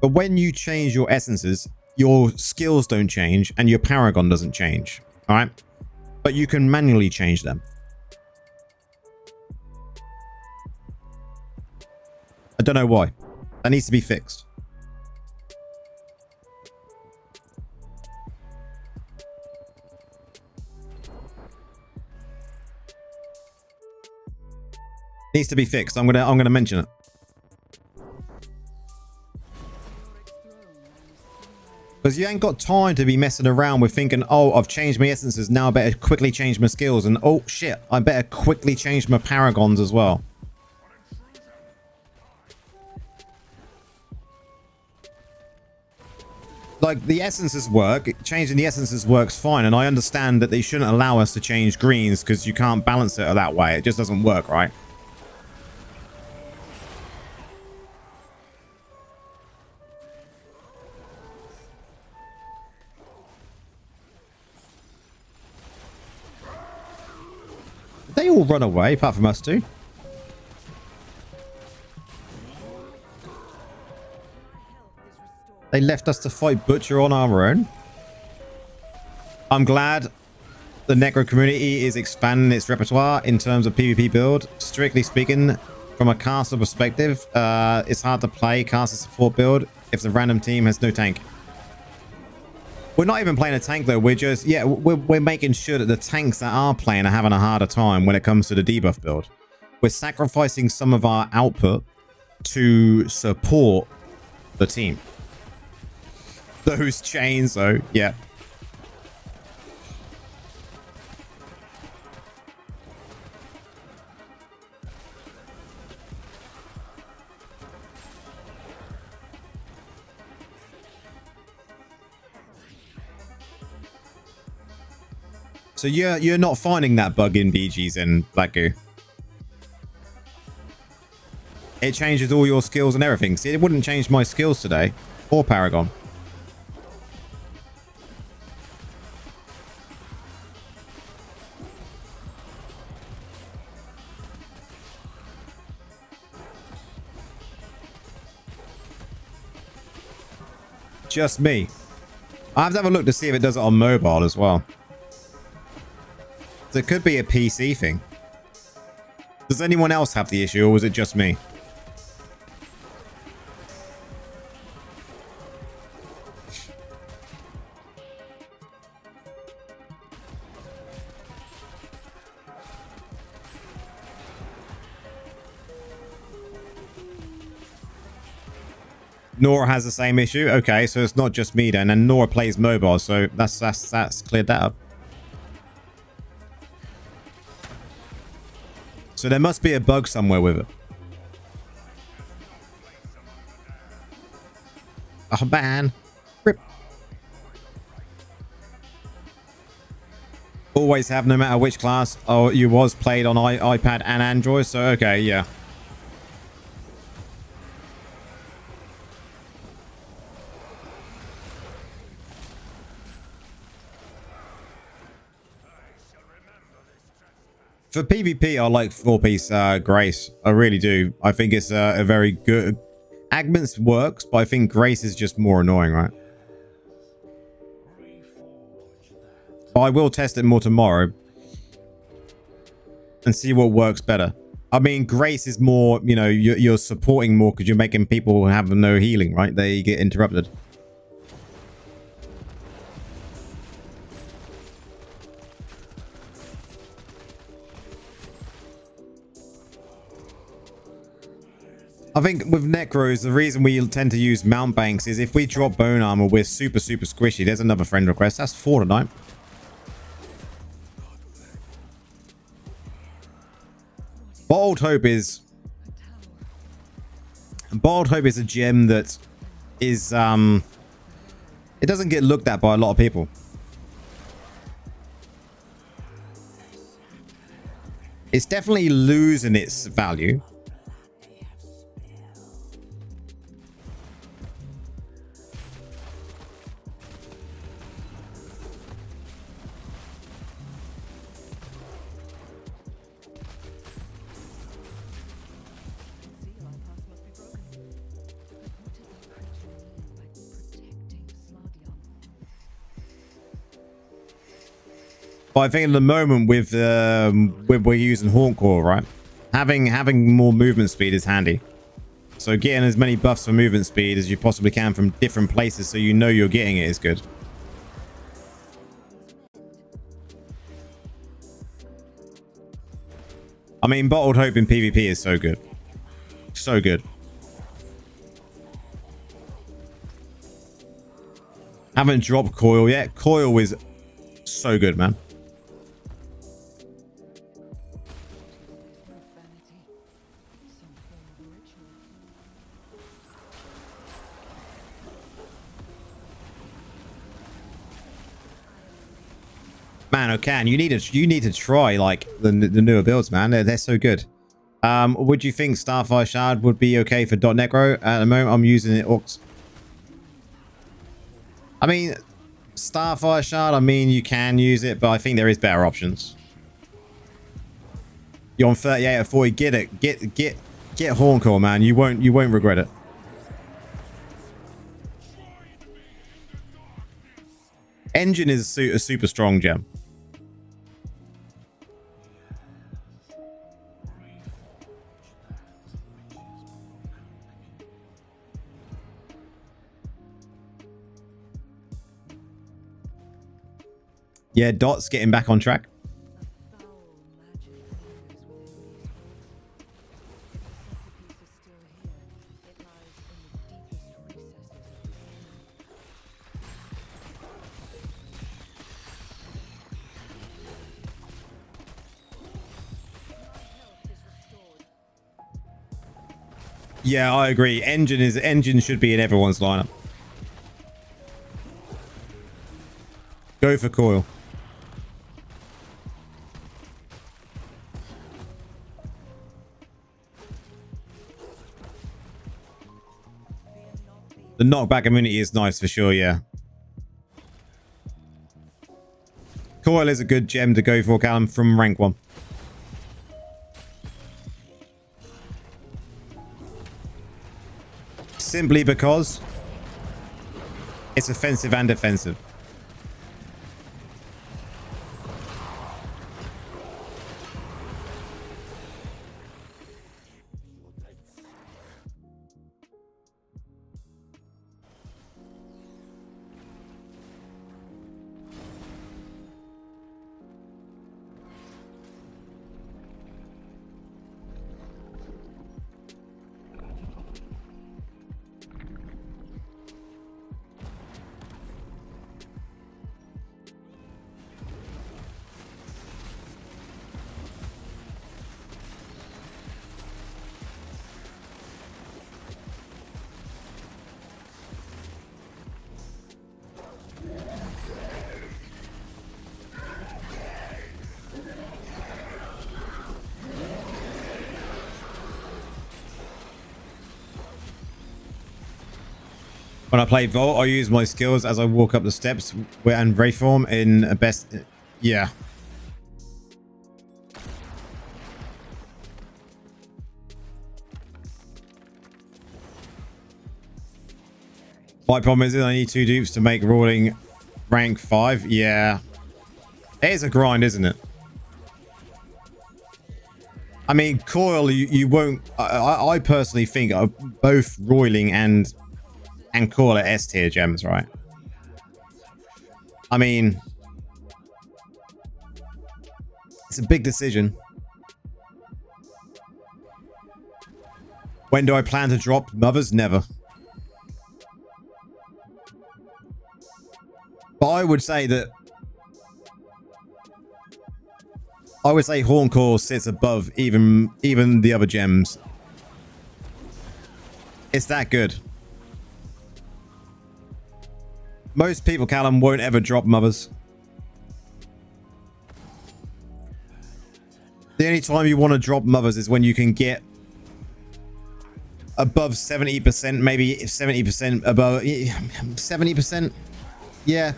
But when you change your essences, your skills don't change and your paragon doesn't change, all right? But you can manually change them. I don't know why. That needs to be fixed. Needs to be fixed. I'm gonna mention it. Because you ain't got time to be messing around with thinking, oh, I've changed my essences, now I better quickly change my skills, and oh shit, I better quickly change my paragons as well. Like, the essences work, changing the essences works fine, and I understand that they shouldn't allow us to change greens because you can't balance it that way. It just doesn't work, right? They all run away, apart from us two. They left us to fight Butcher on our own. I'm glad the Necro community is expanding its repertoire in terms of PvP build. Strictly speaking, from a caster perspective, it's hard to play caster support build if the random team has no tank. We're not even playing a tank though. We're just, yeah, we're making sure that the tanks that are playing are having a harder time when it comes to the debuff build. We're sacrificing some of our output to support the team. Those chains though, yeah. So you're not finding that bug in BGs and Black Goo. It changes all your skills and everything. See, it wouldn't change my skills today or Paragon. Just me. I have to have a look to see if it does it on mobile as well. So it could be a PC thing. Does anyone else have the issue, or was it just me? Nora has the same issue. Okay, so it's not just me then, and Nora plays mobile, so that's cleared that up. So there must be a bug somewhere with it. Oh man. Rip. Always have, no matter which class. Oh, you was played on iPad and Android, so okay, yeah. For PvP, I like 4-piece Grace. I really do. I think it's a very good... Agments works, but I think Grace is just more annoying, right? But I will test it more tomorrow. And see what works better. I mean, Grace is more, you know, you're supporting more because you're making people have no healing, right? They get interrupted. I think with Necros, the reason we tend to use mount banks is if we drop bone armor, we're super squishy. There's another friend request. That's 4 tonight. Bottled Hope is a gem that is it doesn't get looked at by a lot of people. It's definitely losing its value. But I think at the moment with we're using Haunt Core, right? Having more movement speed is handy. So getting as many buffs for movement speed as you possibly can from different places so you know you're getting it is good. I mean, Bottled Hope in PvP is so good. So good. Haven't dropped Coil yet. Coil is so good, man. Man, Okan, you need to try like the newer builds, man. They're so good. Would you think Starfire Shard would be okay for .necro? At the moment, I'm using it. I mean, Starfire Shard. I mean, you can use it, but I think there is better options. You're on 38 or 40. Get it. Get Horncore, man. You won't regret it. Engine is a super strong gem. Yeah, Dot's getting back on track. Yeah, I agree. Engine should be in everyone's lineup. Go for Coil. The knockback immunity is nice for sure, yeah. Coil is a good gem to go for, Callum, from rank 1. Simply because it's offensive and defensive. When I play Vault, I use my skills as I walk up the steps and Wraithform in a best... Yeah. My problem is I need 2 dupes to make rolling rank 5. Yeah. It is a grind, isn't it? I mean, Coil, you won't... I personally think both Roiling and Coil are S tier gems, right? I mean, it's a big decision. When do I plan to drop Mothers? Never. But I would say that Horncore sits above even the other gems. It's that good. Most people, Callum, won't ever drop Mothers. The only time you want to drop Mothers is when you can get above 70%, maybe 70% above 70%. Yeah,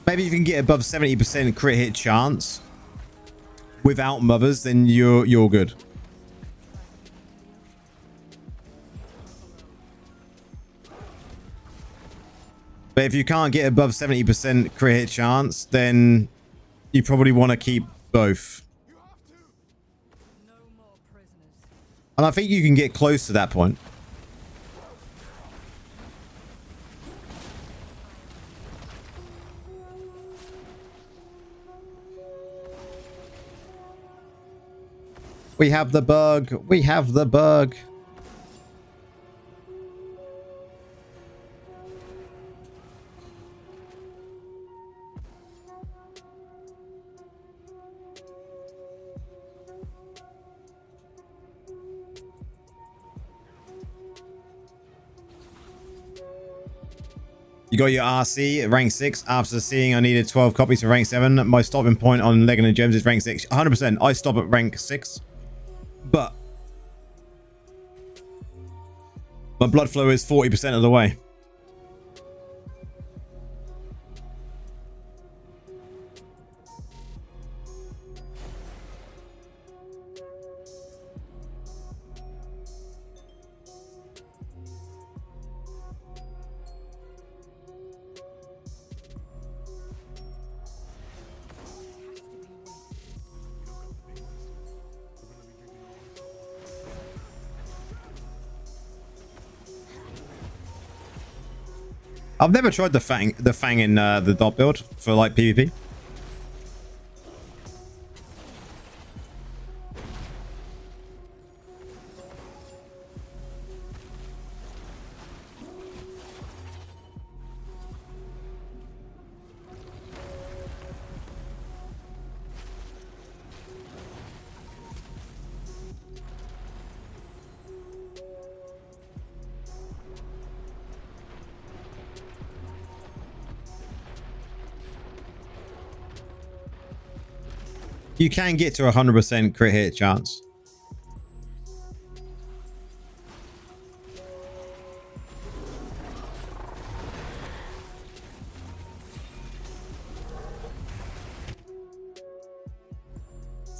maybe you can get above 70% crit hit chance without Mothers, then you're good. But if you can't get above 70% crit hit chance, then you probably want to keep both. And I think you can get close to that point. We have the bug. We have the bug. You got your RC at rank 6 after seeing I needed 12 copies for rank 7. My stopping point on Legging and Gems is rank 6. 100%. I stop at rank 6. But my blood flow is 40% of the way. I've never tried the fang in the dot build for like PvP. You can get to 100% crit hit chance.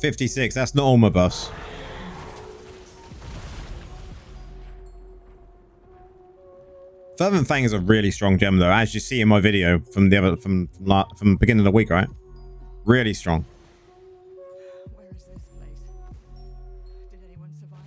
$56. That's not all my buffs. Fervent Fang is a really strong gem though, as you see in my video from the from beginning of the week, right? Really strong. Where is this place? Did anyone survive?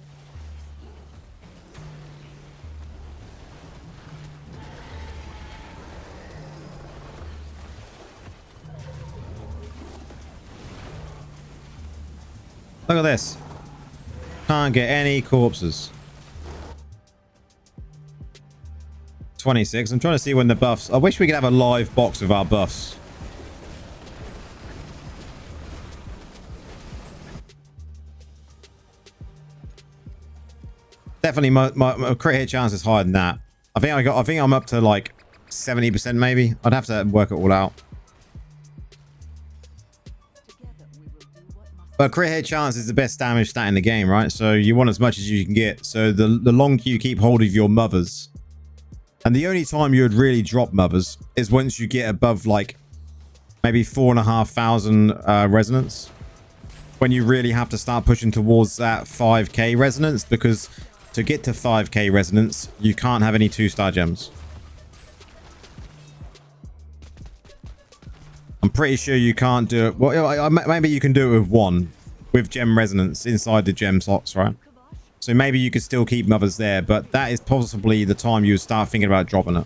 Look at this. Can't get any corpses. 26. I'm trying to see when the buffs... I wish we could have a live box of our buffs. Definitely my crit hit chance is higher than that. I think I'm up to like 70% maybe. I'd have to work it all out. Together we will do what must But crit hit chance is the best damage stat in the game, right? So you want as much as you can get. So the longer you keep hold of your mothers. And the only time you would really drop mothers is once you get above like maybe 4,500 resonance. When you really have to start pushing towards that 5k resonance, because to get to 5k resonance, you can't have any 2-star gems. I'm pretty sure you can't do it. Well, maybe you can do it with 1 with gem resonance inside the gem slots, right? So maybe you could still keep mothers there, but that is possibly the time you would start thinking about dropping it.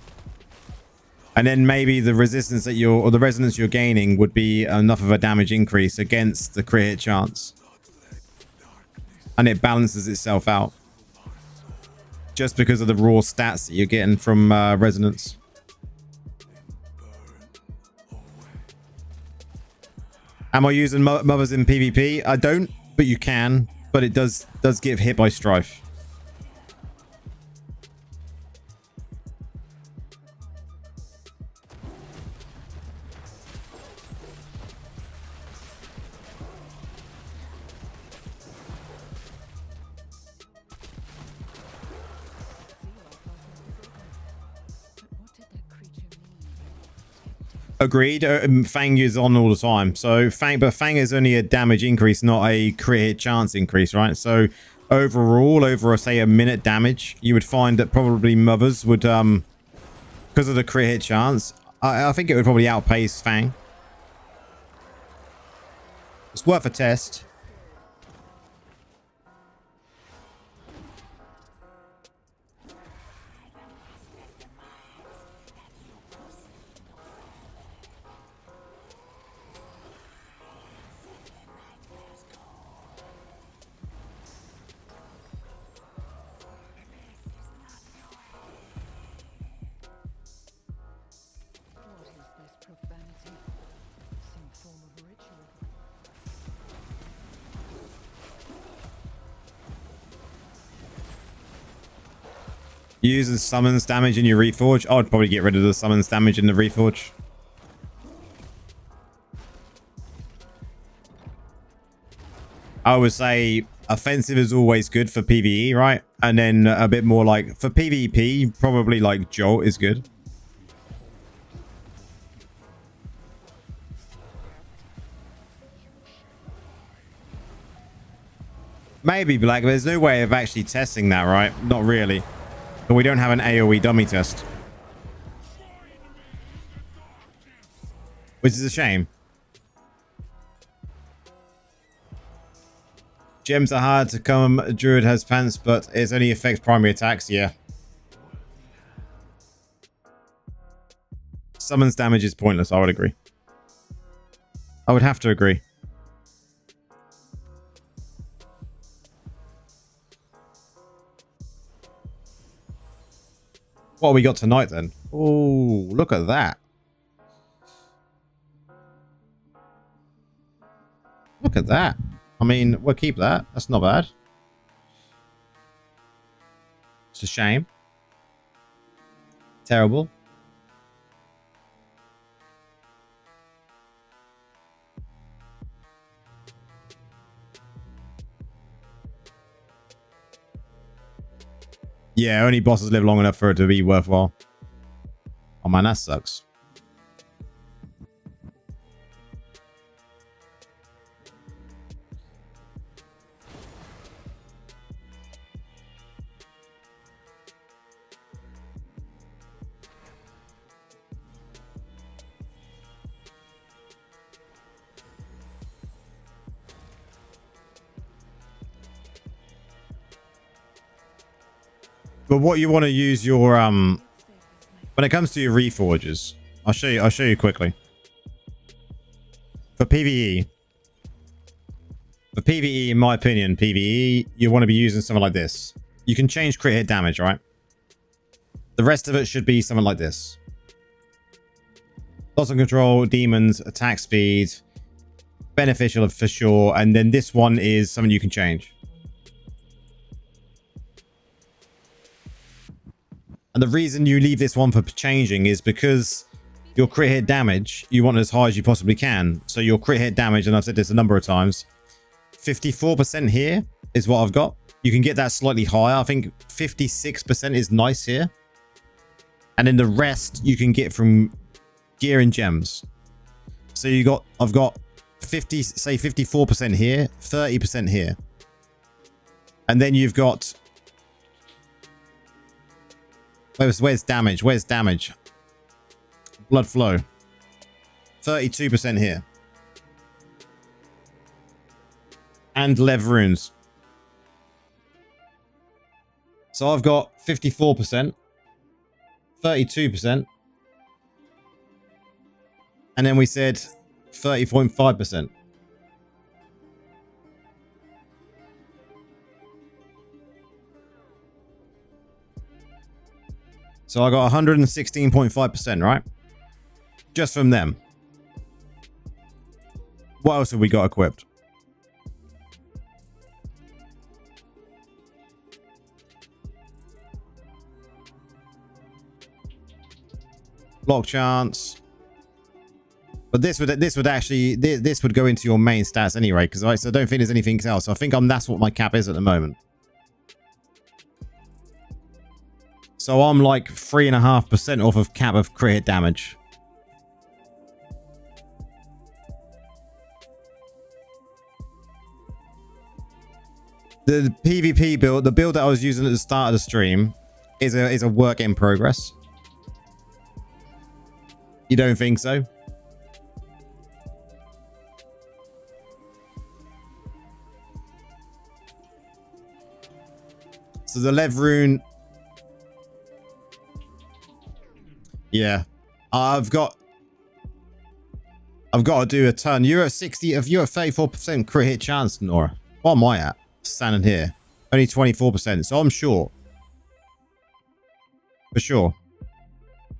And then maybe the resistance that or the resonance you're gaining would be enough of a damage increase against the crit hit chance. And it balances itself out. Just because of the raw stats that you're getting from resonance. Am I using mothers in PvP? I don't, but you can. But it does give hit by strife. Agreed. Fang is on all the time. So Fang is only a damage increase, not a crit hit chance increase, right? So overall, over say a minute damage, you would find that probably mothers would, because of the crit hit chance, I think it would probably outpace Fang. It's worth a test. Uses summons damage in your reforge. I would probably get rid of the summons damage in the reforge. I would say offensive is always good for PvE, right? And then a bit more like for PvP, probably like Jolt is good. Maybe Black, but there's no way of actually testing that, right? Not really. But we don't have an AoE dummy test. Which is a shame. Gems are hard to come. Druid has pants, but it only affects primary attacks. Yeah. Summons damage is pointless. I would agree. I would have to agree. What we got tonight then? Oh, look at that. Look at that. I mean, we'll keep that. That's not bad. It's a shame. Terrible. Yeah, only bosses live long enough for it to be worthwhile. Oh man, that sucks. But what you want to use your when it comes to your reforges, I'll show you quickly. For PvE, in my opinion, PvE, you want to be using something like this. You can change crit hit damage, right? The rest of it should be something like this. Loss of control, demons, attack speed, beneficial for sure, and then this one is something you can change. And the reason you leave this one for changing is because your crit hit damage, you want as high as you possibly can. So your crit hit damage, and I've said this a number of times, 54% here is what I've got. You can get that slightly higher. I think 56% is nice here. And then the rest you can get from gear and gems. So I've got 50, say 54% here, 30% here. And then you've got, where's damage? Where's damage? Blood flow. 32% here. And lev runes. So I've got 54%, 32%, and then we said 30.5%. So I got 116.5%, right? Just from them. What else have we got equipped? Block chance. But this would actually this would go into your main stats anyway, because I don't think there's anything else. I think that's what my cap is at the moment. So I'm like 3.5% off of cap of crit hit damage. The PvP build, the build that I was using at the start of the stream, is a work in progress. You don't think so? So the lev rune. Yeah. I've got to do a ton. You're at 60, if you're at 34% crit hit chance, Nora. What am I at? Standing here. Only 24%. So I'm short. For sure.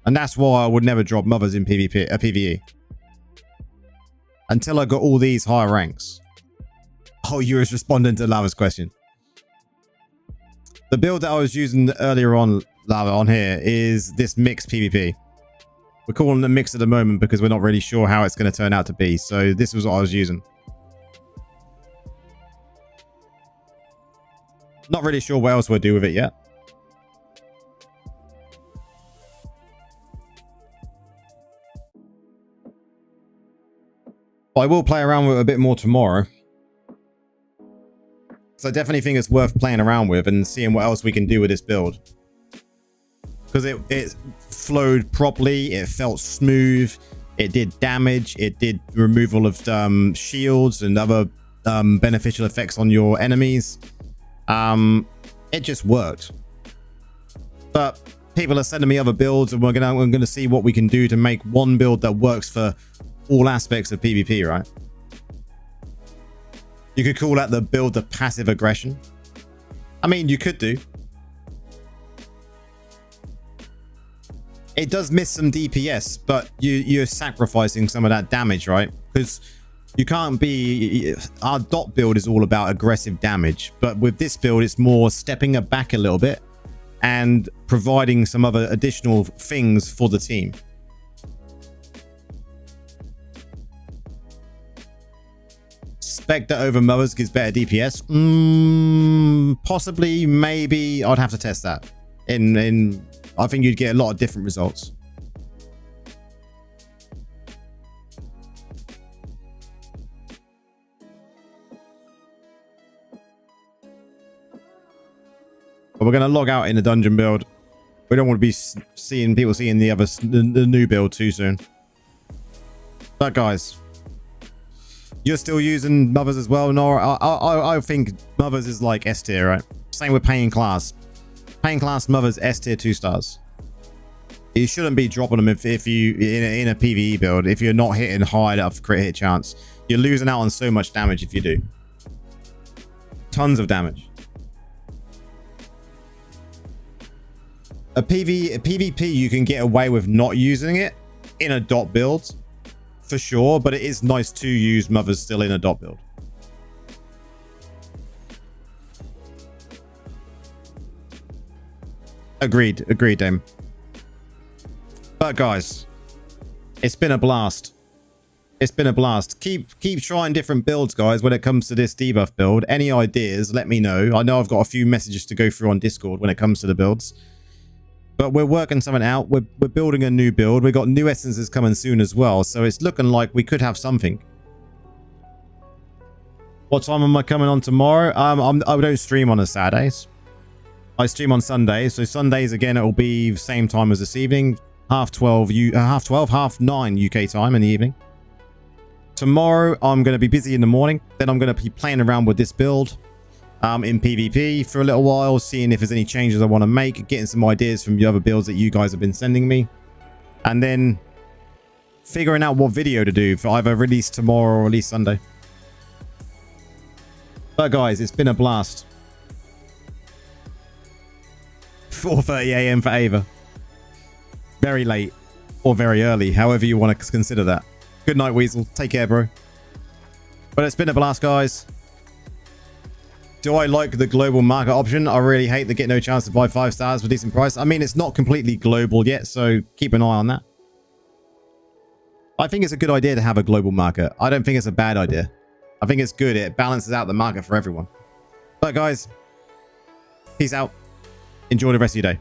And that's why I would never drop mothers in PvE. Until I got all these higher ranks. Oh, you was responding to Lava's question. The build that I was using earlier on, lava on here is this mixed PvP. We're calling it mix at the moment because we're not really sure how it's going to turn out to be. So this was what I was using. Not really sure what else we'll do with it yet. I will play around with it a bit more tomorrow. So I definitely think it's worth playing around with and seeing what else we can do with this build. Because it flowed properly, it felt smooth, it did damage, it did removal of shields and other beneficial effects on your enemies. It just worked. But people are sending me other builds, and we're gonna see what we can do to make one build that works for all aspects of PvP, right? You could call that the build of passive aggression. I mean, you could do. It does miss some DPS, but you're sacrificing some of that damage, right? Because you can't be... Our dot build is all about aggressive damage, but with this build, it's more stepping it back a little bit and providing some other additional things for the team. Spectre over Mothers gives better DPS. Possibly, maybe. I'd have to test that. I think you'd get a lot of different results. But we're going to log out in the dungeon build. We don't want to be seeing people seeing the new build too soon. But guys, you're still using Mothers as well, Nora? I think Mothers is like S tier, right? Same with Paying Class. Paying Class Mothers S tier 2 stars. You shouldn't be dropping them if you in a PvE build. If you're not hitting high enough crit hit chance, you're losing out on so much damage if you do. Tons of damage. A PvP, you can get away with not using it in a dot build, for sure, but it is nice to use Mothers still in a dot build. Agreed, Dame. But guys, it's been a blast. It's been a blast. Keep trying different builds, guys, when it comes to this debuff build. Any ideas, let me know. I know I've got a few messages to go through on Discord when it comes to the builds. But we're working something out. We're building a new build. We've got new essences coming soon as well. So it's looking like we could have something. What time am I coming on tomorrow? I don't stream on a Saturdays. I stream on Sundays. So Sundays, again, it will be the same time as this evening. half 9 UK time in the evening. Tomorrow, I'm going to be busy in the morning. Then I'm going to be playing around with this build. In PvP for a little while, seeing if there's any changes I want to make, getting some ideas from the other builds that you guys have been sending me, and then figuring out what video to do for either release tomorrow or release Sunday. But guys, it's been a blast. 4:30 AM for Ava. Very late or very early, however you want to consider that. Good night, Weasel. Take care, bro. But it's been a blast, guys. Do I like the global market option? I really hate the get no chance to buy 5 stars for decent price. I mean, it's not completely global yet, so keep an eye on that. I think it's a good idea to have a global market. I don't think it's a bad idea. I think it's good. It balances out the market for everyone. But guys, peace out. Enjoy the rest of your day.